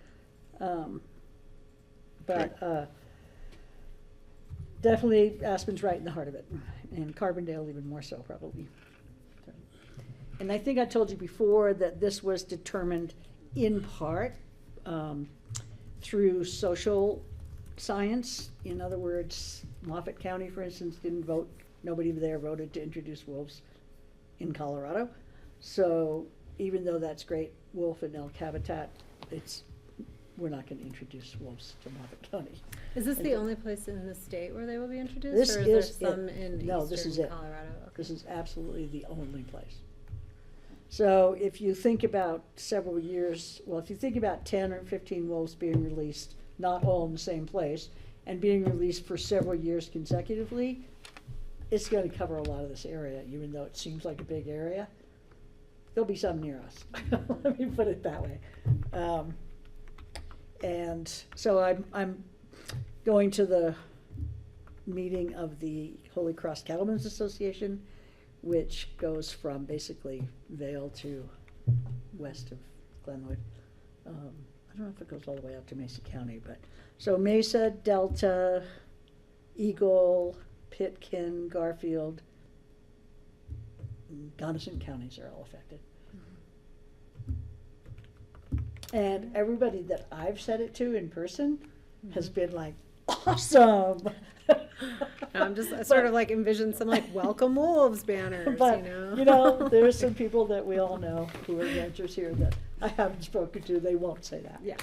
Definitely Aspen's right in the heart of it, and Carbondale even more so probably. And I think I told you before that this was determined in part through social science. In other words, Moffat County, for instance, didn't vote, nobody there voted to introduce wolves in Colorado. So even though that's great wolf and elk habitat, we're not going to introduce wolves to Moffat County. Is this the only place in the state where they will be introduced, This or is is there some it. in No, this is eastern it. Colorado? Okay. This is absolutely the only place. So if you think about several years, if you think about 10 or 15 wolves being released, not all in the same place, and being released for several years consecutively, it's gonna cover a lot of this area, even though it seems like a big area. There'll be some near us, let me put it that way. And so I'm going to the meeting of the Holy Cross Cattlemen's Association, which goes from basically Vale to west of Glenwood. I don't know if it goes all the way up to Mesa County, but, so Mesa, Delta, Eagle, Pitkin, Garfield, Gunnison counties are all affected. And everybody that I've said it to in person has been like, awesome. I'm just I sort of like envision some like welcome wolves banners, But, you know. there's some people that we all know who are renters here that I haven't spoken to, they won't say that. Yeah.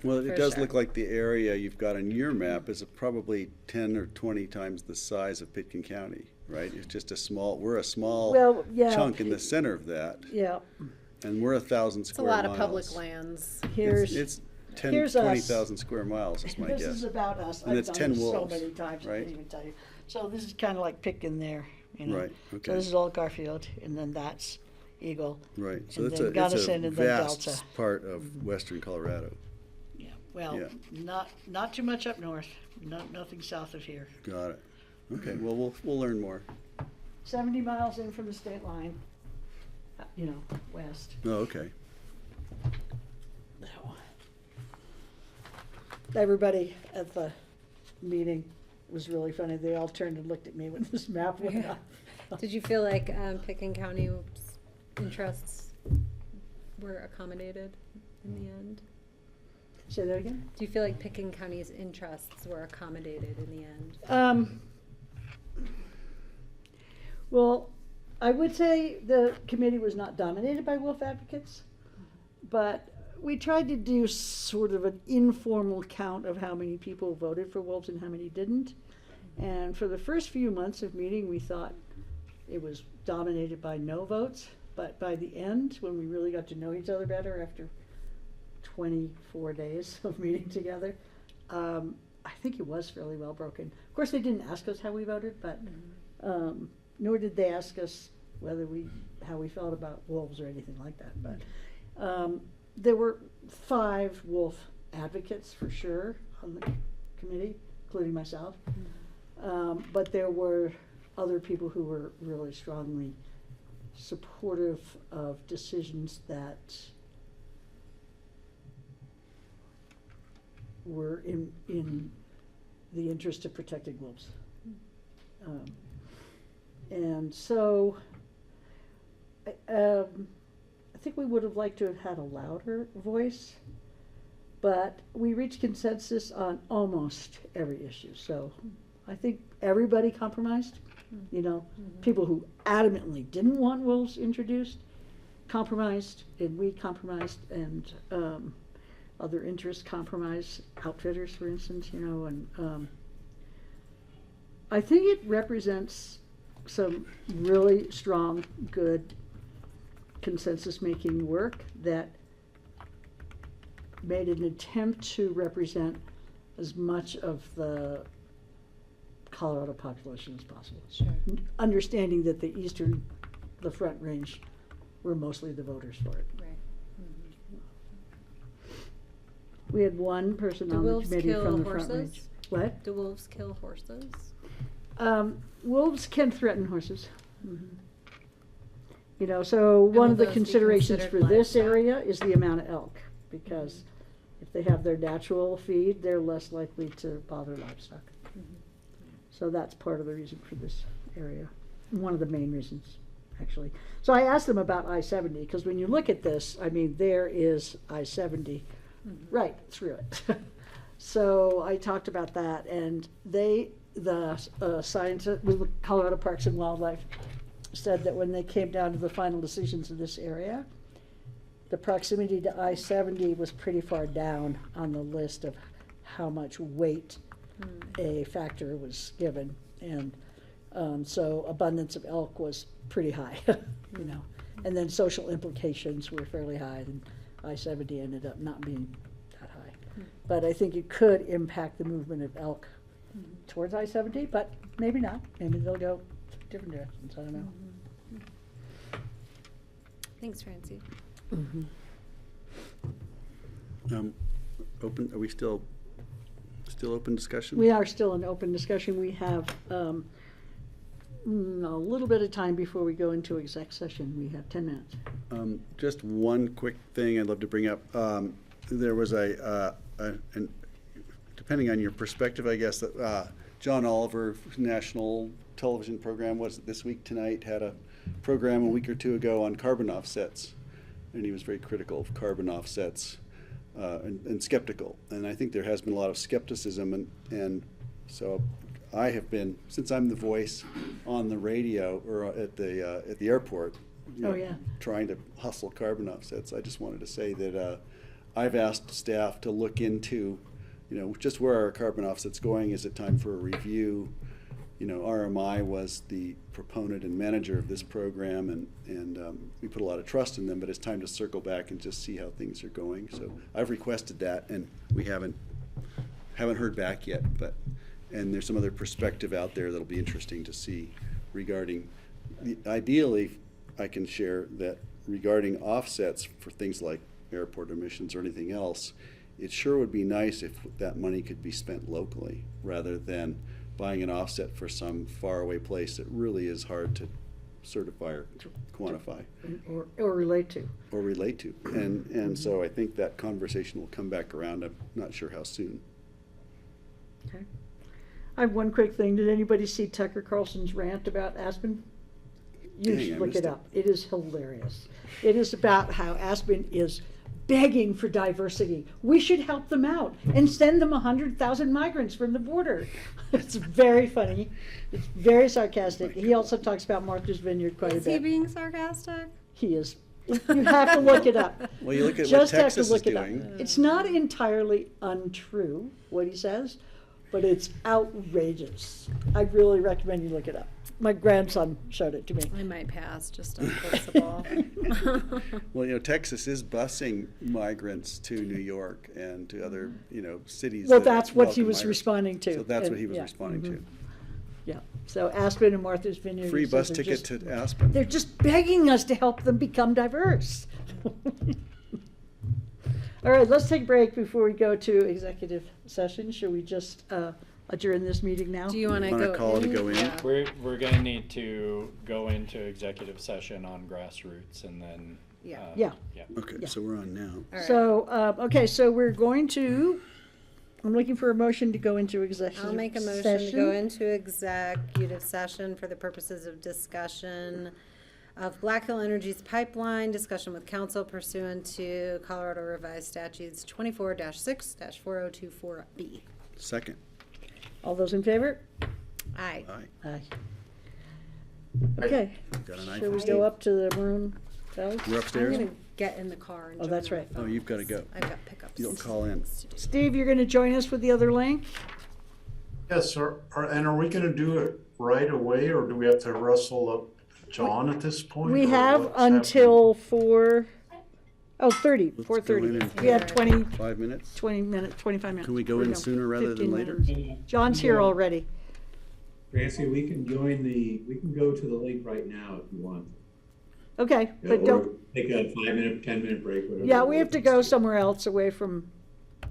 Well, For it does sure. look like the area you've got on your map is probably 10 or 20 times the size of Pitkin County, right? It's just we're a small Well, yeah. chunk in the center of that, Yeah, and we're 1,000 It's a square lot miles. of public lands. here's, It's 10, here's us. 20,000 square miles is my This guess. is about us. And I've it's done 10 this so wolves, many times, I right? can't even tell you. So this is kind of like Pitkin there, you know. Right, So okay. this is all Garfield, and then that's Eagle. Mm-hmm. Right, so and it's then a Gunnison, and then vast Delta. part of western Colorado. Yeah, well, Yeah. not too much up north, nothing south of here. Got it. Okay, well, we'll learn more. 70 miles in from the state line, west. Oh, okay. Everybody at the meeting was really funny. They all turned and looked at me when this map went up. Did you feel like Pitkin County's interests were accommodated in the end? Say that again? Do you feel like Pitkin County's interests were accommodated in the end? Well, I would say the committee was not dominated by wolf advocates, but we tried to do sort of an informal count of how many people voted for wolves and how many didn't. And for the first few months of meeting, we thought it was dominated by no votes. But by the end, when we really got to know each other better after 24 days of meeting together, I think it was fairly well broken. Of course, they didn't ask us how we voted, but nor did they ask us how we felt about wolves or anything like that. But there were 5 wolf advocates for sure on the committee, including myself. But there were other people who were really strongly supportive of decisions that were in the interest of protecting wolves. And so I think we would have liked to have had a louder voice, but we reached consensus on almost every issue. So I think everybody compromised. People who adamantly didn't want wolves introduced compromised, and we compromised, and other interests compromised, outfitters, for instance, and I think it represents some really strong, good consensus-making work that made an attempt to represent as much of the Colorado population as possible. Sure. Understanding that the Front Range were mostly the voters for it. Right. We had one person Do on the wolves committee kill from the Front horses? Range. What? Do wolves kill horses? Wolves can threaten horses. So one of the would those be considerations for considered this livestock? area is the amount of elk, because if they have their natural feed, they're less likely to bother livestock. So that's part of the reason for this area, one of the main reasons, actually. So I asked them about I-70, because when you look at this, there is I-70 right through it. So I talked about that, and the scientists with Colorado Parks and Wildlife said that when they came down to the final decisions of this area, the proximity to I-70 was pretty far down on the list of how much weight a factor was given, and so abundance of elk was pretty high, and then social implications were fairly high, and I-70 ended up not being that high. But I think it could impact the movement of elk towards I-70, but maybe not. Maybe they'll go different directions, I don't know. Thanks, Francie. Open, are we still open discussion? We are still in open discussion. We have a little bit of time before we go into exec session. We have 10 minutes. Just one quick thing I'd love to bring up. There was depending on your perspective, I guess, that John Oliver, national television program, was it this week tonight, had a program a week or two ago on carbon offsets. And he was very critical of carbon offsets and skeptical. And I think there has been a lot of skepticism. And so I have been, since I'm the voice on the radio or at the airport, trying to hustle carbon offsets, I just wanted to say that I've asked staff to look into, just where are carbon offsets going? Is it time for a review? RMI was the proponent and manager of this program, and we put a lot of trust in them, but it's time to circle back and just see how things are going. So I've requested that, and we haven't heard back yet, and there's some other perspective out there that'll be interesting to see regarding, ideally, I can share that regarding offsets for things like airport emissions or anything else, it sure would be nice if that money could be spent locally rather than buying an offset for some faraway place that really is hard to certify or quantify. Or relate to. Or relate to. And so I think that conversation will come back around. I'm not sure how soon. Okay. I have one quick thing. Did anybody see Tucker Carlson's rant about Aspen? You Dang, should I look missed it up. It is hilarious. It is about how Aspen is begging for diversity. We should help them out and send them 100,000 migrants from the border. It's very funny. It's very sarcastic. He also talks about Martha's Vineyard quite a Is he bit. being sarcastic? He is. You have to look it up. Well, you look at Just what have to Texas look is it up. doing. It's not entirely untrue, what he says, but it's outrageous. I really recommend you look it up. My grandson showed it to me. I might pass, just on principle. Well, Texas is busing migrants to New York and to other, cities. Well, that that's what he welcome was migrants. responding to. So that's what And- he was yeah, responding to. Yeah, so Aspen and Martha's Vineyard. Free he bus says, are ticket just- to Aspen. They're just begging us to help them become diverse. All right, let's take a break before we go to executive session. Should we just adjourn this meeting now? Do you want to Wanna go call it in? a go in? Yeah. We're going to need to go into executive session on grassroots and then. Yeah. Yeah. Okay, Yeah. so we're on now. All right. So, okay, so we're going to, I'm looking for a motion to go into executive session. I'll make a motion to go into executive session for the purposes of discussion of Black Hill Energy's pipeline, discussion with council pursuant to Colorado Revised Statutes 24-6-4024B. Second. All those in favor? Aye. Aye. Aye. Okay, Got an shall we iPhone. go up to the room, fellas? We're I'm upstairs? gonna get in the car and Oh, join that's our right. Oh, you've gotta phones. go. I've got pickups. You don't call in. Steve, you're gonna join us with the other link? Yes, sir. And are we gonna do it right away, or do we have to wrestle up John at this point? We or have what's until 4:30. Let's 4:30. go in in We have 20 5 minutes? 20 minutes, 25 minutes. Can we go Or in no, sooner rather than 15 later? minutes. John's here already. Francie, we can go to the link right now if you want. Okay, but Or don't, take a 5-minute, 10-minute break, whatever. yeah, we have to go somewhere else away from,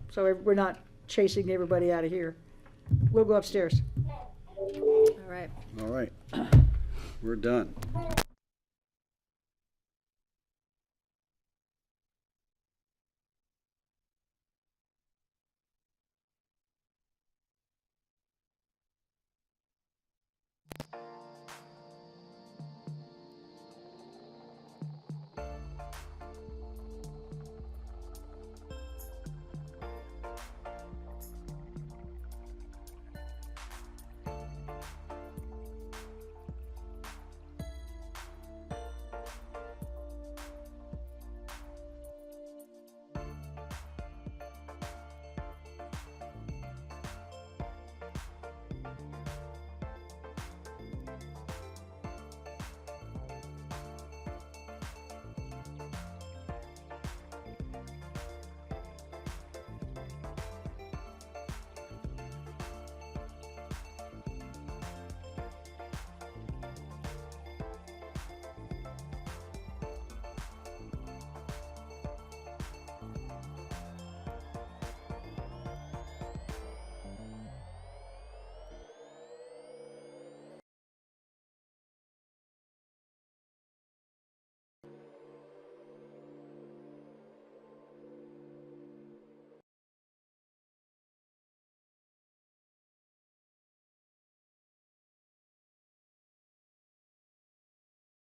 so we're not chasing everybody out of here. We'll go upstairs. All right. All right. We're done.